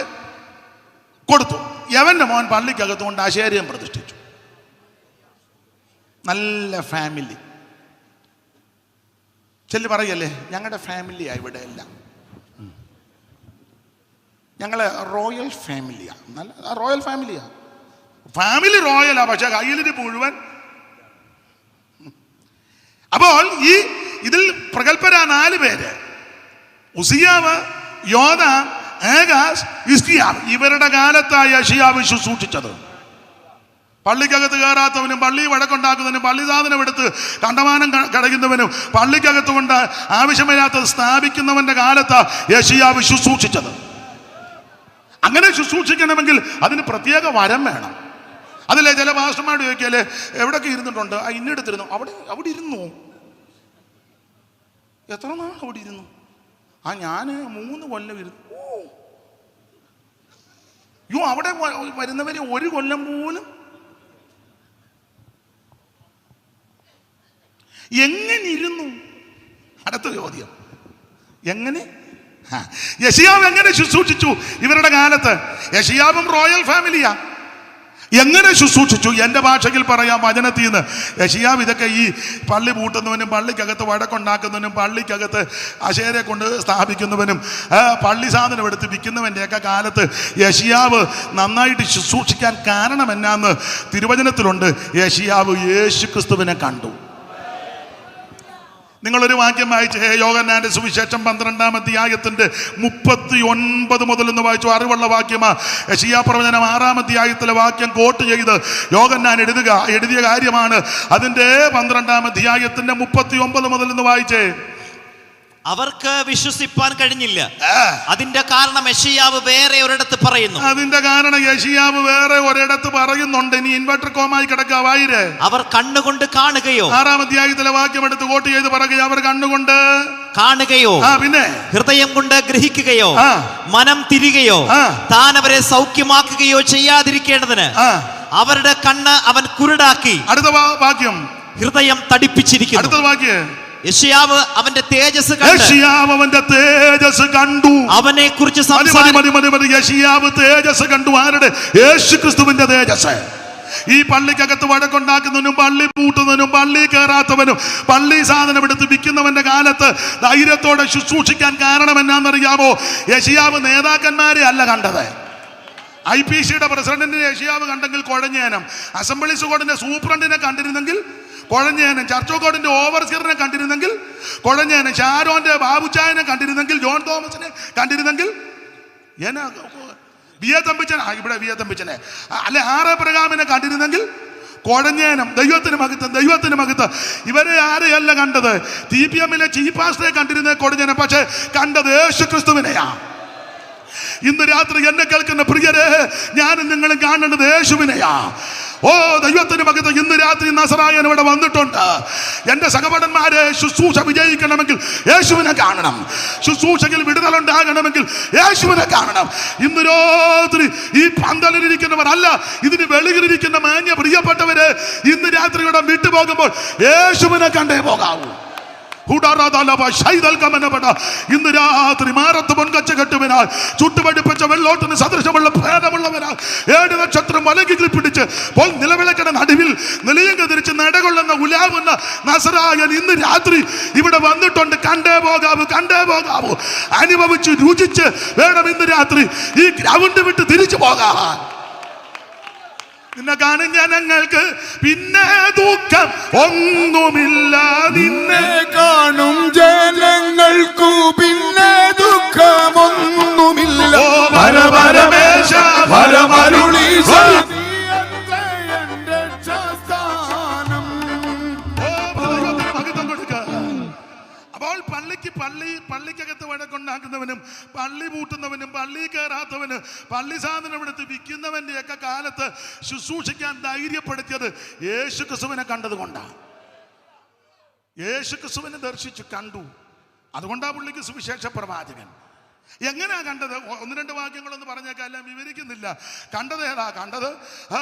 കൊടുത്തു. യവന്റെ മോൻ പള്ളിക്കകത്ത് കൊണ്ട് അശേരയും പ്രതിഷ്ഠിച്ചു. നല്ല ഫാമിലി. ചെല്ലു പറയല്ലേ, ഞങ്ങളുടെ ഫാമിലിയാ ഇവിടെ എല്ലാം. ഞങ്ങളെ റോയൽ ഫാമിലിയാ. നല്ല റോയൽ ഫാമിലിയാ. ഫാമിലി റോയലാ, പക്ഷെ കയ്യിലിന് മുഴുവൻ. അപ്പോൾ ഇതിൽ പ്രഗൽഭരാ 4 പേര്: ഉസിയാവ്, യോഥാം, ആഹാസ്, ഹിസ്കിയാവ്. ഇവരുടെ കാലത്തായി യെശയ്യാവ് ശുശ്രൂഷിച്ചത്. പള്ളിക്കകത്ത് കയറാത്തവനും പള്ളി വഴക്കുണ്ടാക്കുന്നവനും പള്ളി സാധനം എടുത്ത് കണ്ടമാനം കടയുന്നവനും പള്ളിക്കകത്ത് കൊണ്ട് ആവശ്യമില്ലാത്തത് സ്ഥാപിക്കുന്നവന്റെ കാലത്താ യെശയ്യാവ് ശുശ്രൂഷിച്ചത്. അങ്ങനെ ശുശ്രൂഷിക്കണമെങ്കിൽ അതിന് പ്രത്യേക വരം വേണം. അതിലെ ചില പാസ്റ്റർമാരോട് ചോദിക്കല്ലേ, എവിടെയൊക്കെ ഇരുന്നിട്ടുണ്ട്? ഇന്നെടുത്തിരുന്നു. അവിടെ ഇരുന്നു. എത്ര നാൾ അവിടെ ഇരുന്നു? ഞാൻ 3 കൊല്ലം ഇരുന്നു. അവിടെ വരുന്നവരെ 1 കൊല്ലം പോലും. എങ്ങനെ ഇരുന്നു? അടുത്ത ചോദ്യം, എങ്ങനെ? യെശയ്യാവ് എങ്ങനെ ശുശ്രൂഷിച്ചു ഇവരുടെ കാലത്ത്? യെശയ്യാവും റോയൽ ഫാമിലിയാ. എങ്ങനെ ശുശ്രൂഷിച്ചു? എൻ്റെ ഭാഷയിൽ പറയാം, വചനത്തിൽ നിന്ന്. യെശയ്യാവ് ഇതൊക്കെ ഈ പള്ളി പൂട്ടുന്നവനും പള്ളിക്കകത്ത് വഴക്കുണ്ടാക്കുന്നവനും പള്ളിക്കകത്ത് അശേരെ കൊണ്ട് സ്ഥാപിക്കുന്നവനും പള്ളി സാധനം എടുത്ത് വിൽക്കുന്നവൻ്റെയൊക്കെ കാലത്ത് യെശയ്യാവ് നന്നായിട്ട് ശുശ്രൂഷിക്കാൻ കാരണം എന്നാന്ന് തിരുവചനത്തിലുണ്ട്. യെശയ്യാവ് യേശുക്രിസ്തുവിനെ കണ്ടു. നിങ്ങളൊരു വാക്യം വായിച്ച്, യോഹന്നാന്റെ സുവിശേഷം 12-ാം അധ്യായത്തിന്റെ 39 മുതൽ എന്ന് വായിച്ചു. അറിവുള്ള വാക്യമാ. യെശയ്യാ പ്രവചനം 6-ാം അധ്യായത്തിലെ വാക്യം കോട്ട് ചെയ്ത് യോഹന്നാൻ എഴുതിയ കാര്യമാണ്. അതിന്റെ 12-ാം അധ്യായത്തിന്റെ 39 മുതൽ എന്ന് വായിച്ചേ. അവർക്ക് വിശ്വസിപ്പാൻ കഴിഞ്ഞില്ല. അതിന്റെ കാരണം യെശയ്യാവ് വേറെ ഒരിടത്ത് പറയുന്നു. അതിന്റെ കാരണം യെശയ്യാവ് വേറെ ഒരിടത്ത് പറയുന്നുണ്ട്. ഇനി ഇൻവെർട്ടർ കോമായി കിടക്കാവായിര്. അവർ കണ്ണുകൊണ്ട് കാണുകയോ, 6-ാം അധ്യായത്തിലെ വാക്യം എടുത്ത് കോട്ട് ചെയ്ത് പറയുക, അവർ കണ്ണുകൊണ്ട് കാണുകയോ, പിന്നെ ഹൃദയം കൊണ്ട് ഗ്രഹിക്കുകയോ, മനം തിരികയോ, താൻ അവരെ സൗഖ്യമാക്കുകയോ ചെയ്യാതിരിക്കേണ്ടതിന് അവരുടെ കണ്ണ് അവൻ കുരുടാക്കി. അടുത്ത വാക്യം, ഹൃദയം തടിപ്പിച്ചിരിക്കുന്നു. അടുത്ത വാക്യം, യെശയ്യാവ് അവന്റെ തേജസ് കണ്ടു. അവനെ കുറിച്ച് യെശയ്യാവ് തേജസ് കണ്ടു. ആരുടെ? യേശുക്രിസ്തുവിന്റെ തേജസ്. ഈ പള്ളിക്കകത്ത് വഴക്കുണ്ടാക്കുന്നവനും പള്ളി പൂട്ടുന്നവനും പള്ളി കയറാത്തവനും പള്ളി സാധനം എടുത്ത് വിൽക്കുന്നവന്റെ കാലത്ത് ധൈര്യത്തോടെ ശുശ്രൂഷിക്കാൻ കാരണം എന്നാണെന്നറിയാമോ? യെശയ്യാവ് നേതാക്കന്മാരെ അല്ല കണ്ടത്. IPCയുടെ പ്രസിഡന്റിനെ യെശയ്യാവ് കണ്ടെങ്കിൽ കുഴഞ്ഞേനം. അസംബ്ലീസ് കോഡിന്റെ സൂപ്രണ്ടിനെ കണ്ടിരുന്നെങ്കിൽ കുഴഞ്ഞേനം. ചർച്ച് കോഡിന്റെ ഓവർസിയറിനെ കണ്ടിരുന്നെങ്കിൽ കുഴഞ്ഞേനം. ഷാരോന്റെ ബാബുച്ചായനെ കണ്ടിരുന്നെങ്കിൽ, ജോൺ തോമസിനെ കണ്ടിരുന്നെങ്കിൽ, ഇവിടെ വി എ തമ്പിച്ചനെ അല്ലെ ആർ എ പ്രകാമിനെ കണ്ടിരുന്നെങ്കിൽ കുഴഞ്ഞേനം. ദൈവത്തിന് മഹത്വം. ഇവരെ ആരെയല്ല കണ്ടത്? TPMലെ ചീഫ് പാസ്റ്ററെ കണ്ടിരുന്നേ കുഴഞ്ഞേനം. പക്ഷെ കണ്ടത് യേശുക്രിസ്തുവിനെയാ. ഇന്ന് രാത്രി എന്നെ കേൾക്കുന്ന പ്രിയരെ, ഞാനും നിങ്ങളും കാണേണ്ടത് യേശുവിനെയാ. ഓ ദൈവത്തിന് മഹത്വം. ഇന്ന് രാത്രി നസറായൻ ഇവിടെ വന്നിട്ടുണ്ട്. എൻ്റെ സഹപടന്മാരെ ശുശ്രൂഷ വിജയിക്കണമെങ്കിൽ യേശുവിനെ കാണണം. ശുശ്രൂഷയിൽ വിടുതലുണ്ടാകണമെങ്കിൽ യേശുവിനെ കാണണം. ഇന്ന് രാത്രി ഈ പന്തലിരിക്കുന്നവർ അല്ല, ഇതിന് വെളിയിലിരിക്കുന്ന മാന്യ പ്രിയപ്പെട്ടവര് ഇന്ന് രാത്രി ഇവിടെ വിട്ടുപോകുമ്പോൾ യേശുവിനെ കണ്ടേ പോകാവൂ. ഇന്ന് രാത്രി മാറത്ത് പൊൻകച്ച കെട്ടുവിനാൽ ചുട്ടുപടിപ്പിച്ച വെള്ളോട്ടിന് സദൃശമുള്ള ഭേദമുള്ളവരാൽ 7 നക്ഷത്രം വലകിൽ പിടിച്ച് നിലവിളക്കണ നടുവിൽ നിലയങ്ക തിരിച്ച് നടകൊള്ളുന്ന ഉലാവുന്ന നസറായൻ ഇന്ന് രാത്രി ഇവിടെ വന്നിട്ടുണ്ട്. കണ്ടേ പോകാവൂ. അനുഭവിച്ച് രുചിച്ച് വേണം ഇന്ന് രാത്രി ഈ ഗ്രൗണ്ട് വിട്ട് തിരിച്ചു പോകാൻ. നിന്നെ കാണും ജനങ്ങൾക്ക് പിന്നെ ദുഃഖം ഒന്നുമില്ല. നിന്നെ കാണും ജനങ്ങൾക്കു പിന്നെ ദുഃഖമൊന്നുമില്ല. പരമേശ പരമരുളീശ പള്ളി പൂട്ടുന്നവനും പള്ളി കയറാത്തവന് പള്ളി സാധനം എടുത്ത് വിൽക്കുന്നവൻ്റെയൊക്കെ കാലത്ത് ശുശ്രൂഷിക്കാൻ ധൈര്യപ്പെടുത്തിയത് യേശുക്രിസ്തുവിനെ കണ്ടത് കൊണ്ടാണ്. യേശുക്രിസ്തുവിനെ ദർശിച്ചു കണ്ടു. അതുകൊണ്ടാ പുള്ളിക്ക് സുവിശേഷ പ്രവാചകൻ. എങ്ങനെയാ കണ്ടത്? 1-2 വാക്യങ്ങളൊന്നും പറഞ്ഞേക്കാം, എല്ലാം വിവരിക്കുന്നില്ല. കണ്ടത് ഏതാ? കണ്ടത്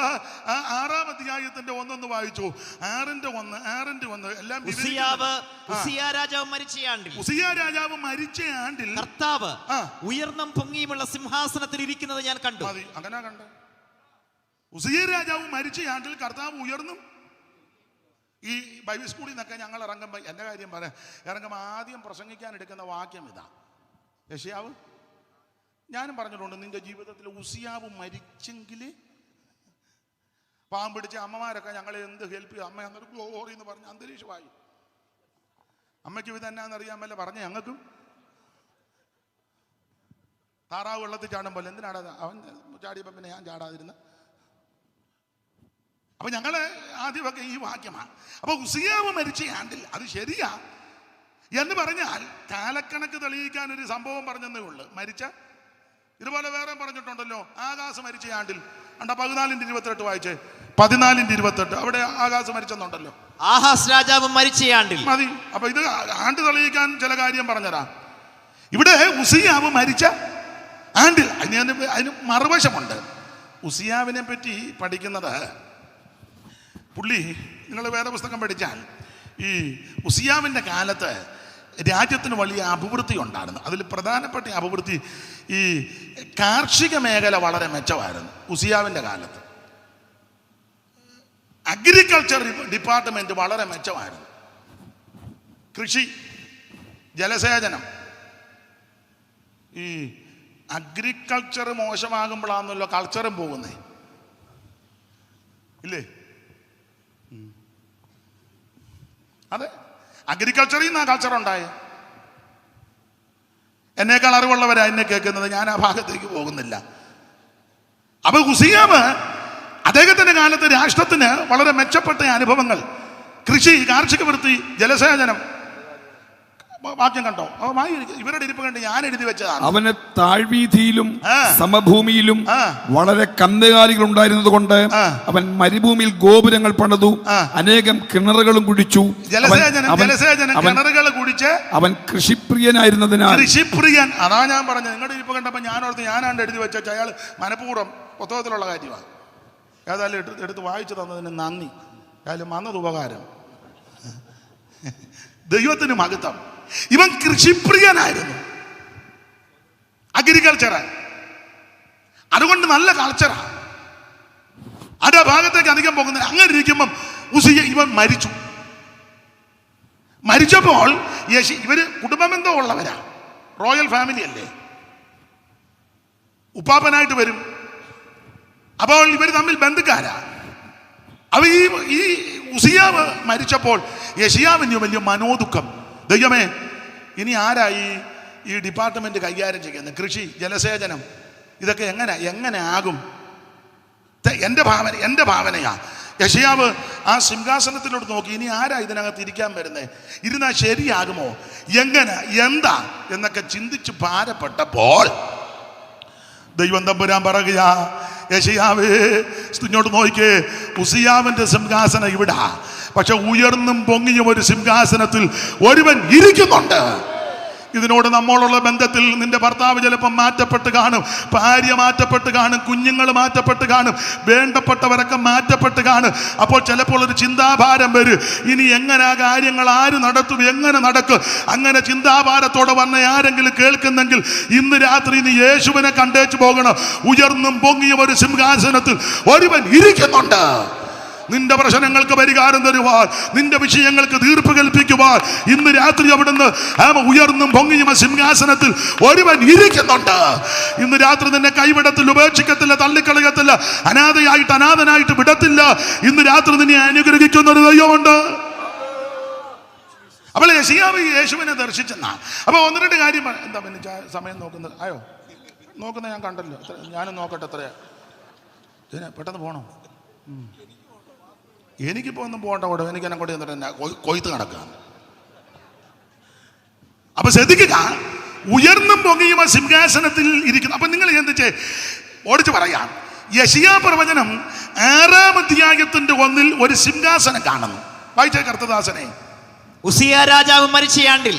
6-ാം അധ്യായത്തിന്റെ 1 വായിച്ചു. 6:1 എല്ലാം ഉസിയാ രാജാവ് മരിച്ച ആണ്ടിൽ കർത്താവ് ഉയർന്നും പൊങ്ങിയുമുള്ള സിംഹാസനത്തിൽ ഇരിക്കുന്നത് ഞാൻ കണ്ടു. മതി, അങ്ങനെ കണ്ട. ഉസിയ രാജാവ് മരിച്ച ആണ്ടിൽ കർത്താവ് ഉയർന്നും. ഈ ബൈബിൾ സ്കൂളിൽ നിന്നൊക്കെ ഞങ്ങൾ ഇറങ്ങുമ്പോൾ, എൻ്റെ കാര്യം പറയാം, ഇറങ്ങുമ്പോൾ ആദ്യം പ്രസംഗിക്കാൻ എടുക്കുന്ന വാക്യം ഇതാ. യെശയ്യാവ്, ഞാനും പറഞ്ഞിട്ടുണ്ട്, നിന്റെ ജീവിതത്തിൽ ഉസിയാവ് മരിച്ചെങ്കിൽ പാവം പിടിച്ച അമ്മമാരൊക്കെ ഞങ്ങളെ എന്ത് ഹെൽപ്പ് ചെയ്യും, അമ്മ അന്നൊരു ഗ്ലോറി എന്ന് പറഞ്ഞ് അന്തരീക്ഷമായി. അമ്മയ്ക്കും ഇതെന്നാന്നറിയാമല്ലോ പറഞ്ഞ ഞങ്ങൾക്കും. താറാവ് വെള്ളത്തിൽ ചാടുമ്പോൾ എന്തിനാടാ അവൻ ചാടിയപ്പോൾ പിന്നെ ഞാൻ ചാടാതിരുന്ന? അപ്പൊ ഞങ്ങള് ആദ്യമൊക്കെ ഈ വാക്യമാണ്. അപ്പൊ ഉസിയാവ് മരിച്ച ആണ്ടിൽ, അത് ശരിയാ എന്ന് പറഞ്ഞാൽ കാലക്കണക്ക് തെളിയിക്കാൻ ഒരു സംഭവം പറഞ്ഞതേ ഉള്ളു. മരിച്ച ഇതുപോലെ വേറെ പറഞ്ഞിട്ടുണ്ടല്ലോ. ആകാശ് മരിച്ച ആണ്ടിൽ 14:28 വായിച്ചേ. 14:28 അവിടെ ആകാശ് മരിച്ചെന്നുണ്ടല്ലോ. ആഹാസ് രാജാവ് മരിച്ച ആണ്ടിൽ. മതി. അപ്പൊ ഇത് ആണ്ട് തെളിയിക്കാൻ ചില കാര്യം പറഞ്ഞതാ. ഇവിടെ ഉസിയാവ് മരിച്ച ആണ്ടിൽ അതിന് മറുവശമുണ്ട്. ഉസിയാവിനെ പറ്റി പഠിക്കുന്നത്, പുള്ളി, നിങ്ങൾ വേദപുസ്തകം പഠിച്ചാൽ ഈ ഉസിയാവിൻ്റെ കാലത്ത് രാജ്യത്തിന് വലിയ അഭിവൃദ്ധി ഉണ്ടായിരുന്നു. അതിൽ പ്രധാനപ്പെട്ട അഭിവൃദ്ധി ഈ കാർഷിക മേഖല വളരെ മെച്ചമായിരുന്നു ഉസിയാവിൻ്റെ കാലത്ത്. അഗ്രികൾച്ചർ ഡിപ്പാർട്ട്മെന്റ് വളരെ മെച്ചമായിരുന്നു. കൃഷി, ജലസേചനം. ഈ അഗ്രികൾച്ചർ മോശമാകുമ്പോഴാണല്ലോ കൾച്ചറും പോകുന്നേ, ഇല്ലേ? അതെ, അഗ്രികൾച്ചറിൽ നിന്നാ കൾച്ചർ ഉണ്ടായേ. എന്നേക്കാൾ അറിവുള്ളവരാ എന്നെ കേൾക്കുന്നത്, ഞാൻ ആ ഭാഗത്തേക്ക് പോകുന്നില്ല. അപ്പൊ ഉസിയാവ് അദ്ദേഹത്തിന്റെ കാലത്ത് രാഷ്ട്രത്തിന് വളരെ മെച്ചപ്പെട്ട അനുഭവങ്ങൾ, കൃഷി, കാർഷിക വൃത്തി, ജലസേചനം. വാക്യം കണ്ടോ? ഇവരുടെ ഇരിപ്പ് കണ്ട് ഞാൻ എഴുതി വെച്ചതാണ്. അവന് താഴ്വീതിയിലും സമഭൂമിയിലും വളരെ കന്നുകാലികൾ ഉണ്ടായിരുന്നത് കൊണ്ട് അവൻ മരുഭൂമിയിൽ ഗോപുരങ്ങൾ പണിതു, അനേകം കിണറുകളും കുഴിച്ചു. കിണറുകൾ കുടിച്ച് അവൻ കൃഷിപ്രിയനായിരുന്നതിനാൽ. കൃഷിപ്രിയൻ, അതാ ഞാൻ പറഞ്ഞത്. നിങ്ങളുടെ ഇരിപ്പ് കണ്ടപ്പോൾ ഞാൻ ഓർത്ത് ഞാനാണ്ട് എഴുതി വെച്ച അയാൾ മനഃപൂർവ്വം പുസ്തകത്തിലുള്ള കാര്യമാണ്. ഏതായാലും എടുത്ത് വായിച്ചു തന്നതിന് നന്ദി. ഏതായാലും വന്നത് ഉപകാരം. ദൈവത്തിന് മഹത്വം. ഇവൻ കൃഷിപ്രിയനായിരുന്നു, അഗ്രികൾച്ചർ. അതുകൊണ്ട് നല്ല കൾച്ചറാണ്. ആ ഭാഗത്തേക്ക് അധികം പോകുന്നില്ല. അങ്ങനെ ഇരിക്കുമ്പം ഇവൻ മരിച്ചു. മരിച്ചപ്പോൾ ഇവര് കുടുംബബന്ധം ഉള്ളവരാ, റോയൽ ഫാമിലി അല്ലേ, ഉപ്പാപ്പനായിട്ട് വരും. അപ്പോൾ ഇവർ തമ്മിൽ ബന്ധുക്കാരാ. അപ്പൊ ഈ ഉസിയാവ് മരിച്ചപ്പോൾ യെശയ്യാവിന് വലിയ മനോദുഃഖം. ദൈവമേ, ഇനി ആരാ ഈ ഡിപ്പാർട്ട്മെന്റ് കൈകാര്യം ചെയ്യുന്നത്? കൃഷി, ജലസേചനം, ഇതൊക്കെ എങ്ങനെ ആകും? എൻ്റെ ഭാവനയാ. യെശയ്യാവ് ആ സിംഹാസനത്തിലോട്ട് നോക്കി, ഇനി ആരാ ഇതിനകത്ത് ഇരിക്കാൻ വരുന്നത്? ഇരുന്നാ ശരിയാകുമോ? എങ്ങനെ, എന്താ എന്നൊക്കെ ചിന്തിച്ച് ഭാരപ്പെട്ടപ്പോൾ ദൈവം തമ്പുരാൻ പറയുക, യെശയ്യാവേ, ഇങ്ങോട്ട് നോക്കിക്കേ, ഉസിയാവിന്റെ സിംഹാസനം ഇവിടാ, പക്ഷെ ഉയർന്നും പൊങ്ങിയും ഒരു സിംഹാസനത്തിൽ ഒരുവൻ ഇരിക്കുന്നുണ്ട്. ഇതിനോട് നമ്മളുള്ള ബന്ധത്തിൽ നിന്റെ ഭർത്താവ് ചിലപ്പം മാറ്റപ്പെട്ട് കാണും, ഭാര്യ മാറ്റപ്പെട്ട് കാണും, കുഞ്ഞുങ്ങൾ മാറ്റപ്പെട്ട് കാണും, വേണ്ടപ്പെട്ടവരൊക്കെ മാറ്റപ്പെട്ട് കാണും. അപ്പോൾ ചിലപ്പോൾ ഒരു ചിന്താഭാരം വരും, ഇനി എങ്ങനെ ആ കാര്യങ്ങൾ ആര് നടത്തും, എങ്ങനെ നടക്കും? അങ്ങനെ ചിന്താഭാരത്തോടെ വന്ന ആരെങ്കിലും കേൾക്കുന്നെങ്കിൽ ഇന്ന് രാത്രി നീ യേശുവിനെ കണ്ടേച്ചു പോകണം. ഉയർന്നും പൊങ്ങിയും ഒരു സിംഹാസനത്തിൽ ഒരുവൻ ഇരിക്കുന്നുണ്ട്. നിന്റെ പ്രശ്നങ്ങൾക്ക് പരിഹാരം തരുവാൻ, നിന്റെ വിഷയങ്ങൾക്ക് തീർപ്പ് കൽപ്പിക്കുവാൻ ഇന്ന് രാത്രി അവിടുന്ന് ഉയർന്നും പൊങ്ങിയും സിംഹാസനത്തിൽ ഒരുവൻ ഇരിക്കുന്നുണ്ട്. ഇന്ന് രാത്രി നിന്നെ കൈവിടത്തില്ല, ഉപേക്ഷിക്കത്തില്ല, തള്ളിക്കളയത്തില്ല, അനാഥനായിട്ട് വിടത്തില്ല. ഇന്ന് രാത്രി നിന്നെ അനുഗ്രഹിക്കുന്ന ഒരു ദൈവമുണ്ട്. അപ്പോൾ യെശയ്യാവ് യേശുവിനെ ദർശിച്ചെന്നാ. അപ്പൊ 1-2 കാര്യം. എന്താ പിന്നെ സമയം നോക്കുന്നത്? ആയോ നോക്കുന്നത്? ഞാൻ കണ്ടല്ലോ. ഞാനും നോക്കട്ടെ. എത്രയാ? പെട്ടെന്ന് പോണോ? എനിക്കിപ്പോ ഒന്നും പോകണ്ട. കൂടെ എനിക്ക് എന്നെ കൊയ്ത്ത് നടക്കുക. അപ്പൊ ശ്രദ്ധിക്കുക, ഉയർന്നും പൊങ്ങിയും ആ സിംഹാസനത്തിൽ ഇരിക്കുന്നു. അപ്പൊ നിങ്ങൾ എന്ത് ഓടിച്ചു പറയാം, യെശയ്യാ പ്രവചനം 6-ാം അധ്യായത്തിന്റെ 1 ഒരു സിംഹാസനം കാണുന്നു. വായിച്ചേ കർത്തദാസനെ. ഉസിയ രാജാവ് മരിച്ചയാണ്ടിൽ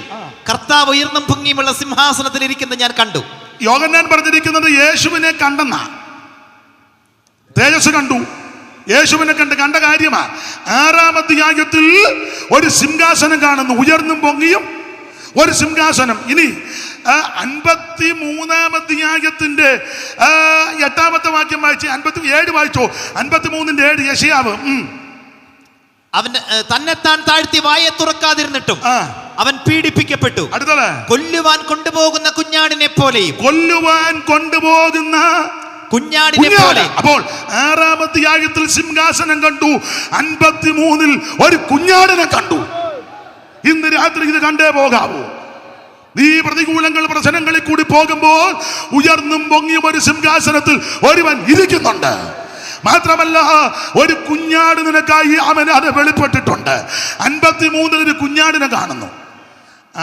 കർത്താവ് ഉയർന്നും പൊങ്ങിയുമുള്ള സിംഹാസനത്തിൽ ഇരിക്കുന്നത് ഞാൻ കണ്ടു. യോഹന്നാൻ പറഞ്ഞിരിക്കുന്നത് യേശുവിനെ കണ്ടെന്ന, തേജസ് കണ്ടു, യേശുവിനെ കണ്ട കാര്യമാ. 6-ാം അധ്യായത്തിൽ ഒരു സിംഹാസനം കാണുന്നു, ഉയർന്നും പൊങ്ങിയും ഒരു സിംഹാസനം. ഇനി 53-ാം അധ്യായത്തിന്റെ 8-ാമത്തെ വാക്യം വായിച്ച് 57 വായിച്ചോ. 53-7 യെശയ്യാവ്. അവൻ തന്നെത്താൻ താഴ്ത്തി വായെ തുറക്കാതിരുന്നിട്ടും അവൻ പീഡിപ്പിക്കപ്പെട്ടു. അടുത്തത്, കൊല്ലുവാൻ കൊണ്ടുപോകുന്ന കുഞ്ഞാടിനെ പോലെയും. കൊല്ലുവാൻ കൊണ്ടുപോകുന്ന കുഞ്ഞാടിനെ പോലെ. അപ്പോൾ 6-ാം അധ്യായത്തിൽ സിംഹാസനം കണ്ടു, 53-ൽ ഒരു കുഞ്ഞാടിനെ കണ്ടു. ഇന്ന് രാത്രി ഇത് കണ്ടേ പോകാവൂ. നീ പ്രതികൂലങ്ങൾ പ്രശ്നങ്ങളിൽ കൂടി പോകുമ്പോൾ ഉയർന്നും പൊങ്ങിയും ഒരു സിംഹാസനത്തിൽ ഒരുവൻ ഇരിക്കുന്നുണ്ട്. മാത്രമല്ല, ഒരു കുഞ്ഞാട് നിനക്കായി അവൻ അത് വെളിപ്പെട്ടിട്ടുണ്ട്. 53-ൽ ഒരു കുഞ്ഞാടിനെ കാണുന്നു.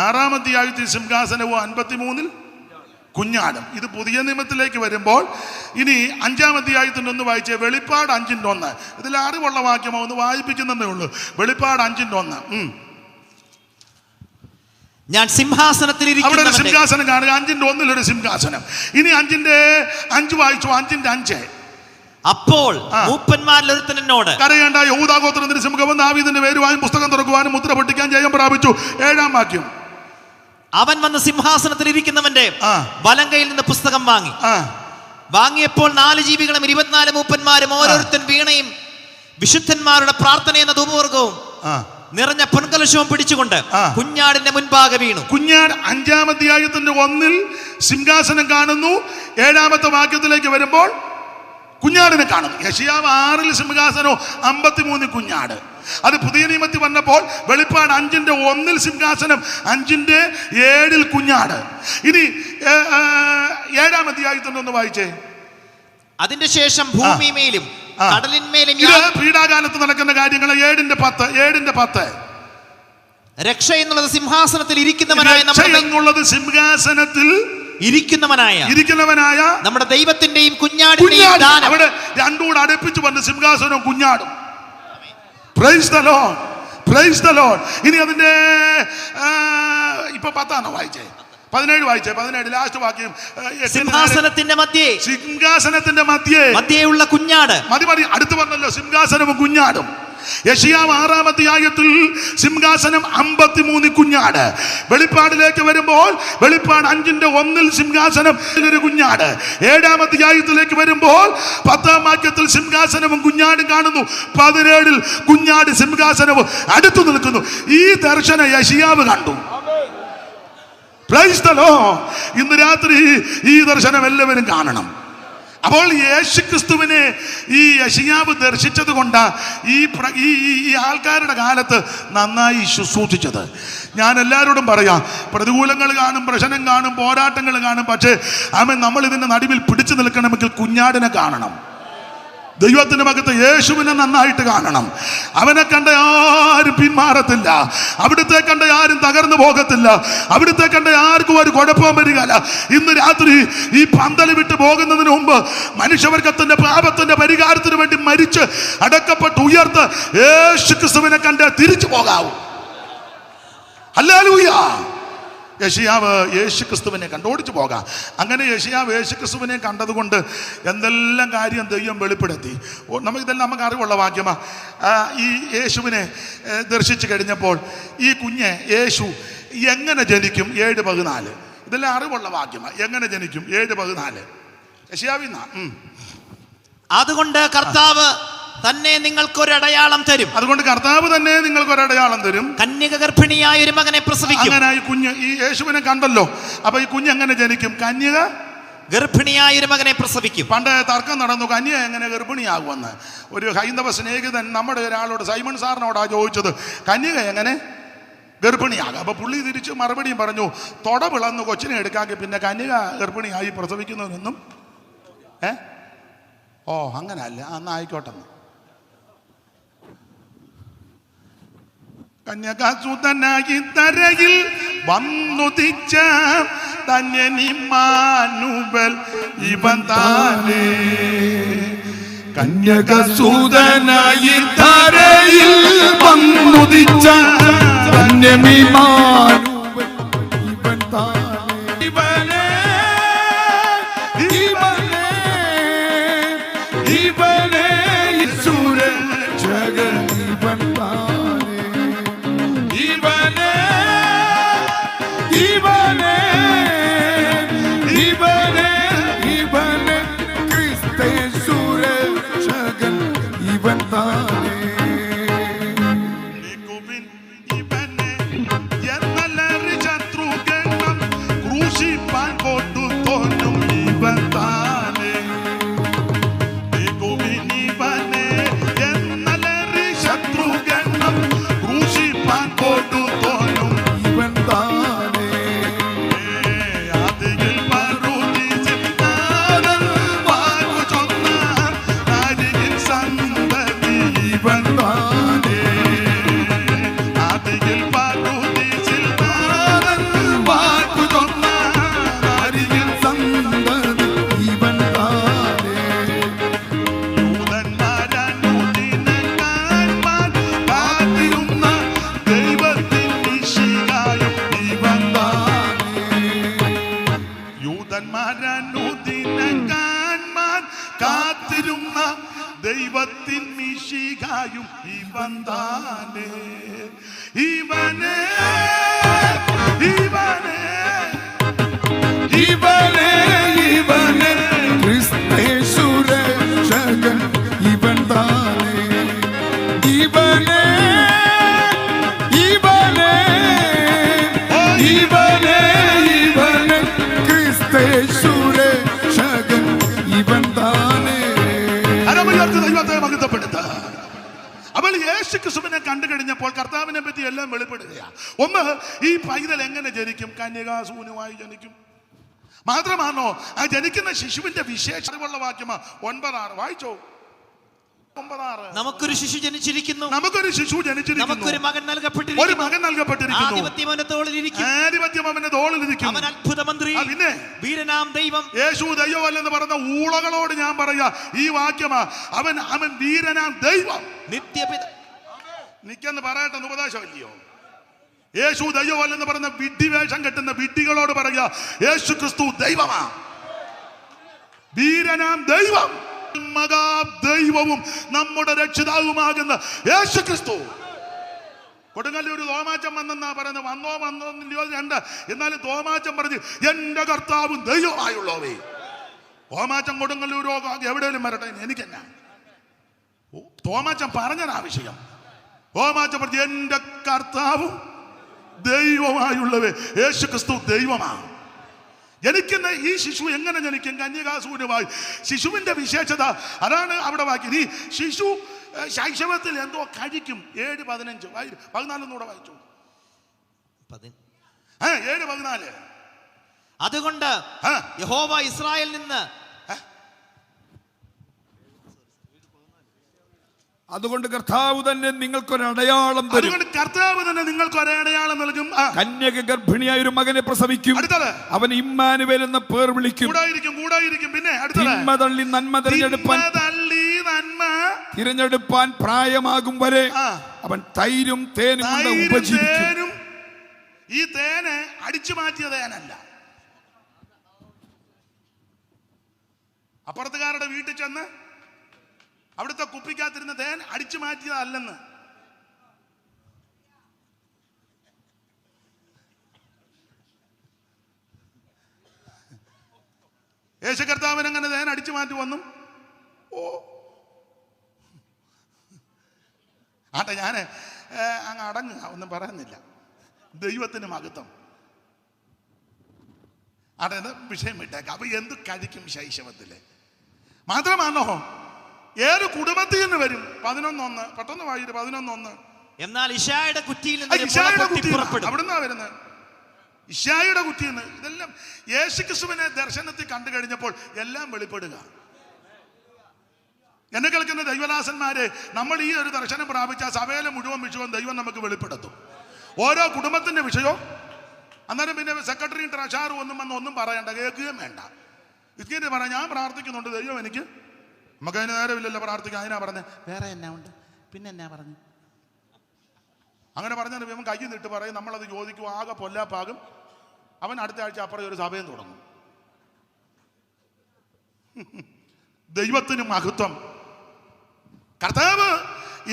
6-ാം അധ്യായത്തിൽ സിംഹാസനവും 53-ൽ കുഞ്ഞാടും. ഇത് പുതിയ നിയമത്തിലേക്ക് വരുമ്പോൾ ഇനി 5-ാം അധ്യായത്തിൻ്റെ 1 വായിച്ചേ. വെളിപ്പാട് 5-1. ഇതിൽ അറിവുള്ള വാക്യമോ ഒന്ന് വായിപ്പിക്കുന്നതേ ഉള്ളൂ. വെളിപ്പാട് 5-1. ഞാൻ സിംഹാസനത്തിൽ അവിടെ ഒരു സിംഹാസനം കാണുക. 5-1 ഒരു സിംഹാസനം. ഇനി 5-5 വായിച്ചു. 5-5. അപ്പോൾ മൂപ്പന്മാരിൽ ഒരുത്തൻ എന്നോട്, കരയേണ്ട, യഹൂദാ ഗോത്രത്തിന്റെ സിംഹവും ദാവീദിന്റെ പേരുവായും പുസ്തകം തുറക്കുവാനും മുദ്ര പൊട്ടിക്കാൻ ജയം പ്രാപിച്ചു. 7-ാം വാക്യം. അവൻ വന്ന് സിംഹാസനത്തിൽ ഇരിക്കുന്നവന്റെ വലം കയ്യിൽ നിന്ന് പുസ്തകം വാങ്ങിയപ്പോൾ 4 ജീവികളും 24 മൂപ്പന്മാരും ഓരോരുത്തൻ വീണയും വിശുദ്ധന്മാരുടെ പ്രാർത്ഥന എന്ന ധൂപവർഗവും നിറഞ്ഞ പൊൻകലശവും പിടിച്ചുകൊണ്ട് കുഞ്ഞാടിന്റെ മുൻപാകെ വീണു. കുഞ്ഞാട് 5-ാം അധ്യായത്തിന്റെ 1-ൽ സിംഹാസനം കാണുന്നു. 7-ാമത്തെ വാക്യത്തിലേക്ക് വരുമ്പോൾ കുഞ്ഞാടിനെ കാണുന്നു. യെശയ്യാവ് 6-ൽ സിംഹാസനവും 53 കുഞ്ഞാട്. അത് പുതിയ നിയമത്തിൽ വന്നപ്പോൾ വെളിപ്പാട് 5-ന്റെ 1-ൽ സിംഹാസനം, 5-ന്റെ 7-ൽ കുഞ്ഞാട്. ഇനി 7-ാം അധ്യായത്തിന്റെ 1 വായിച്ചേ. അതിന്റെ ശേഷം ഭൂമിമേലും കടലിന്മേലും പീഡാകാലത്ത് നടക്കുന്ന കാര്യങ്ങൾ. 7-ന്റെ 10. രക്ഷ എന്നുള്ളത് സിംഹാസനത്തിൽ ഇരിക്കുന്നവനായ ഇരിക്കുന്നവനായ നമ്മുടെ ദൈവത്തിന്റെയും കുഞ്ഞാടിന്റെയും ദാനം. അവിടെ രണ്ടും കൂടെ അടുപ്പിച്ച് വന്ന് സിംഹാസനവും കുഞ്ഞാടും. Praise the Lord, praise the Lord. ഇനി അതിന്റെ ഇപ്പൊ 10 വായിച്ചേ. 17 വായിച്ചേ. 17 ലാസ്റ്റ് വാക്യം. സിംഹാസനത്തിന്റെ മധ്യേയുള്ള കുഞ്ഞാട്. മതി. അടുത്ത് പറഞ്ഞല്ലോ സിംഹാസനവും കുഞ്ഞാടും. യെശയ്യാവ് 6-ാം അധ്യായത്തിൽ സിംഹാസനം 53 കുഞ്ഞാട്. വെളിപ്പാടിലേക്ക് വരുമ്പോൾ വെളിപ്പാട് 5-ന്റെ 1-ൽ സിംഹാസനം ഒരു കുഞ്ഞാട്. 7-ാം അധ്യായത്തിലേക്ക് വരുമ്പോൾ 10-ാം വാക്യത്തിൽ സിംഹാസനവും കുഞ്ഞാടും കാണുന്നു. 17-ൽ കുഞ്ഞാട് സിംഹാസനവും അടുത്തു നിൽക്കുന്നു. ഈ ദർശനം യെശയ്യാവ് കണ്ടു. Price the Lord. ഇന്ന് രാത്രി ഈ ദർശനം എല്ലാവരും കാണണം. അപ്പോൾ യേശുക്രിസ്തുവിനെ ഈ യെശയ്യാവ് ദർശിച്ചത് കൊണ്ട് ഈ ആൾക്കാരുടെ കാലത്ത് നന്നായി ശുശ്രൂഷിച്ചത്. ഞാൻ എല്ലാവരോടും പറയാം, പ്രതികൂലങ്ങൾ കാണും, പ്രശ്നം കാണും, പോരാട്ടങ്ങൾ കാണും. പക്ഷേ നമ്മൾ ഇതിൻ്റെ നടുവിൽ പിടിച്ചു നിൽക്കണമെങ്കിൽ കുഞ്ഞാടിനെ കാണണം. ദൈവത്തിന്റെ മകത്ത് യേശുവിനെ നന്നായിട്ട് കാണണം. അവനെ കണ്ട ആരും പിന്മാറത്തില്ല. അവിടുത്തെ കണ്ട ആരും തകർന്നു പോകത്തില്ല. അവിടുത്തെ കണ്ട ആർക്കും ഒരു കുഴപ്പവും വരികയില്ല. ഇന്ന് രാത്രി ഈ പന്തല് വിട്ട് പോകുന്നതിന് മുമ്പ് മനുഷ്യവർഗത്തിന്റെ പാപത്തിന്റെ പരിഹാരത്തിന് വേണ്ടി മരിച്ച് അടക്കപ്പെട്ട് ഉയർത്ത് യേശുക്രിസ്തുവിനെ കണ്ട് തിരിച്ചു പോകാവൂ. ഹല്ലേലൂയ. യെശയ്യാവ് യേശുക്രിസ്തുവിനെ കണ്ട് ഓടിച്ചു പോകാം. അങ്ങനെ യെശയ്യാവ് യേശുക്രിസ്തുവിനെ കണ്ടതുകൊണ്ട് എന്തെല്ലാം കാര്യം ദൈവം വെളിപ്പെടുത്തി. നമുക്ക് അറിവുള്ള വാക്യമാണ്. ഈ യേശുവിനെ ദർശിച്ചു കഴിഞ്ഞപ്പോൾ ഈ കുഞ്ഞ് യേശു എങ്ങനെ ജനിക്കും? 7:14. ഇതെല്ലാം അറിവുള്ള വാക്യമാണ്. എങ്ങനെ ജനിക്കും? 7:14 യെശയ്യാവിൽ. അതുകൊണ്ട് കർത്താവ് തന്നെ നിങ്ങൾക്കൊരടയാളം തരും. അതുകൊണ്ട് കർത്താവ് തന്നെ നിങ്ങൾക്കൊരടയാളം തരും. കന്യക ഗർഭിണിയായ ഒരു മകനെ പ്രസവിക്കും. അങ്ങനെ ഈ കുഞ്ഞ് ഈ യേശുവിനെ കണ്ടല്ലോ. അപ്പൊ ഈ കുഞ്ഞ് എങ്ങനെ ജനിക്കും? കന്യക ഗർഭിണിയായ ഒരു മകനെ പ്രസവിക്കും. പണ്ട് തർക്കം നടന്നു, കന്യക എങ്ങനെ ഗർഭിണിയാകുമെന്ന്. ഒരു ഹൈന്ദവ സ്നേഹിതൻ നമ്മുടെ ഒരാളോട്, സൈമൺ സാറിനോടാ ചോദിച്ചത്, കന്യക എങ്ങനെ ഗർഭിണിയാകും? അപ്പൊ പുള്ളി തിരിച്ച് മറുപടിയും പറഞ്ഞു, തൊട പിളന്ന് കൊച്ചിനെ എടുക്കാക്കി പിന്നെ കന്യക ഗർഭിണിയായി പ്രസവിക്കുന്നതിനൊന്നും അങ്ങനല്ല, അന്ന് ആയിക്കോട്ടെന്ന്. കന്യകാസുതനായി തരയിൽ വന്നുദിച്ച ധന്യനിമാനുബൽ ഇവൻ താനേ. കന്യകസൂതനായി ധരയിൽ വന്നുദിച്ച ധന്യനിമാനുബൽ ഇവൻ താനേ. ഇവനെ ഇവനെ ഇവനെ സുരക്ഷകൻ ഇവൻ താനേ. ഇവനെ ഇവനെ ഇവനെ ഇവനെ ക്രിസ്തേശുരക്ഷകൻ ഇവൻ താനേ. യേശുവിൻ ഇവനെ എന്നല്ലൊരു ശത്രുഗണം ക്രൂശിപ്പാൻ കൊടുത്തോനും ഇവൻ താനേ. യേശുവിൻ ഇവനെ എന്നല്ലൊരു ശത്രുഗണം ക്രൂശിപ്പാൻ കൊടുത്തോനും ഇവൻ താനേ. ആദിയിൽ പറുദീസിൽ നാഥൻ വാക്കു ചൊന്ന ആദിയിൽ സന്തതി ഇവൻ താനേ. ആദിയിൽ പറുദീസിൽ നാഥൻ വാക്കു ചൊന്ന അരികിൽ സന്തതി ഇവൻ താനേ. യൂതന്മാരനുദിനക്കാന്മാർ കാത്തിരുന്ന ദൈവത്തിൻ മിശിഹായും ഇവൻ താനേ. യൂതന്മാരനുദിനക്കാന്മാർ കാത്തിരുന്ന ദൈവത്തിൻ മിശിഹായും ഇവൻ താനേ. ഇവനെ ഇവനെ ഇവനെ ഇവനെ ക്രിസ്തേശുരക്ഷകൻ ഇവൻ താനേ. ഇവനെ ഇവനെ ഇവനെ ഇവനെ ക്രിസ്തേശുരക്ഷകൻ ഇവൻ താനേ. അരമയർക്ക് ദൈവത്തെ മഹത്വപ്പെടുത്ത. അവൾ യേശു ക്രിസ്തുവിനെ കണ്ടു കഴിഞ്ഞപ്പോൾ കർത്താവിനെ പറ്റി എല്ലാം വെളിപ്പെടുകയാണ്. ഒന്ന്, ഈ പൈതൽ എങ്ങനെ ജനിക്കും? കന്യകാസൂനുമായി ജനിക്കും. മാത്രമാണോ ആ ജനിക്കുന്ന ശിശുവിന്റെ വിശേഷമുള്ള വാക്യമാ 9:6 വായിച്ചോ. 9:6 നമുക്കൊരു ശിശു ജനിച്ചിരിക്കുന്നു, നമുക്കൊരു ശിശു ജനിച്ചിരിക്കുന്നു, നമുക്കൊരു മകൻ ഒരു നൽകപ്പെട്ടിരിക്കുന്നു, മകൻ നൽകപ്പെട്ടിരിക്കുന്നു, ആധിപത്യം അവന്റെ തോളിലിരിക്കും, ആധിപത്യം അവന്റെ തോളിലിരിക്കും, അവൻ അത്ഭുതമന്ത്രി, പിന്നെ വീരനാം ദൈവം. യേശു ദൈവമല്ലെന്ന് പറഞ്ഞ ഊളകളോട് ഞാൻ പറയാ ഈ വാക്യമാ. അവൻ അവൻ വീരനാം ദൈവം. നിത്യപിത നിക്കെന്ന് പറയട്ടെ, ഉപദേശമല്ലയോ? യേശു ദൈവമല്ലെന്ന് പറഞ്ഞ വിഡ്ഢിവേഷം കെട്ടുന്ന വിഡ്ഢികളോട് പറയാ യേശു ക്രിസ്തു ദൈവമാ, വീരനാം ദൈവം, മകാ ദൈവവും നമ്മുടെ രക്ഷിതാവുമാകുന്ന യേശു ക്രിസ്തു. കൊടുങ്ങല്ലൂർ തോമാച്ചൻ വന്നെന്നാ പറയുന്നത്. വന്നോന്നില്ലയോ രണ്ട്. എന്നാലും തോമാച്ചൻ പറഞ്ഞ് എന്റെ കർത്താവും ദൈവമായുള്ളവേ. തോമാച്ചൻ കൊടുങ്ങല്ലൂരോ എവിടെയെങ്കിലും വരട്ടെ, എനിക്കെന്നാ. തോമാച്ചൻ പറഞ്ഞതാ വിഷയം. തോമാച്ചൻ പറഞ്ഞു എന്റെ കർത്താവും ദൈവമായുള്ളവേ. യേശു ക്രിസ്തു ദൈവമാ. ജനിക്കുന്ന ഈ ശിശു എങ്ങനെ ജനിക്കും? കന്യകാസൂനുമായി. ശിശുവിന്റെ വിശേഷത അതാണ് അവിടെ വാക്കി. ഈ ശിശു ശൈശവത്തിൽ എന്തോ കഴിക്കും. 7:15 14 വായിച്ചു. 7:14. അതുകൊണ്ട് യഹോവ ഇസ്രായേലിൽ നിന്ന് അതുകൊണ്ട് കർത്താവ് തന്നെ നിങ്ങൾക്കൊരടയാളം തരും. അതുകൊണ്ട് കർത്താവ് തന്നെ നിങ്ങൾക്ക് ഒരടയാളം നൽകും. കന്യക ഗർഭിണിയായ ഒരു മകനെ പ്രസവിക്കും. അടുത്തത് അവൻ ഇമ്മാനുവേൽ എന്ന പേർ വിളിക്കും. കൂടായിരിക്കും. പിന്നെ അടുത്തത് തിന്മ തള്ളി നന്മ തിരഞ്ഞെടുപ്പാൻ പ്രായമാകും വരെ അവൻ തൈരും തേനും കൊണ്ട് ഉപജീവിക്കും. ഈ തേന് അടിച്ചു മാറ്റിയ തേനല്ല. അപ്പുറത്തുകാരുടെ വീട്ടിൽ ചെന്ന് അവിടുത്തെ കുപ്പിക്കാത്തിരുന്ന തേൻ അടിച്ചു മാറ്റിയതല്ലെന്ന്. യേശു കർത്താവിന് അങ്ങനെ തേൻ അടിച്ചു മാറ്റി വന്നു. ആട്ടെ, ഞാൻ അങ്ങ് അടങ്ങുക, ഒന്നും പറയുന്നില്ല. ദൈവത്തിന് മഹത്വം. ആട്ടെ, വിഷയം വിട്ടേക്കാം. അപ്പൊ എന്ത് കഴിക്കും ശൈശവത്തില്? മാത്രമാണോ ഏത് കുടുംബത്തിൽ നിന്ന് വരും? 11:1 പെട്ടെന്ന് വായിട്ട് 11:1. എന്നാൽ ഇശായുടെ കുറ്റിയിൽ അവിടുന്നാ വരുന്നത്. ഇശായുടെ കുറ്റിന്ന്. ഇതെല്ലാം യേശുക്രിസ്തുവിനെ ദർശനത്തിൽ കണ്ടു കഴിഞ്ഞപ്പോൾ എല്ലാം വെളിപ്പെടുക. എന്നെ കേൾക്കുന്ന ദൈവദാസന്മാരെ, നമ്മൾ ഈ ഒരു ദർശനം പ്രാപിച്ച സഭയിലെ മുഴുവൻ വിഷയവും ദൈവം നമുക്ക് വെളിപ്പെടുത്തും. ഓരോ കുടുംബത്തിന്റെ വിഷയവും അന്നേരം പിന്നെ സെക്രട്ടറിയും ട്രഷാറും ഒന്നും പറയണ്ട, കേൾക്കുകയും വേണ്ട. ഇങ്ങനെ പറയാം, ഞാൻ പ്രാർത്ഥിക്കുന്നുണ്ട്, ദൈവം എനിക്ക്, നമുക്ക് അതിന് നേരമില്ലല്ലോ പ്രാർത്ഥിക്കാൻ. അതിനാ പറഞ്ഞത്, വേറെ എന്നാ ഉണ്ട്, പിന്നെ എന്നാ പറഞ്ഞു, അങ്ങനെ പറഞ്ഞാൽ ഇവൻ കയ്യിൽ നിന്നിട്ട് പറയും. നമ്മളത് ചോദിക്കും, ആകെ പൊല്ലാപ്പാകും. അവൻ അടുത്ത ആഴ്ച അപ്പുറം ഒരു സഭയും തുടങ്ങും. ദൈവത്തിന് മഹത്വം. കർത്താവ്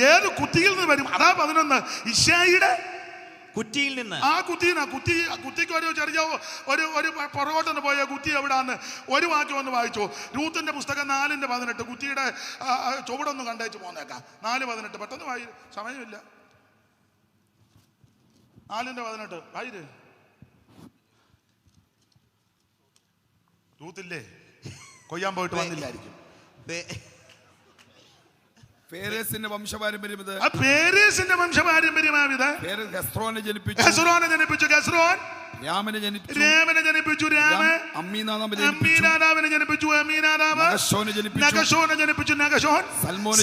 ഏത് കുത്തിയിൽ നിന്ന് വരും? അതാ 11 ഇശ്ശായിയുടെ കുറ്റിയിൽ നിന്ന്. ആ കുത്തിക്ക് ഒരു ചെറിയ ഒരു പുറകോട്ടൊന്ന് പോയ കുത്തി എവിടാന്ന് ഒരു വാക്യം ഒന്ന് വായിച്ചു. രൂത്തിന്റെ പുസ്തകം 4:18. കുത്തിയുടെ ചുവടൊന്ന് കണ്ടേച്ച് പോന്നേക്കാം. 4:18 പെട്ടെന്ന് വായി, സമയമില്ല. 4:18 വായിര്. രൂത്തില്ലേ കൊയ്യാൻ പോയിട്ട് വന്നില്ലായിരിക്കും. പേരേസിന്റെ വംശപാരമ്പര്യം ഇത്. പേരേസിന്റെ വംശപാരമ്പര്യമാവിത്. ഹെസ്രോനെ ജനിപ്പിച്ചു. ഹെസ്രോൻ രാമനെ ജനിപ്പിച്ചു. രാമൻ അമ്മീനാദാബിനെ ജനിപ്പിച്ചു. അമ്മീനാദാബ് നഗശോനെ ജനിപ്പിച്ചു. നഗശോൻ സൽമോനെ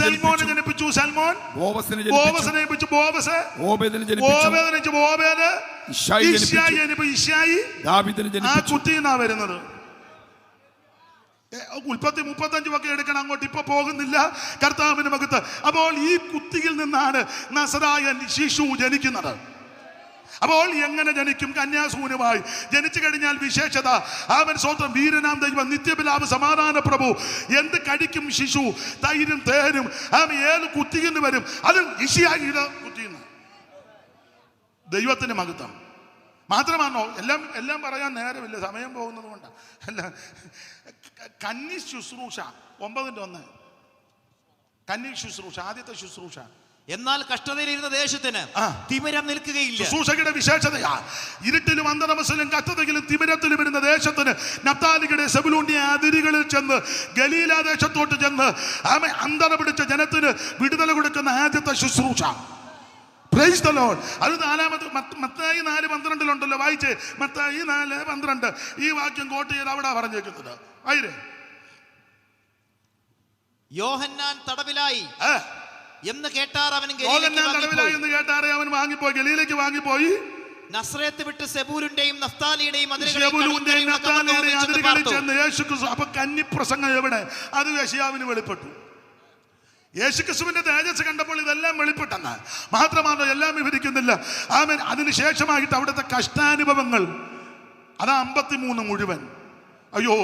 ജനിപ്പിച്ചു. സൽമോൻ ബോവസിനെ ജനിപ്പിച്ചു. ബോവസ് ഓബേദിനെ ജനിപ്പിച്ചു. ഓബേദ് ഇശ്ശായി ജനിപ്പിച്ചു. ഇശ്ശായി ദാവീദിനെ ജനിപ്പിച്ചു. കുത്തിന്നാ വരുന്നത്. ഉൽപ്പത്തി 35 ഒക്കെ എടുക്കണം. അങ്ങോട്ട് ഇപ്പൊ പോകുന്നില്ല. കർത്താവിന് മഹത്വം. അപ്പോൾ ഈ കുത്തിയിൽ നിന്നാണ് നസറായൻ ശിശു ജനിക്കുന്നത്. അപ്പോൾ എങ്ങനെ ജനിക്കും? കന്യാസൂനുമായി ജനിച്ചു കഴിഞ്ഞാൽ വിശേഷത, അവൻ സ്വന്തം വീരനാം ദൈവം, നിത്യപിതാവ്, സമാധാന പ്രഭു. എന്ത് കഴിക്കും ശിശു? തൈരും തേനും. അവൻ ഏത് കുത്തിയിൽ നിന്ന് വരും? അത് ഇശ്ശായിയുടെ കുത്തിയിൽ നിന്ന്. ദൈവത്തിന് മഹത്വം. മാത്രമാണോ? എല്ലാം പറയാൻ നേരമില്ല, സമയം പോകുന്നത് കൊണ്ടാണ്. അല്ല, കന്നി ശുശ്രൂഷ 9:1. കന്നി ശുശ്രൂഷ, ആദ്യത്തെ ശുശ്രൂഷ. എന്നാൽ കഷ്ടതയിലിരുന്ന ദേശത്തിന് തിമിരം നിൽക്കുകയില്ല. ശുശ്രൂഷയുടെ വിശേഷതയാ. ഇരുട്ടിലും അന്ധതമസിലും കഷ്ടതയിലും തിമിരത്തിലും ഇരുന്ന ദേശത്തിന്, നഫ്താലിയുടെ സെബൂലൂന്റെ അതിരുകളിൽ ചെന്ന്, ഗലീല ദേശത്തോട്ട് ചെന്ന് ആമേൻ അന്ധത പിടിച്ച ജനത്തിന് വിടുതല കൊടുക്കുന്ന ആദ്യത്തെ ശുശ്രൂഷ. Price the Lord. അത് 4 മത്തായി 4:12 വായിച്ചേ. മത്തായി 4:12 ഈ വാക്യം കോട്ട് ചെയ്ത് അവിടെ പറഞ്ഞേക്കുന്നത്. ആയിരേ യോഹന്നാൻ തടവിലായി എന്ന് കേട്ടാർ അവൻ അവൻ വാങ്ങിപ്പോയി, ഗലീലയ്ക്ക് വാങ്ങിപ്പോയി. നസ്രേത്ത് വിട്ട് സെബൂലിന്റെയും നഫ്താലിയുടെയും അതിരുകളിൽ ചെന്ന് യേശു ക്രിസ്തു. അപ്പൊ കന്നിപ്രസംഗം എവിടെ? അത് യെശയ്യാവിന് വെളിപ്പെട്ടു. യേശുക്രിസ്തുവിന്റെ തേജസ് കണ്ടപ്പോൾ ഇതെല്ലാം വെളിപ്പെട്ടെന്ന്. മാത്രമാണ് എല്ലാം വിവരിക്കുന്നില്ല. ആമേൻ. അതിനുശേഷമായിട്ട് അവിടുത്തെ കഷ്ടാനുഭവങ്ങൾ, അതാ 53 മുഴുവൻ. അയ്യോ,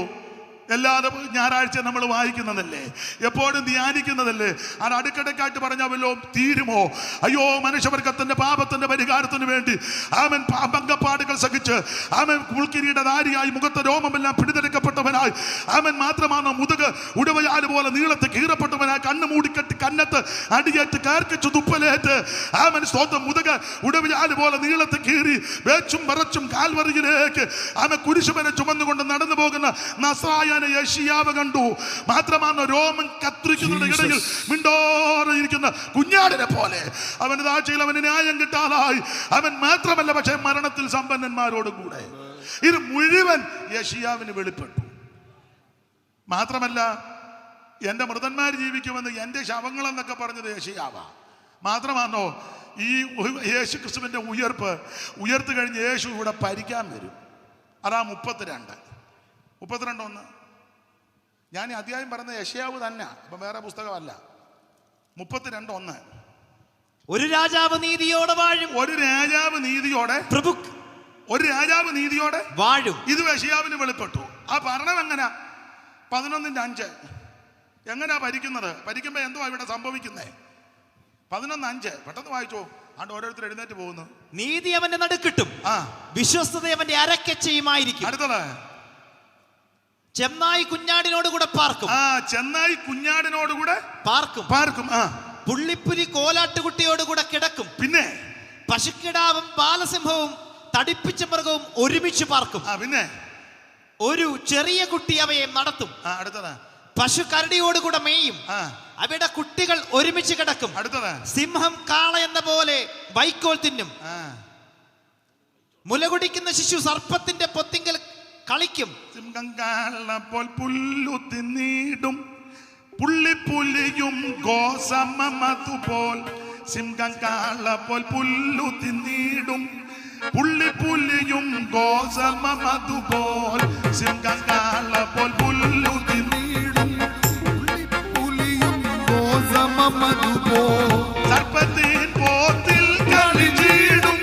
എല്ലാ ഞായറാഴ്ച നമ്മൾ വായിക്കുന്നതല്ലേ, എപ്പോഴും ധ്യാനിക്കുന്നതല്ലേ. അത് അടുക്കടക്കായിട്ട് പറഞ്ഞാൽ വല്ലോ തീരുമോ? അയ്യോ, മനുഷ്യവർഗത്തിന്റെ പാപത്തിന്റെ പരിഹാരത്തിന് വേണ്ടി ആമൻ പങ്കപ്പാടുകൾ സഹിച്ച് ആമൻ മുൾക്കിരീടധാരിയായി, മുഖത്തെ രോമമെല്ലാം പിടിതെടുക്കപ്പെട്ടവനായി, ആമൻ മാത്രമാണ് മുതുക് ഉടവയാല് പോലെ നീളത്ത് കീറപ്പെട്ടവനായി, കണ്ണ് മൂടിക്കെട്ടി കന്നത്ത് അടിയേറ്റ് കാർക്കിച്ചു തുപ്പലേറ്റ് ആമൻ സ്തോത്രം മുതുക് ഉടവയാല് പോലെ നീളത്ത് കീറി വേച്ചും പറച്ചും കാൽവറിയിലേക്ക് ആമൻ കുരിശുമനെ ചുമന്നുകൊണ്ട് നടന്നു പോകുന്ന നസ്രായ യെശയ്യാവ് കണ്ടു. മാത്രമാണ് രോമൻ കത്രിക്കുന്നതിന്റെ ഇടയിൽ മിണ്ടോറെ ഇരിക്കുന്ന കുഞ്ഞാടിനെ പോലെ അവന്റെ താഴ്ചയിൽ അവന് ന്യായം കിട്ടാതായി. അവൻ മാത്രമല്ല, പക്ഷെ മരണത്തിൽ സമ്പന്നന്മാരോടും കൂടെ. ഇത് മുഴുവൻ യെശയ്യാവിന് വെളിപ്പെട്ടു. മാത്രമല്ല, എന്റെ മൃതന്മാർ ജീവിക്കുമെന്ന് എന്റെ ശവങ്ങളെന്നൊക്കെ പറഞ്ഞത് യെശയ്യാവാ. മാത്രമാണോ, ഈ യേശു ക്രിസ്തുവിന്റെ ഉയർത്ത് കഴിഞ്ഞ് യേശു ഇവിടെ ഭരിക്കാൻ വരും. അതാ 32:1. ഞാൻ ഈ അധ്യായം പറഞ്ഞ യെശയ്യാവ് തന്നെ, അപ്പൊ വേറെ പുസ്തകമല്ല. 32:1. ഒരു രാജാവ് നീതിയോടെ വാഴും. ഒരു രാജാവ് നീതിയോടെ വാഴും. ഇത് യെശയ്യാവിന് വെളിപ്പെട്ടു. ആ ഭരണം എങ്ങനാ? 11:5. എങ്ങനാ ഭരിക്കുന്നത്? ഭരിക്കുമ്പോ എന്തുവാ ഇവിടെ സംഭവിക്കുന്നേ? 11:5 പെട്ടെന്ന് വായിച്ചോ. ആണ്ട് ഓരോരുത്തർ എഴുന്നേറ്റ് പോകുന്നു. നീതി അവന്റെ നടുക്കിട്ടും, വിശ്വസ്തത അവന്റെ അരക്കച്ചയുമായിരിക്കും. അടുത്തത്, ചെന്നായി കുഞ്ഞാടിനോടുകൂടെ പാർക്കും. ചെന്നായി കുഞ്ഞാടിനോടുകൂടെ പാർക്കും. പുള്ളിപ്പുലി കോലാട്ടുകുട്ടിയോടുകൂടെ കിടക്കും. പിന്നെ പശുക്കിടാവും ബാലസിംഹവും തടിപ്പിച്ച മൃഗവും ഒരുമിച്ച് പാർക്കും. പിന്നെ ഒരു ചെറിയ കുട്ടി അവയെ നടത്തും. അടുത്തത്, പശു കരടിയോടുകൂടെ മേയും. അവയുടെ കുട്ടികൾ ഒരുമിച്ച് കിടക്കും. അടുത്തത്, സിംഹം കാള എന്ന പോലെ വൈക്കോൽ തിന്നും. മുലകുടിക്കുന്ന ശിശു സർപ്പത്തിന്റെ പൊത്തിങ്കൽ കളിക്കും. സിംഹം കാളപ്പോൾ പുല്ലു തിന്നിടും, പുള്ളിപ്പുലിയും ഗോസമതുപോൽ. സിംഹം കാളപ്പോൾ പുല്ലു തിന്നിടും, പുള്ളിപ്പുലിയും ഗോസമതുപോൽ സിംഹകാള പോൽ പുല്ലു തിന്നിടും പുലിയും ഗോസമതുപോൽ സർപ്പത്തിൻ പോത്തിൽ കളിച്ചിടും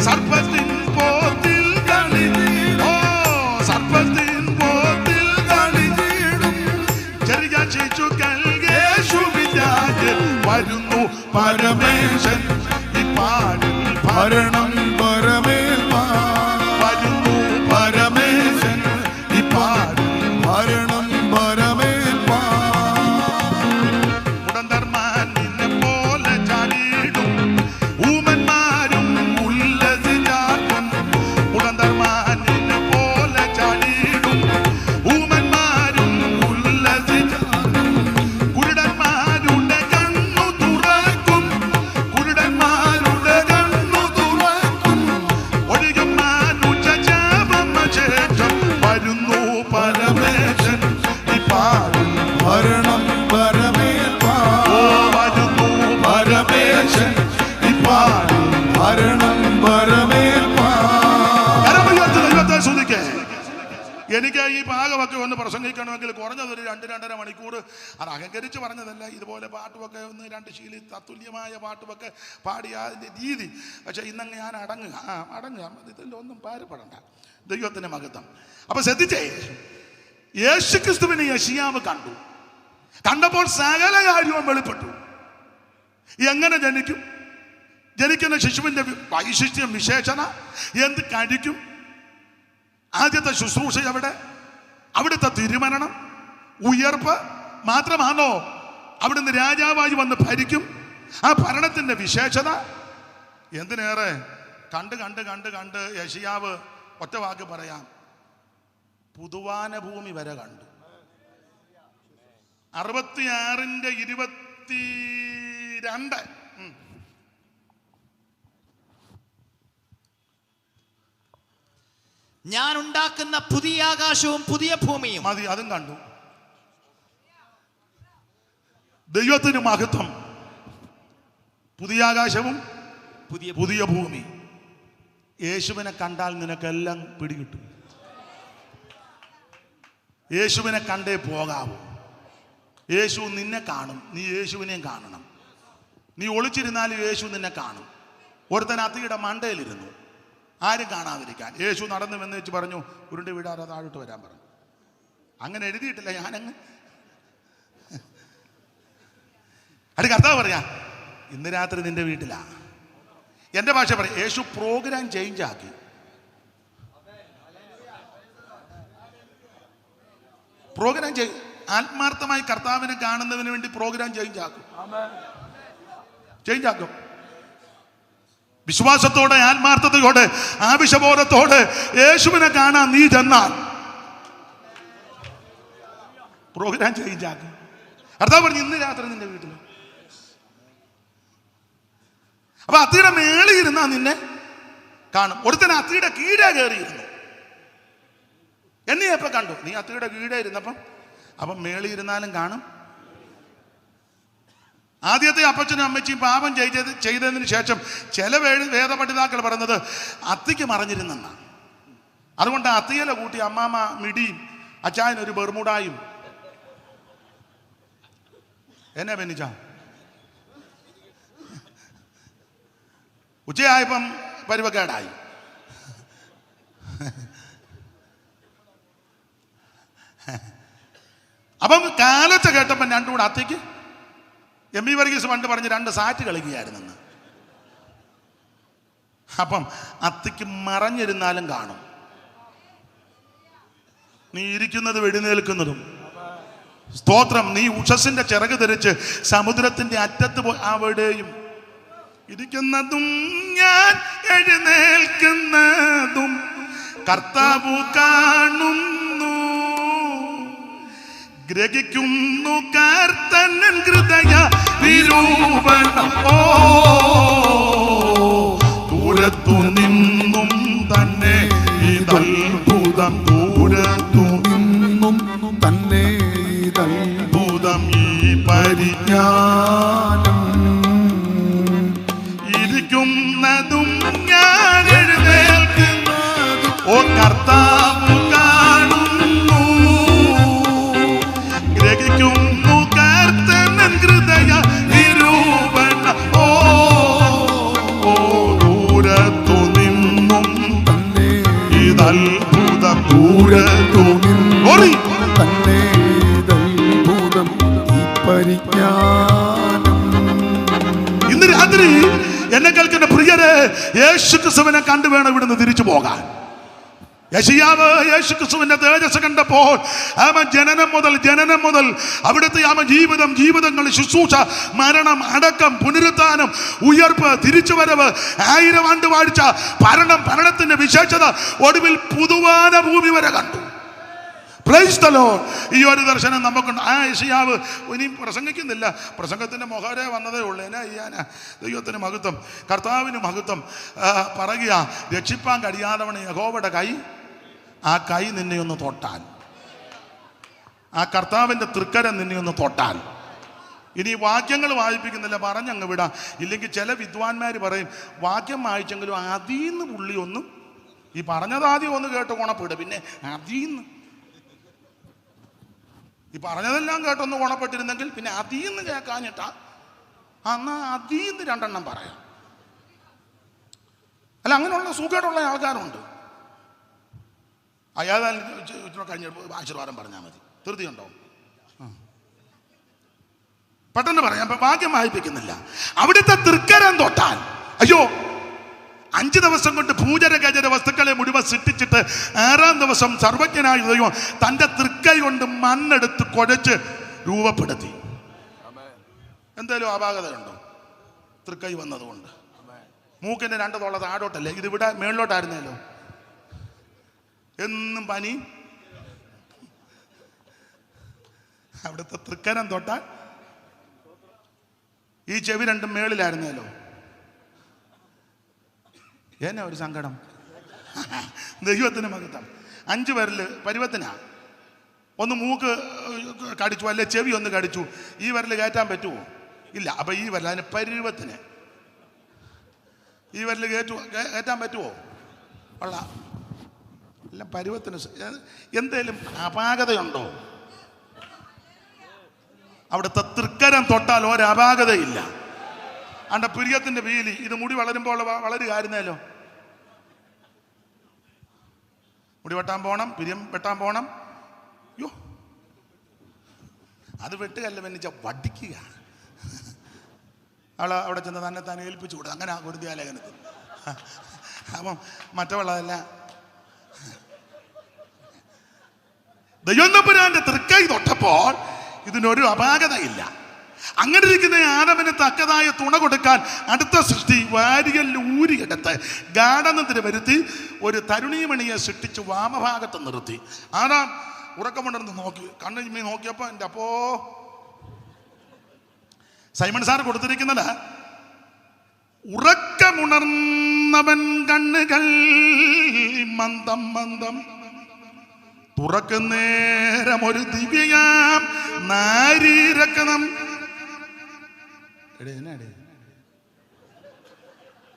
സർപ്പത്തിൻ പോത്തിൽ കളിച്ചിടും ഓ സർപ്പത്തിൻ പോത്തിൽ കളിച്ചിടും ചെറിയ ശിശുക്കൾ യേശുവിനായി വരുന്നു പരമേശൻ ഈ പാടിൽ ഭരണം പരമേൽ വരുന്നു പരമേശൻ ഈ പാടിൽ ഭരണം പരമേൽ മുടന്തർമാൻ നിന്നെ പോലെ ചാടിയിടും ഊമന്മാരും ഉല്ലസിച്ചാക്കും മുടന്തർമാൻ നിന്നെ പോലെ ചാടിയിടും ഊമന്മാരും ഉല്ലസിച്ചാക്കും കുരുടന്മാരുടെ കണ്ണു തുറക്കും കുരുടന്മാരുടെ കണ്ണു തുറക്കും ഒഴുകും ശേഷം വരുന്നു പരമേശൻ ഈ പാടിൽ ഭരണം പരമേൽ വരുന്നു പരമേശൻ ഈ പാടിൽ ഭരണം പരമേൽ ദൈവത്തെ സ്തുതിക്കേ. എനിക്ക് ഈ ഭാഗമൊക്കെ ഒന്ന് പ്രസംഗിക്കണമെങ്കിൽ കുറഞ്ഞതൊരു 2-2.5 മണിക്കൂർ അത് അഹങ്കരിച്ച് പറഞ്ഞതല്ല. ഇതുപോലെ പാട്ടുമൊക്കെ ഒന്ന് 2 ശീലി തത്തുല്യമായ പാട്ടുമൊക്കെ പാടിയ അതിൻ്റെ രീതി. പക്ഷെ ഇന്നങ്ങ് ഞാൻ അടങ്ങുക ഇതിലൊന്നും പാരപ്പെടണ്ട. ദൈവത്തിൻ്റെ മഹത്വം. അപ്പൊ ശ്രദ്ധിച്ചേ, യേശുക്രിസ്തുവിനെ യെശയ്യാവ് കണ്ടപ്പോൾ സകല കാര്യവും വെളിപ്പെട്ടു. എങ്ങനെ ജനിക്കും, ജനിക്കുന്ന ശിശുവിൻ്റെ വൈശിഷ്ട്യം, വിശേഷണ, എന്ത് കഴിക്കും, ആദ്യത്തെ ശുശ്രൂഷ എവിടെ, അവിടുത്തെ തിരുമരണം, ഉയർപ്പ് മാത്രമാണോ, അവിടുന്ന് രാജാവായി വന്ന് ഭരിക്കും, ആ ഭരണത്തിൻ്റെ വിശേഷത. എന്തിനേറെ കണ്ട് കണ്ട് കണ്ട് കണ്ട് യെശയ്യാവ് ഒറ്റ വാക്ക് പറയാം, പുതുവാന ഭൂമി വരെ കണ്ടു. 66:22 ഞാൻ ഉണ്ടാക്കുന്ന പുതിയ ആകാശവും പുതിയ ഭൂമിയും മതി, അതും കണ്ടു. ദൈവത്തിന് മഹത്വം. പുതിയ ആകാശവും പുതിയ ഭൂമി. യേശുവിനെ കണ്ടാൽ നിനക്കെല്ലാം പിടികിട്ടും. യേശുവിനെ കണ്ടേ പോകാവൂ. യേശു നിന്നെ കാണും, നീ യേശുവിനെയും കാണണം. നീ ഒളിച്ചിരുന്നാലും യേശു നിന്നെ കാണും. ഒരുത്തൻ അത്തിയുടെ മണ്ടയിലിരുന്നു, ആരും കാണാതിരിക്കാൻ. യേശു നടന്നു എന്ന് വെച്ച് പറഞ്ഞു, ഉരുണ്ട് വീടാതെ താഴോട്ട് വരാൻ പറഞ്ഞു. അങ്ങനെ എഴുതിയിട്ടില്ല, ഞാനങ്ങ് അത് കർത്താവ് പറയാ, ഇന്ന് രാത്രി നിന്റെ വീട്ടിലാ. എൻ്റെ ഭാഷ പറയാം, യേശു പ്രോഗ്രാം ചേഞ്ച് ആക്കി. പ്രോഗ്രാം ആത്മാർത്ഥമായി കർത്താവിനെ കാണുന്നതിന് വേണ്ടി പ്രോഗ്രാം ചേഞ്ച് ആക്കും. വിശ്വാസത്തോടെ, ആത്മാർത്ഥതയോടെ, ആവശ്യബോധത്തോടെ യേശുവിനെ കാണാൻ നീ ചെന്നാൽ പ്രോഗ്രാം ചേഞ്ച് ആക്കും. കർത്താവ് പറഞ്ഞു, ഇന്ന് രാത്രി നിന്റെ വീട്ടിൽ. അപ്പൊ അത്തിയുടെ മേളിൽ ഇരുന്നാ നിന്നെ കാണും. ഒരുത്തൻ അത്തിയുടെ കീഴെ കയറിയിരുന്നു. എന്നെ എപ്പോ കണ്ടു? നീ അത്തിയുടെ കീഴെ ഇരുന്നപ്പം മേളിൽ ഇരുന്നാലും കാണും. ആദ്യത്തെ അപ്പച്ചനും അമ്മച്ചിയും പാപം ചെയ്തതിന് ശേഷം ചില വേദപണ്ഡിതാക്കൾ പറയുന്നത് അത്തിക്ക് മറഞ്ഞിരുന്നെന്നാണ്. അതുകൊണ്ട് അത്തിയില കൂട്ടി അമ്മാമ്മ മിടിയും അച്ചായനൊരു ബെർമുടായും. എന്നെ ബെന്നിച്ച ഉച്ചയായപ്പം പരുവക്കേടായി. അപ്പം കാലത്ത് കേട്ടപ്പം രണ്ടും കൂടെ അത്തിക്ക് എം ഇ വർഗീസ് പണ്ട് പറഞ്ഞ് 2 സാറ്റ് കളിക്കുകയായിരുന്നെന്ന്. അപ്പം അത്തിക്ക് മറഞ്ഞിരുന്നാലും കാണും. നീ ഇരിക്കുന്നത് വെടിനേൽക്കുന്നതും. സ്തോത്രം. നീ ഉഷസിന്റെ ചിറക് ധരിച്ച് സമുദ്രത്തിന്റെ അറ്റത്ത് പോയി അവിടെയും ഇരിക്കുന്നതും ഞാൻ എഴുന്നേൽക്കുന്നതും കർത്താവ് കാണുന്നു, ഗ്രഹിക്കുന്നു കർത്തനൻ ഹൃദയ നിരൂപണം. ദൂരത്തു നിന്നും തന്നെ ഇതത്ഭുതം, ദൂരത്തു നിന്നും തന്നെ ഇതത്ഭുതം, ഈ പരിജ്ഞാനം. ഇരിക്കുന്നതും ഞാൻ എഴുന്നേൽക്കുന്നതും പരിജ്ഞാനം. ഇന്ന് രാത്രി എന്നെ കേൾക്കുന്ന പ്രിയരെ, യേശു ക്രിസ്തുവിനെ കണ്ടു വേണം ഇവിടുന്ന് തിരിച്ചു പോകാൻ. യെശയ്യാവ് യേശു ക്രിസ്തുവിന്റെ തേജസ് കണ്ടപ്പോൾ ജനനം മുതൽ അവിടുത്തെ ജീവിതങ്ങൾ, ശുശ്രൂഷ, മരണം, അടക്കം, പുനരുത്ഥാനം, ഉയർപ്പ്, തിരിച്ചുവരവ്, 1000 ആണ്ട് വാഴ്ച, ഭരണത്തിന്റെ വിശേഷത, ഒടുവിൽ പുതുവാന ഭൂമി വരെ കണ്ടു. Price the Lord. ഈ ഒരു ദർശനം നമുക്കുണ്ട്. യെശയ്യാവ് ഇനിയും പ്രസംഗിക്കുന്നില്ല, പ്രസംഗത്തിന്റെ മൊഹരെ വന്നതേ ഉള്ളൂ. എന്നാ ചെയ്യാനാ? ദൈവത്തിന് മഹത്വം, കർത്താവിന് മഹത്വം. പറയുക, രക്ഷിപ്പാൻ കഴിയാതവണ് യഹോവയുടെ കൈ, ആ കൈ നിന്നെ ഒന്ന് തൊട്ടാൽ, ആ കർത്താവിന്റെ തൃക്കരം നിന്നെ ഒന്ന് തൊട്ടാൽ. ഇനി വാക്യങ്ങൾ വായിപ്പിക്കുന്നില്ല, പറഞ്ഞങ്ങ് വിടാം. ഇല്ലെങ്കിൽ ചില വിദ്വാൻമാർ പറയും, വാക്യം വായിച്ചെങ്കിലും അതീന്ന് പുള്ളി ഒന്നും, ഈ പറഞ്ഞത് ആദ്യം ഒന്ന് കേട്ട് ഗുണപ്പെടുക, പിന്നെ അതീന്ന് ഈ പറഞ്ഞതെല്ലാം കേട്ടൊന്ന് ഗുണപ്പെട്ടിരുന്നെങ്കിൽ പിന്നെ അതീന്ന് കേൾക്കാഞ്ഞിട്ടാ, എന്നാ അതീന്ന് 2 എണ്ണം പറയാം. അല്ല, അങ്ങനെയുള്ള സുഖമായിട്ടുള്ള ആൾക്കാരുണ്ട്. അയാൾ കഴിഞ്ഞ ആശീർവാദം പറഞ്ഞാൽ മതി, ധൃതിയുണ്ടോ? പെട്ടെന്ന് പറയാം, വാക്യം വായിപ്പിക്കുന്നില്ല. അവിടുത്തെ തൃക്കരം തൊട്ടാൽ, അയ്യോ, 5 ദിവസം കൊണ്ട് ഭൂചരഗജര വസ്തുക്കളെ മുഴുവൻ സൃഷ്ടിച്ചിട്ട് 6-ാം ദിവസം സർവജ്ഞനായ ദൈവം തൻ്റെ തൃക്കൈ കൊണ്ട് മണ്ണെടുത്ത് കുഴച്ച് രൂപപ്പെടുത്തി. എന്തായാലും അപാകതയുണ്ടോ തൃക്കൈ വന്നതുകൊണ്ട്? മൂക്കിൻ്റെ 2 തോള താഴോട്ടല്ലേ, ഇതിവിടെ മേളിലോട്ടായിരുന്നല്ലോ. എന്നും പനി. അവിടുത്തെ തൃക്കരം തൊട്ടാൽ ഈ ചെവി 2 മേളിലായിരുന്നല്ലോ. എന്നാ ഒരു സങ്കടം. ദൈവത്തിന് മഹത്വം. 5 വിരല് പരുവത്തിനാ. ഒന്ന് മൂക്ക് കടിച്ചു, അല്ലെ ചെവി ഒന്ന് കടിച്ചു, ഈ വിരൽ കയറ്റാൻ പറ്റുമോ? ഇല്ല. അപ്പൊ ഈ വിരൽ അതിന് പരുവത്തിന്, ഈ വിരൽ കയറ്റാൻ പറ്റുമോ? ഉള്ള എല്ലാം പരുവത്തിന്. എന്തേലും അപാകതയുണ്ടോ? അവിടുത്തെ തൃക്കരം തൊട്ടാൽ ഒരപാകതയില്ല. അണ്ട പ്രിയത്തിന്റെ വീലി, ഇത് മുടി വളരുമ്പോൾ വളരുകയായിരുന്നല്ലോ. മുടി വെട്ടാൻ പോണം, പിരിയം വെട്ടാൻ പോണം. യോ, അത് വെട്ടുകല്ല, വെന്നിച്ച വടിക്കുക. അവിടെ ചെന്ന് തന്നെ താൻ ഏൽപ്പിച്ചു കൊടുത്തു. അങ്ങനെ ആ ഗുരുദ്യാലേഖനത്തിൽ. അപ്പം മറ്റുള്ളതല്ല, ദൈവത്തമ്പുരാന്റെ തൃക്കൈ തൊട്ടപ്പോൾ ഇതിനൊരു അപാകതയില്ല. അങ്ങനെ ഇരിക്കുന്ന ആദമിന് തക്കതായ തുണ കൊടുക്കാൻ അടുത്ത സൃഷ്ടി വാരികല്ല് ഊരിയെടുത്ത് ഗാഠനത്തിന് വരുത്തി ഒരു തരുണീമണിയെ സൃഷ്ടിച്ച് വാമഭാഗത്ത് നിർത്തി. ആദാം ഉറക്കമുണർന്ന് നോക്കി, കണ്ണു ചിമ്മി നോക്കിയപ്പോ എൻ്റെ അപ്പോ സൈമൺ സാർ കൊടുത്തിരിക്കുന്നത്, ഉറക്കമുണർന്നവൻ കണ്ണുകൾ മന്ദം മന്ദം തുറക്കുന്നേരം ഒരു ദിവ്യയാം നാരീരക്കണം.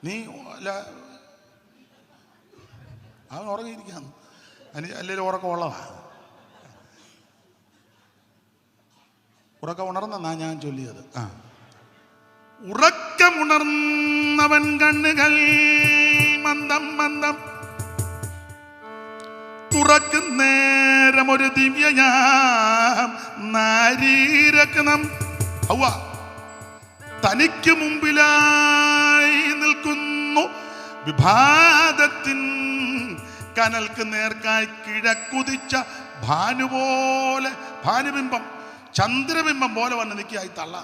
നീ അല്ല, അവൻ ഉറങ്ങിയിരിക്കാന്ന്, അല്ലെങ്കിൽ ഉറക്കമുള്ളതാ. ഉറക്കം ഉണർന്നാ ഞാൻ ചൊല്ലിയത്. ഉറക്കമുണർന്നവൻ കണ്ണുകൾ മന്ദം മന്ദം തുറക്കുന്നേരം ഒരു ദിവ്യയാം നാരീരത്നം. ഹവ്വ തനിക്ക് മുമ്പിലായി നിൽക്കുന്നു വിഭാതത്തിൻ കനൽക്ക് നേർക്കായി കിഴക്കുതിച്ച ഭാനുപോലെ, ഭാനുബിംബം ചന്ദ്രബിംബം പോലെ വന്ന് നിൽക്കായി തള്ള.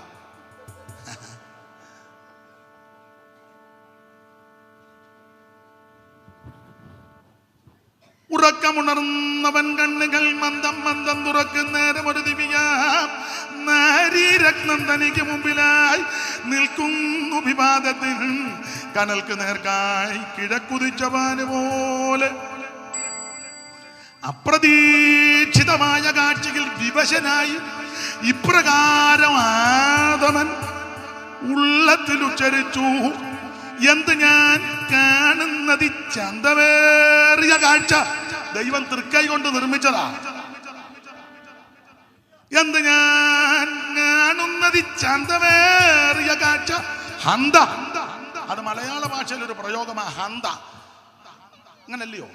ഉറക്കമുണർന്നവൻ കണ്ണുകൾ മന്ദം മന്ദം തുറക്കുന്നേരം ഒരു ദിവ്യയാം നാരീരത്നം തനിക്ക് മുമ്പിലായി നിൽക്കുന്നു വിവാദത്തിൽ കനൽക്ക് നേർക്കായി കിഴക്കുതിച്ച പോലെ. അപ്രതീക്ഷിതമായ കാഴ്ചയിൽ വിവശനായി ഇപ്രകാരം ആദമൻ ഉള്ളത്തിൽ ഉച്ചരിച്ചു, എന്ത് ഞാൻ കാണുന്നത് ചന്തവേറിയ കാഴ്ച. ദൈവം തൃക്കൈ കൊണ്ട് നിർമ്മിച്ചതാ. എന്ത് ഞാൻ കാണുന്നത് ചന്തവേറിയ കാഴ്ച. ഹന്ത, അത് മലയാള ഭാഷയിൽ ഒരു പ്രയോഗമാ. ഹന്ത അങ്ങനല്ലയോ?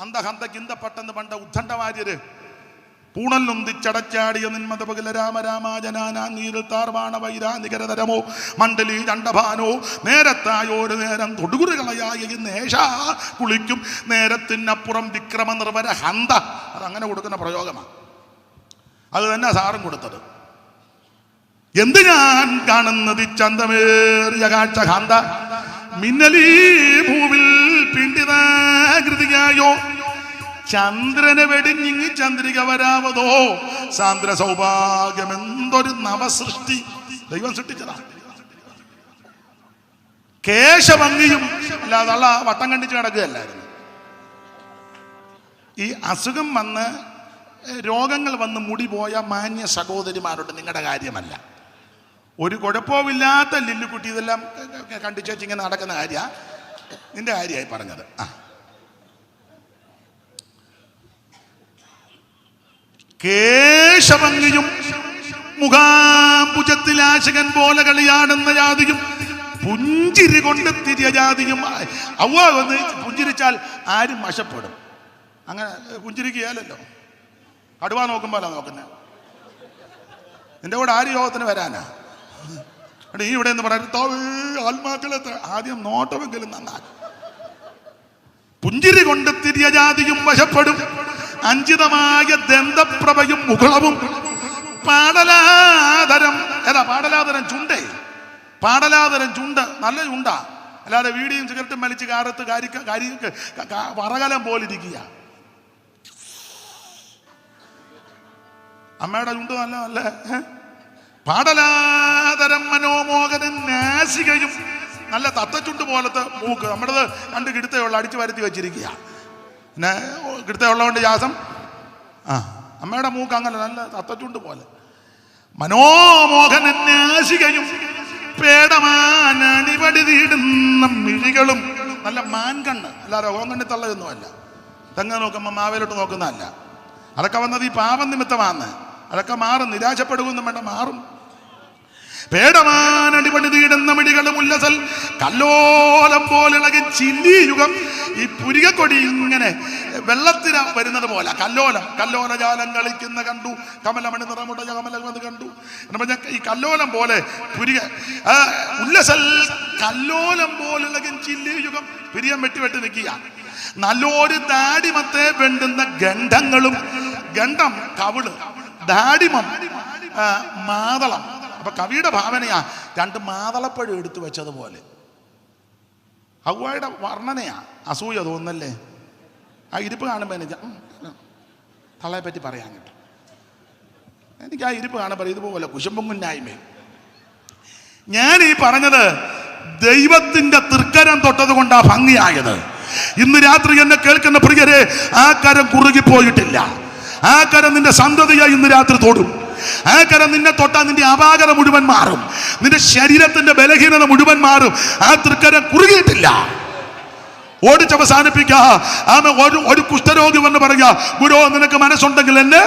അന്തഹന്ത കിന്തപ്പെട്ടെന്ന് പണ്ട് ഉദ്ദണ്ഡവാര്യര് പൂണല്ലൊന്തിച്ചടച്ചാടിയ നിന്മത പകല രാമ രാമ ജനാന നീരിൽ താർവാണ വൈരാ നികരതരമോ മണ്ഡലി ചണ്ടഭാനോ നേരത്തായോരു നേരം തൊടുകുറികളയായ നേഷ കുളിക്കും നേരത്തിനപ്പുറം വിക്രമ നിർവര ഹന്ത. അതങ്ങനെ കൊടുക്കുന്ന പ്രയോഗമാണ്. അത് തന്നെ സാറും കൊടുത്തത്. എന്ത് ഞാൻ കാണുന്നത് ചന്തമേറിയ കാഴ്ച ഹന്ത മിന്നലീ ഭൂവിൽ പിണ്ടിതാകൃതിയായോ ചന്ദ്രനെ വെടിഞ്ഞിങ്ങി ചന്ദ്രിക വരാവതോ സാന്ദ്ര സൗഭാഗ്യം എന്തൊരു നവസൃഷ്ടി ദൈവം സൃഷ്ടിച്ചതാ. കേശഭംഗിയും അല്ലാതെ അള്ള വട്ടം കണ്ടിച്ച് കിടക്കുകയല്ലായിരുന്നു. ഈ അസുഖം വന്ന് രോഗങ്ങൾ വന്ന് മുടി പോയ മാന്യ സഹോദരിമാരോട് നിങ്ങളുടെ കാര്യമല്ല. ഒരു കുഴപ്പമില്ലാത്ത ലില്ലുകുട്ടി ഇതെല്ലാം കണ്ടിച്ചിങ്ങനെ നടക്കുന്ന കാര്യമാണ്. നിന്റെ കാര്യമായി പറഞ്ഞത്. കേശഭംഗിയും മുഖാംബുജത്തിൽ ആശകൻ പോലെ കളിയാടുന്ന ജാതിയും പുഞ്ചിരി കൊണ്ട് തിരിയ ജാതിയും. അവ വന്ന് പുഞ്ചിരിച്ചാൽ ആരും വശപ്പെടും. അങ്ങനെ പുഞ്ചിരിക്കുകയല്ലോ. കടുവ നോക്കുമ്പോഴാ നോക്കുന്നത്. നിന്റെ കൂടെ ആര് യോഗത്തിന് വരാനാ? ഈ ഇവിടെ എന്ന് പറയുന്നത് ആത്മാക്കളെ ആദ്യം നോട്ടമെങ്കിലും നന്നാക്കും. പുഞ്ചിരി കൊണ്ട് തിരിയ ജാതിയും വശപ്പെടും അഞ്ചിതമായ ദന്തപ്രഭയും മുകളവും പാടലാതരം. ഏതാ പാടലാതരം? ചുണ്ടേ. പാടലാതരം ചുണ്ട് നല്ല ചുണ്ടാ. അല്ലാതെ വീടിയും സിഗരറ്റും വലിച്ച് കാറത്ത് വറകലം പോലിരിക്കുക. അമ്മയുടെ ചുണ്ട് നല്ല നല്ല പാടലാതരം മനോമോഹനൻ നാസികയും നല്ല തത്തച്ചുണ്ട് പോലത്തെ മൂക്ക്. നമ്മുടേത് കണ്ട് കിടുത്തയുള്ള അടിച്ചു വരുത്തി വെച്ചിരിക്കുക. പിന്നെ കിടുത്തയുള്ളതുകൊണ്ട് ജാസം. അമ്മയുടെ മൂക്ക് അങ്ങനെ നല്ല തത്തച്ചുണ്ട് പോലെ. മനോമോഹനൻ നാസികയും പേടമാനണിപടിതീടുന്ന മിഴികളും നല്ല മാൻകണ്ണ്. അല്ലാതെ ഓങ്കണ്ണി തള്ളയൊന്നുമല്ല. തെങ്ങ് നോക്കുമ്പോൾ മാവേലോട്ട് നോക്കുന്നതല്ല. അതൊക്കെ വന്നത് ഈ പാപം നിമിത്തമാണ്. അതൊക്കെ മാറും. നിരാശപ്പെടുകയൊന്നും വേണ്ട, മാറും. പേടമാനടിപണിതീടുന്ന മിടികളും ഉല്ലസൽ കല്ലോലം പോലിളകി ചില്ലി യുഗം. ഈ പുരികക്കൊടി ഇങ്ങനെ വെള്ളത്തിന് വരുന്നത് പോലെ കല്ലോലജാലം കളിക്കുന്ന കണ്ടു. കമലമണി നിറമുട കമലം വന്ന് കണ്ടു. ഈ കല്ലോലം പോലെ പുരിക ഉല്ലസൽ കല്ലോലം പോലിളകി ചില്ലി യുഗം. പിരിയം വെട്ടി നിൽക്കുക. നല്ലൊരു ദാടിമത്തെ വെണ്ടുന്ന ഗണ്ഡങ്ങളും. ഗണ്ഡം കവിള്, ദാടിമം മാതളം. അപ്പൊ കവിയുടെ ഭാവനയാ രണ്ട് മാതളപ്പഴം എടുത്തു വെച്ചതുപോലെ. ഹവ്വായുടെ വർണ്ണനയാ. അസൂയ തോന്നല്ലേ? ആ ഇരിപ്പ് കാണുമ്പോൾ എനിക്ക് തള്ളയെ പറ്റി പറയാൻ കിട്ടും. എനിക്ക് ആ ഇരിപ്പ് കാണുമ്പോൾ ഇതുപോലെ കുശുമ്പും കുഞ്ഞായ്മയും. ഞാൻ ഈ പറഞ്ഞത് ദൈവത്തിന്റെ തൃക്കരം തൊട്ടത് കൊണ്ടാ ഭംഗിയായത്. ഇന്ന് രാത്രി എന്നെ കേൾക്കുന്ന പ്രിയരെ, ആ കരം കുറുകിപ്പോയിട്ടില്ല. ആ കരം നിന്റെ സന്തതിയായി ഇന്ന് രാത്രി തൊടും. ആ കരം നിന്നെ തൊട്ടാൽ നിന്റെ അപാകത മുഴുവൻ മാറും. നിന്റെ ശരീരത്തിന്റെ ബലഹീനത മുഴുവൻ മാറും. ആ തൃക്കരം കുറുകിയിട്ടില്ല. ഓടിച്ചവസാനിപ്പിക്കുക. ഒരു കുഷ്ഠരോഗി വന്ന് പറയുക, ഗുരു നിനക്ക് മനസ്സുണ്ടെങ്കിൽ എന്നെ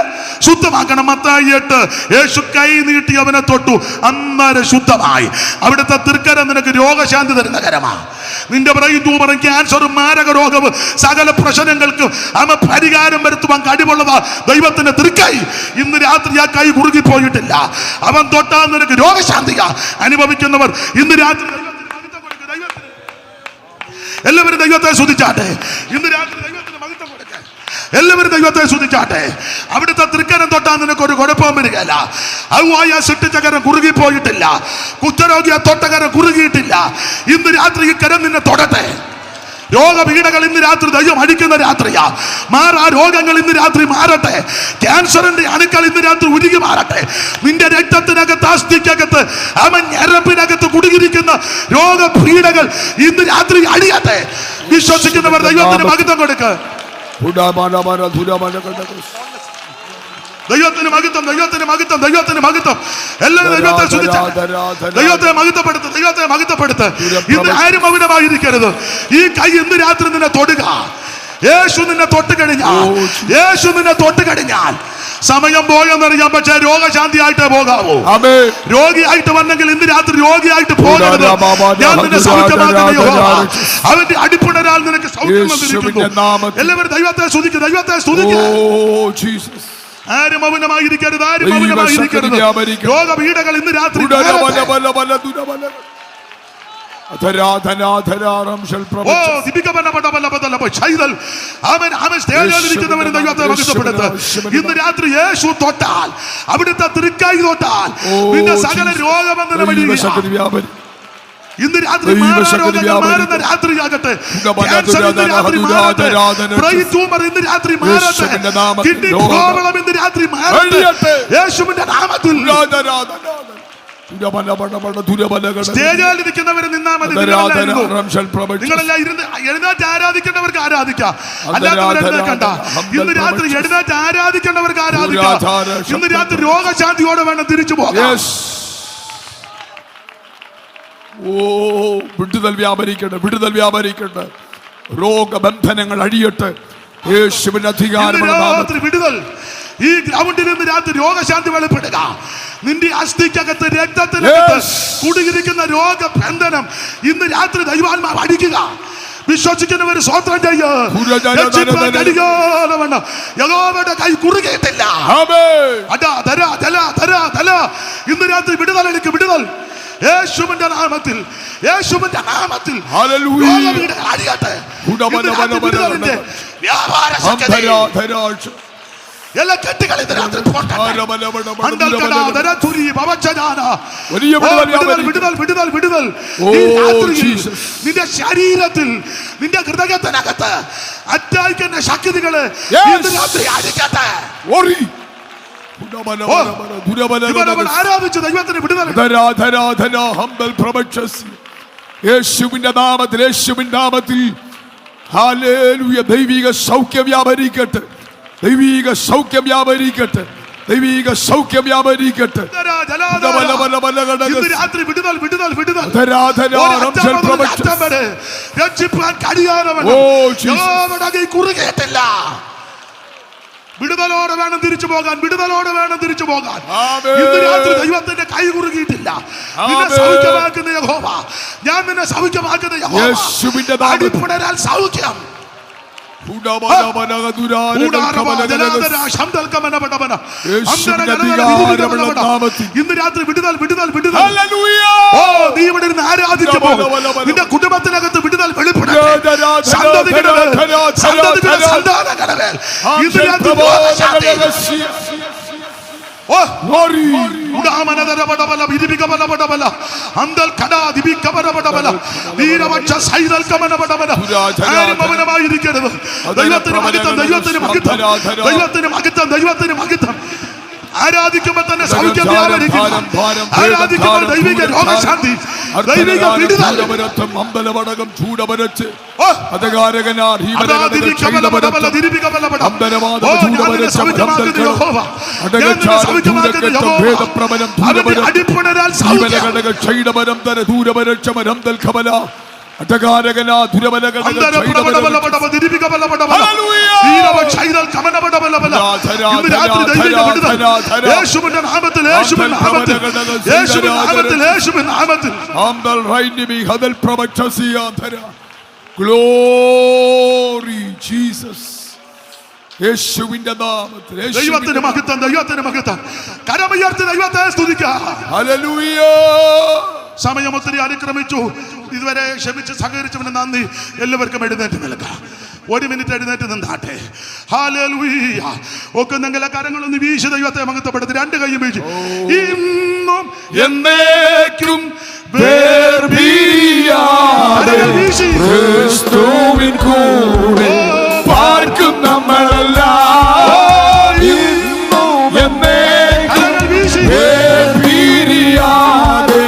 ശുദ്ധമാക്കണം. മത്തായി 8. യേശു കൈ നീട്ടി അവനെ തൊട്ടു, അന്നേരം ശുദ്ധമായി. അവിടുത്തെ തൃക്കരം നിനക്ക് രോഗശാന്തി തരുന്ന കരമാണ്. നിന്റെ ബ്രെയിൻ ട്യൂമറും ക്യാൻസറും മാരക രോഗവും സകല പ്രശ്നങ്ങൾക്കും പരിഹാരം വരുത്തുവാൻ കഴിവുള്ളതാ ദൈവത്തിന്റെ തൃക്കൈ. ഇന്ന് രാത്രി ആ കൈ കുറുകിപ്പോയിട്ടില്ല. അവൻ തൊട്ടാൽ നിനക്ക് രോഗശാന്തിക അനുഭവിക്കുന്നവർ ഇന്ന് രാത്രി എല്ലാവരും ദൈവത്തെ സ്തുതിച്ചാട്ടെ. ഇന്ന് രാത്രി ദൈവത്തിന് മഹത്വം കൊടുക്കാൻ എല്ലാവരും ദൈവത്തെ സ്തുതിച്ചാട്ടെ. അവിടുത്തെ തൃക്കരം തൊട്ടാൽ നിനക്കൊരു കുഴപ്പവും വരികയില്ല. ഹവ്വായ സൃഷ്ടിച്ച കരം കുറുകിപ്പോയിട്ടില്ല. കുഷ്ഠരോഗിയെ തൊട്ട കരം കുറുകിയിട്ടില്ല. ഇന്ന് രാത്രി ഈ കരം നിന്നെ തൊടട്ടെ. രോഗപീഠകൾ ഇന്ന് രാത്രി ദൈവം അടിക്കുന്ന രാത്രിയാ. മാറാ രോഗങ്ങൾ ഇന്ന് രാത്രി മാറട്ടെ. ക്യാൻസറിന്റെ അണുക്കൾ ഇന്ന് രാത്രി ഉരുകി മാറട്ടെ. നിന്റെ രക്തത്തിനകത്ത്, അസ്ഥിക്കകത്ത്, അവൻ ഞരപ്പിനകത്ത് കുടുങ്ങിയിരിക്കുന്ന രോഗപീഠകൾ ഇന്ന് രാത്രി അടിയട്ടെ. വിശ്വസിക്കുന്നവർ ദൈവത്തിന് മഹത്വം കൊടുക്ക്. ദൈവത്തിന് മഹത്വം, ദൈവത്തിന് മഹത്വം, ദൈവത്തിന് മഹത്വം. എല്ലാവരും ദൈവത്തെ സ്തുതിച്ചാട്ടെ. ദൈവത്തെ മഹത്വപ്പെടുത്ത്, ദൈവത്തെ മഹത്വപ്പെടുത്ത്. ഇന്ന് ആരും മൗനമായിരിക്കരുത്. ഈ കൈ ഇന്ന് രാത്രി നിന്നെ തൊടുക. യേശു നിന്നെ തൊട്ട് കഴിഞ്ഞാൽ സമയം പോയെന്നറിയാം. പക്ഷേ രോഗശാന്തി ആയിട്ടേ പോകാവൂ. രോഗിയായിട്ട് വന്നെങ്കിൽ ഇന്ന് രാത്രി രോഗിയായിട്ട് പോകരുത്. ഞാൻ നിന്നെ സൗഖ്യമാക്കുന്ന യഹോവ. അവന്റെ അടിപ്പുണരാൽ നിനക്ക് സൗഖ്യം വന്നിരിക്കുന്നു. എല്ലാവരും ദൈവത്തെ സ്തുതിക്കുക, ദൈവത്തെ സ്തുതിക്കുക. ആരും മൗനമായിരിക്കരുത്, ആരും മൗനമായിരിക്കരുത്. രോഗപീഠകൾ ഇന്ന് രാത്രി ഇന്ന് രാത്രി യേശു തൊട്ടാൽ, അവിടുത്തെ തൃക്കൈ തൊട്ടാൽ നിന്റെ സകല രോഗബന്ധനം ഇന്ന് രാത്രി മാറുന്ന രാത്രിയാകട്ടെ. ഇന്ന് രാത്രി മാറട്ടെ. ഇന്ന് രാത്രി മാറട്ടെ. കിഡ്നി പ്രോബ്ലം ഇന്ന് രാത്രി മാറട്ടെ യേശുവിന്റെ നാമത്തിൽ. സ്റ്റേജിൽ നിൽക്കുന്നവരെ നിന്നാ മതി. നിങ്ങളെല്ലാം എഴുന്നേറ്റ് ആരാധിക്കേണ്ടവർക്ക് ആരാധിക്കാം, അല്ലാത്തവരെഴുന്നേൽക്കണ്ട. ഇന്ന് രാത്രി എഴുന്നേറ്റ് ആരാധിക്കേണ്ടവർക്ക് ആരാധിക്കാം. ഇന്ന് രാത്രി രോഗശാന്തിയോടെ വേണം തിരിച്ചു പോകാം. ഓ, വിടുതൽ വ്യാപരിക്കട്ടെ, വിടുതൽ വ്യാപരിക്കട്ടെ. രോഗബന്ധനങ്ങൾ അഴിയട്ടെ യേശുവിന്റെ അധികാരം. വിടുതൽ ഈ ഗ്രൗണ്ടിൽ നിന്ന് രാത്രി രോഗശാന്തി വെളിപ്പെടുക. നിന്റെ അസ്ഥിക്കകത്ത്, രക്തത്തിനകത്ത് കുടുങ്ങിയിരിക്കുന്ന രോഗബന്ധനം ഇന്ന് രാത്രി ദൈവാത്മാവ് അടിക്കുക. വിശ്വസിക്കുന്നവർ സ്വോത്രം യഹോവയുടെ കൈ കുറുകിയിട്ടില്ല. ഇന്ന് രാത്രി വിടുതൽ എനിക്ക്, വിടുതൽ യേശുവിന്റെ നാമത്തിൽ, യേശുവിന്റെ നാമത്തിൽ. എല്ലാ കെട്ടുകൾ ഇന്ന് രാത്രി നിന്റെ ശരീരത്തിൽ, നിന്റെ ഹൃദയത്തിനകത്ത് അറ്റായിക്കുന്ന ശക്തികള് ഇന്ന് രാത്രി അടിക്കട്ടെ. ആരാധിച്ചു ദൈവത്തിന് വിടുതൽ. യേശുവിന്റെ നാമത്തിൽ, യേശുവിന്റെ നാമത്തിൽ ഹല്ലേലൂയ. ദൈവിക സൗഖ്യം വ്യാപരിക്കട്ടെ, ദൈവിക സൗഖ്യം വ്യാപരിക്കട്ടെ, ദൈവിക സൗഖ്യം വ്യാപരിക്കട്ടെ. രാത്രി വിടുതൽ, വിടുതൽ, വിടുതൽ. കുറുകേറ്റില്ല. വിടുതലോടെ വേണം തിരിച്ചു പോകാൻ, വിടുതലോടെ വേണം തിരിച്ചു പോകാൻ. ഇന്ന് രാത്രി ദൈവത്തിന്റെ കൈ കുറുകിയിട്ടില്ല. നിന്നെ സൗഖ്യമാക്കുന്ന യഹോവ, ഞാൻ നിന്നെ സൗഖ്യമാക്കുന്ന യഹോവ. അടിപ്പുണരാൽ സൗഖ്യം. ഇന്ന് രാത്രി വിടുതൽ, വിടുതൽ, വിടുതൽ. ഓ, നീ ഇവിടെ ഇരുന്ന് ആരാധിക്കുമ്പോൾ നിന്റെ കുടുംബത്തിനകത്ത് വിടുതൽ വെളിപ്പെടട്ടെ. സന്താനങ്ങളെ ഇന്ന് രാത്രി ായിരിക്കരുത്. ദൈവത്തിന് മഹത്വം, ദൈവത്തിന് മഹത്വം, ദൈവത്തിന് മഹത്വം, ദൈവത്തിന് മഹത്വം. ആരാധിക്കുമ്പോൾ തന്നെ സൗഖ്യം വ്യാപരിക്കുക. ആരാധിക്കുമ്പോൾ ദൈവിക രോഗശാന്തി, ദൈവിക വിടുതൽ. അമ്പലവടകം ചൂടവരച്ച് യേശുവിന്റെ നാമത്തിൽ, യേശുവിന്റെ നാമത്തിൽ, യേശുവിന്റെ നാമത്തിൽ, യേശുവിന്റെ നാമത്തിൽ. Glory Jesus. യേശുവിന്റെ നാമത്തിൽ, ദൈവത്തിന്റെ മഹത്വം, ദൈവത്തിന്റെ മഹത്വം. കരമുയർത്തി ദൈവത്തെ സ്തുതിക്കാം. ഹല്ലേലൂയ. സമയം ഒത്തിരി അതിക്രമിച്ചു. ഇതുവരെ ക്ഷമിച്ച് സഹകരിച്ചവന് നന്ദി. എല്ലാവർക്കും എഴുന്നേറ്റ് നിൽക്കാം. ഒരു മിനിറ്റ് എഴുന്നേറ്റ് നിന്നാട്ടെ. ഹല്ലേലൂയ. ഒക്കുന്നെങ്കിൽ കരങ്ങളൊന്ന് വീശി ദൈവത്തെ മഹത്വപ്പെടുത്തി രണ്ട് കൈയും വീശി. ഇന്നും എന്നേക്കും ക്രിസ്തുവിൻ കൂടെ പാർക്കും നമ്മളെല്ലാം. ഇന്നും എന്നേക്കും പിരിയാതെ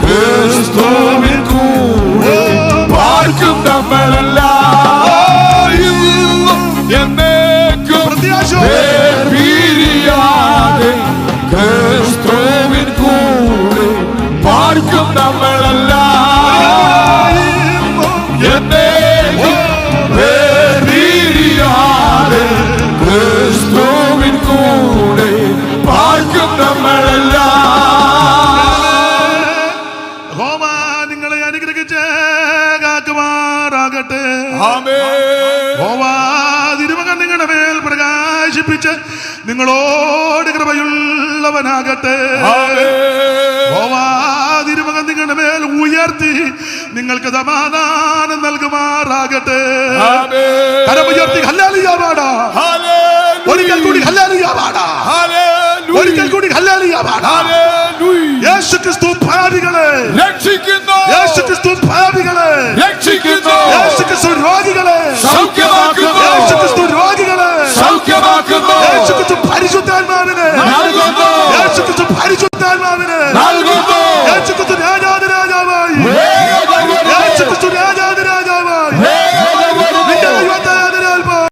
ക്രിസ്തുവിൻ കൂടെ പാർക്കും നമ്മളെല്ലാം. ഇന്നും എന്നേക്കും പിരിയാതെ ക്രിസ്തുവിൻ കൂടെ പാർക്കും നമ്മളെല്ലാം. ക്രിസ്തുവിൻ കൂടെ പാർക്കും നമ്മളെല്ലാം. ഹോമ നിങ്ങളെ അനുഗ്രഹിച്ച് കാക്കുമാറാകട്ടെ. ആമേൻ. ഹോമ തിരുമകൻ നിങ്ങളുടെ മേൽ പ്രകാശിപ്പിച്ച് നിങ്ങളോട് കൃപയുള്ളവനാകട്ടെ. തിരുമകൻ നിങ്ങളുടെ മേൽ ഉയർത്തി നിങ്ങൾക്ക് സമാധാനം നൽകുമാറാകട്ടെ. കരമുയർത്തി ഹല്ലേലൂയ പാടാ. ഒരിക്കൽ കൂടി ഹല്ലേലൂയ പാടാ. ഒരിക്കൽ കൂടി ഹല്ലേലൂയ പാടാ. യേശുക്രിസ്തു പാപികളെ രക്ഷിക്കുന്നു. യേശുക്രിസ്തു പാപികളെ രക്ഷിക്കുന്നു. യേശുക്രിസ്തു രോഗികളെ സൗഖ്യമാക്കുന്നു. യേശുക്രിസ്തു രോഗികളെ സൗഖ്യമാക്കുന്നു. യേശുക്രിസ്തു പരിശുദ്ധാത്മാവിനെ നൽകുന്നു. യേശുക്രിസ്തു പരിശുദ്ധാത്മാവിനെ നൽകുന്നു. യേശുക്രിസ്തു രാജാവിനെ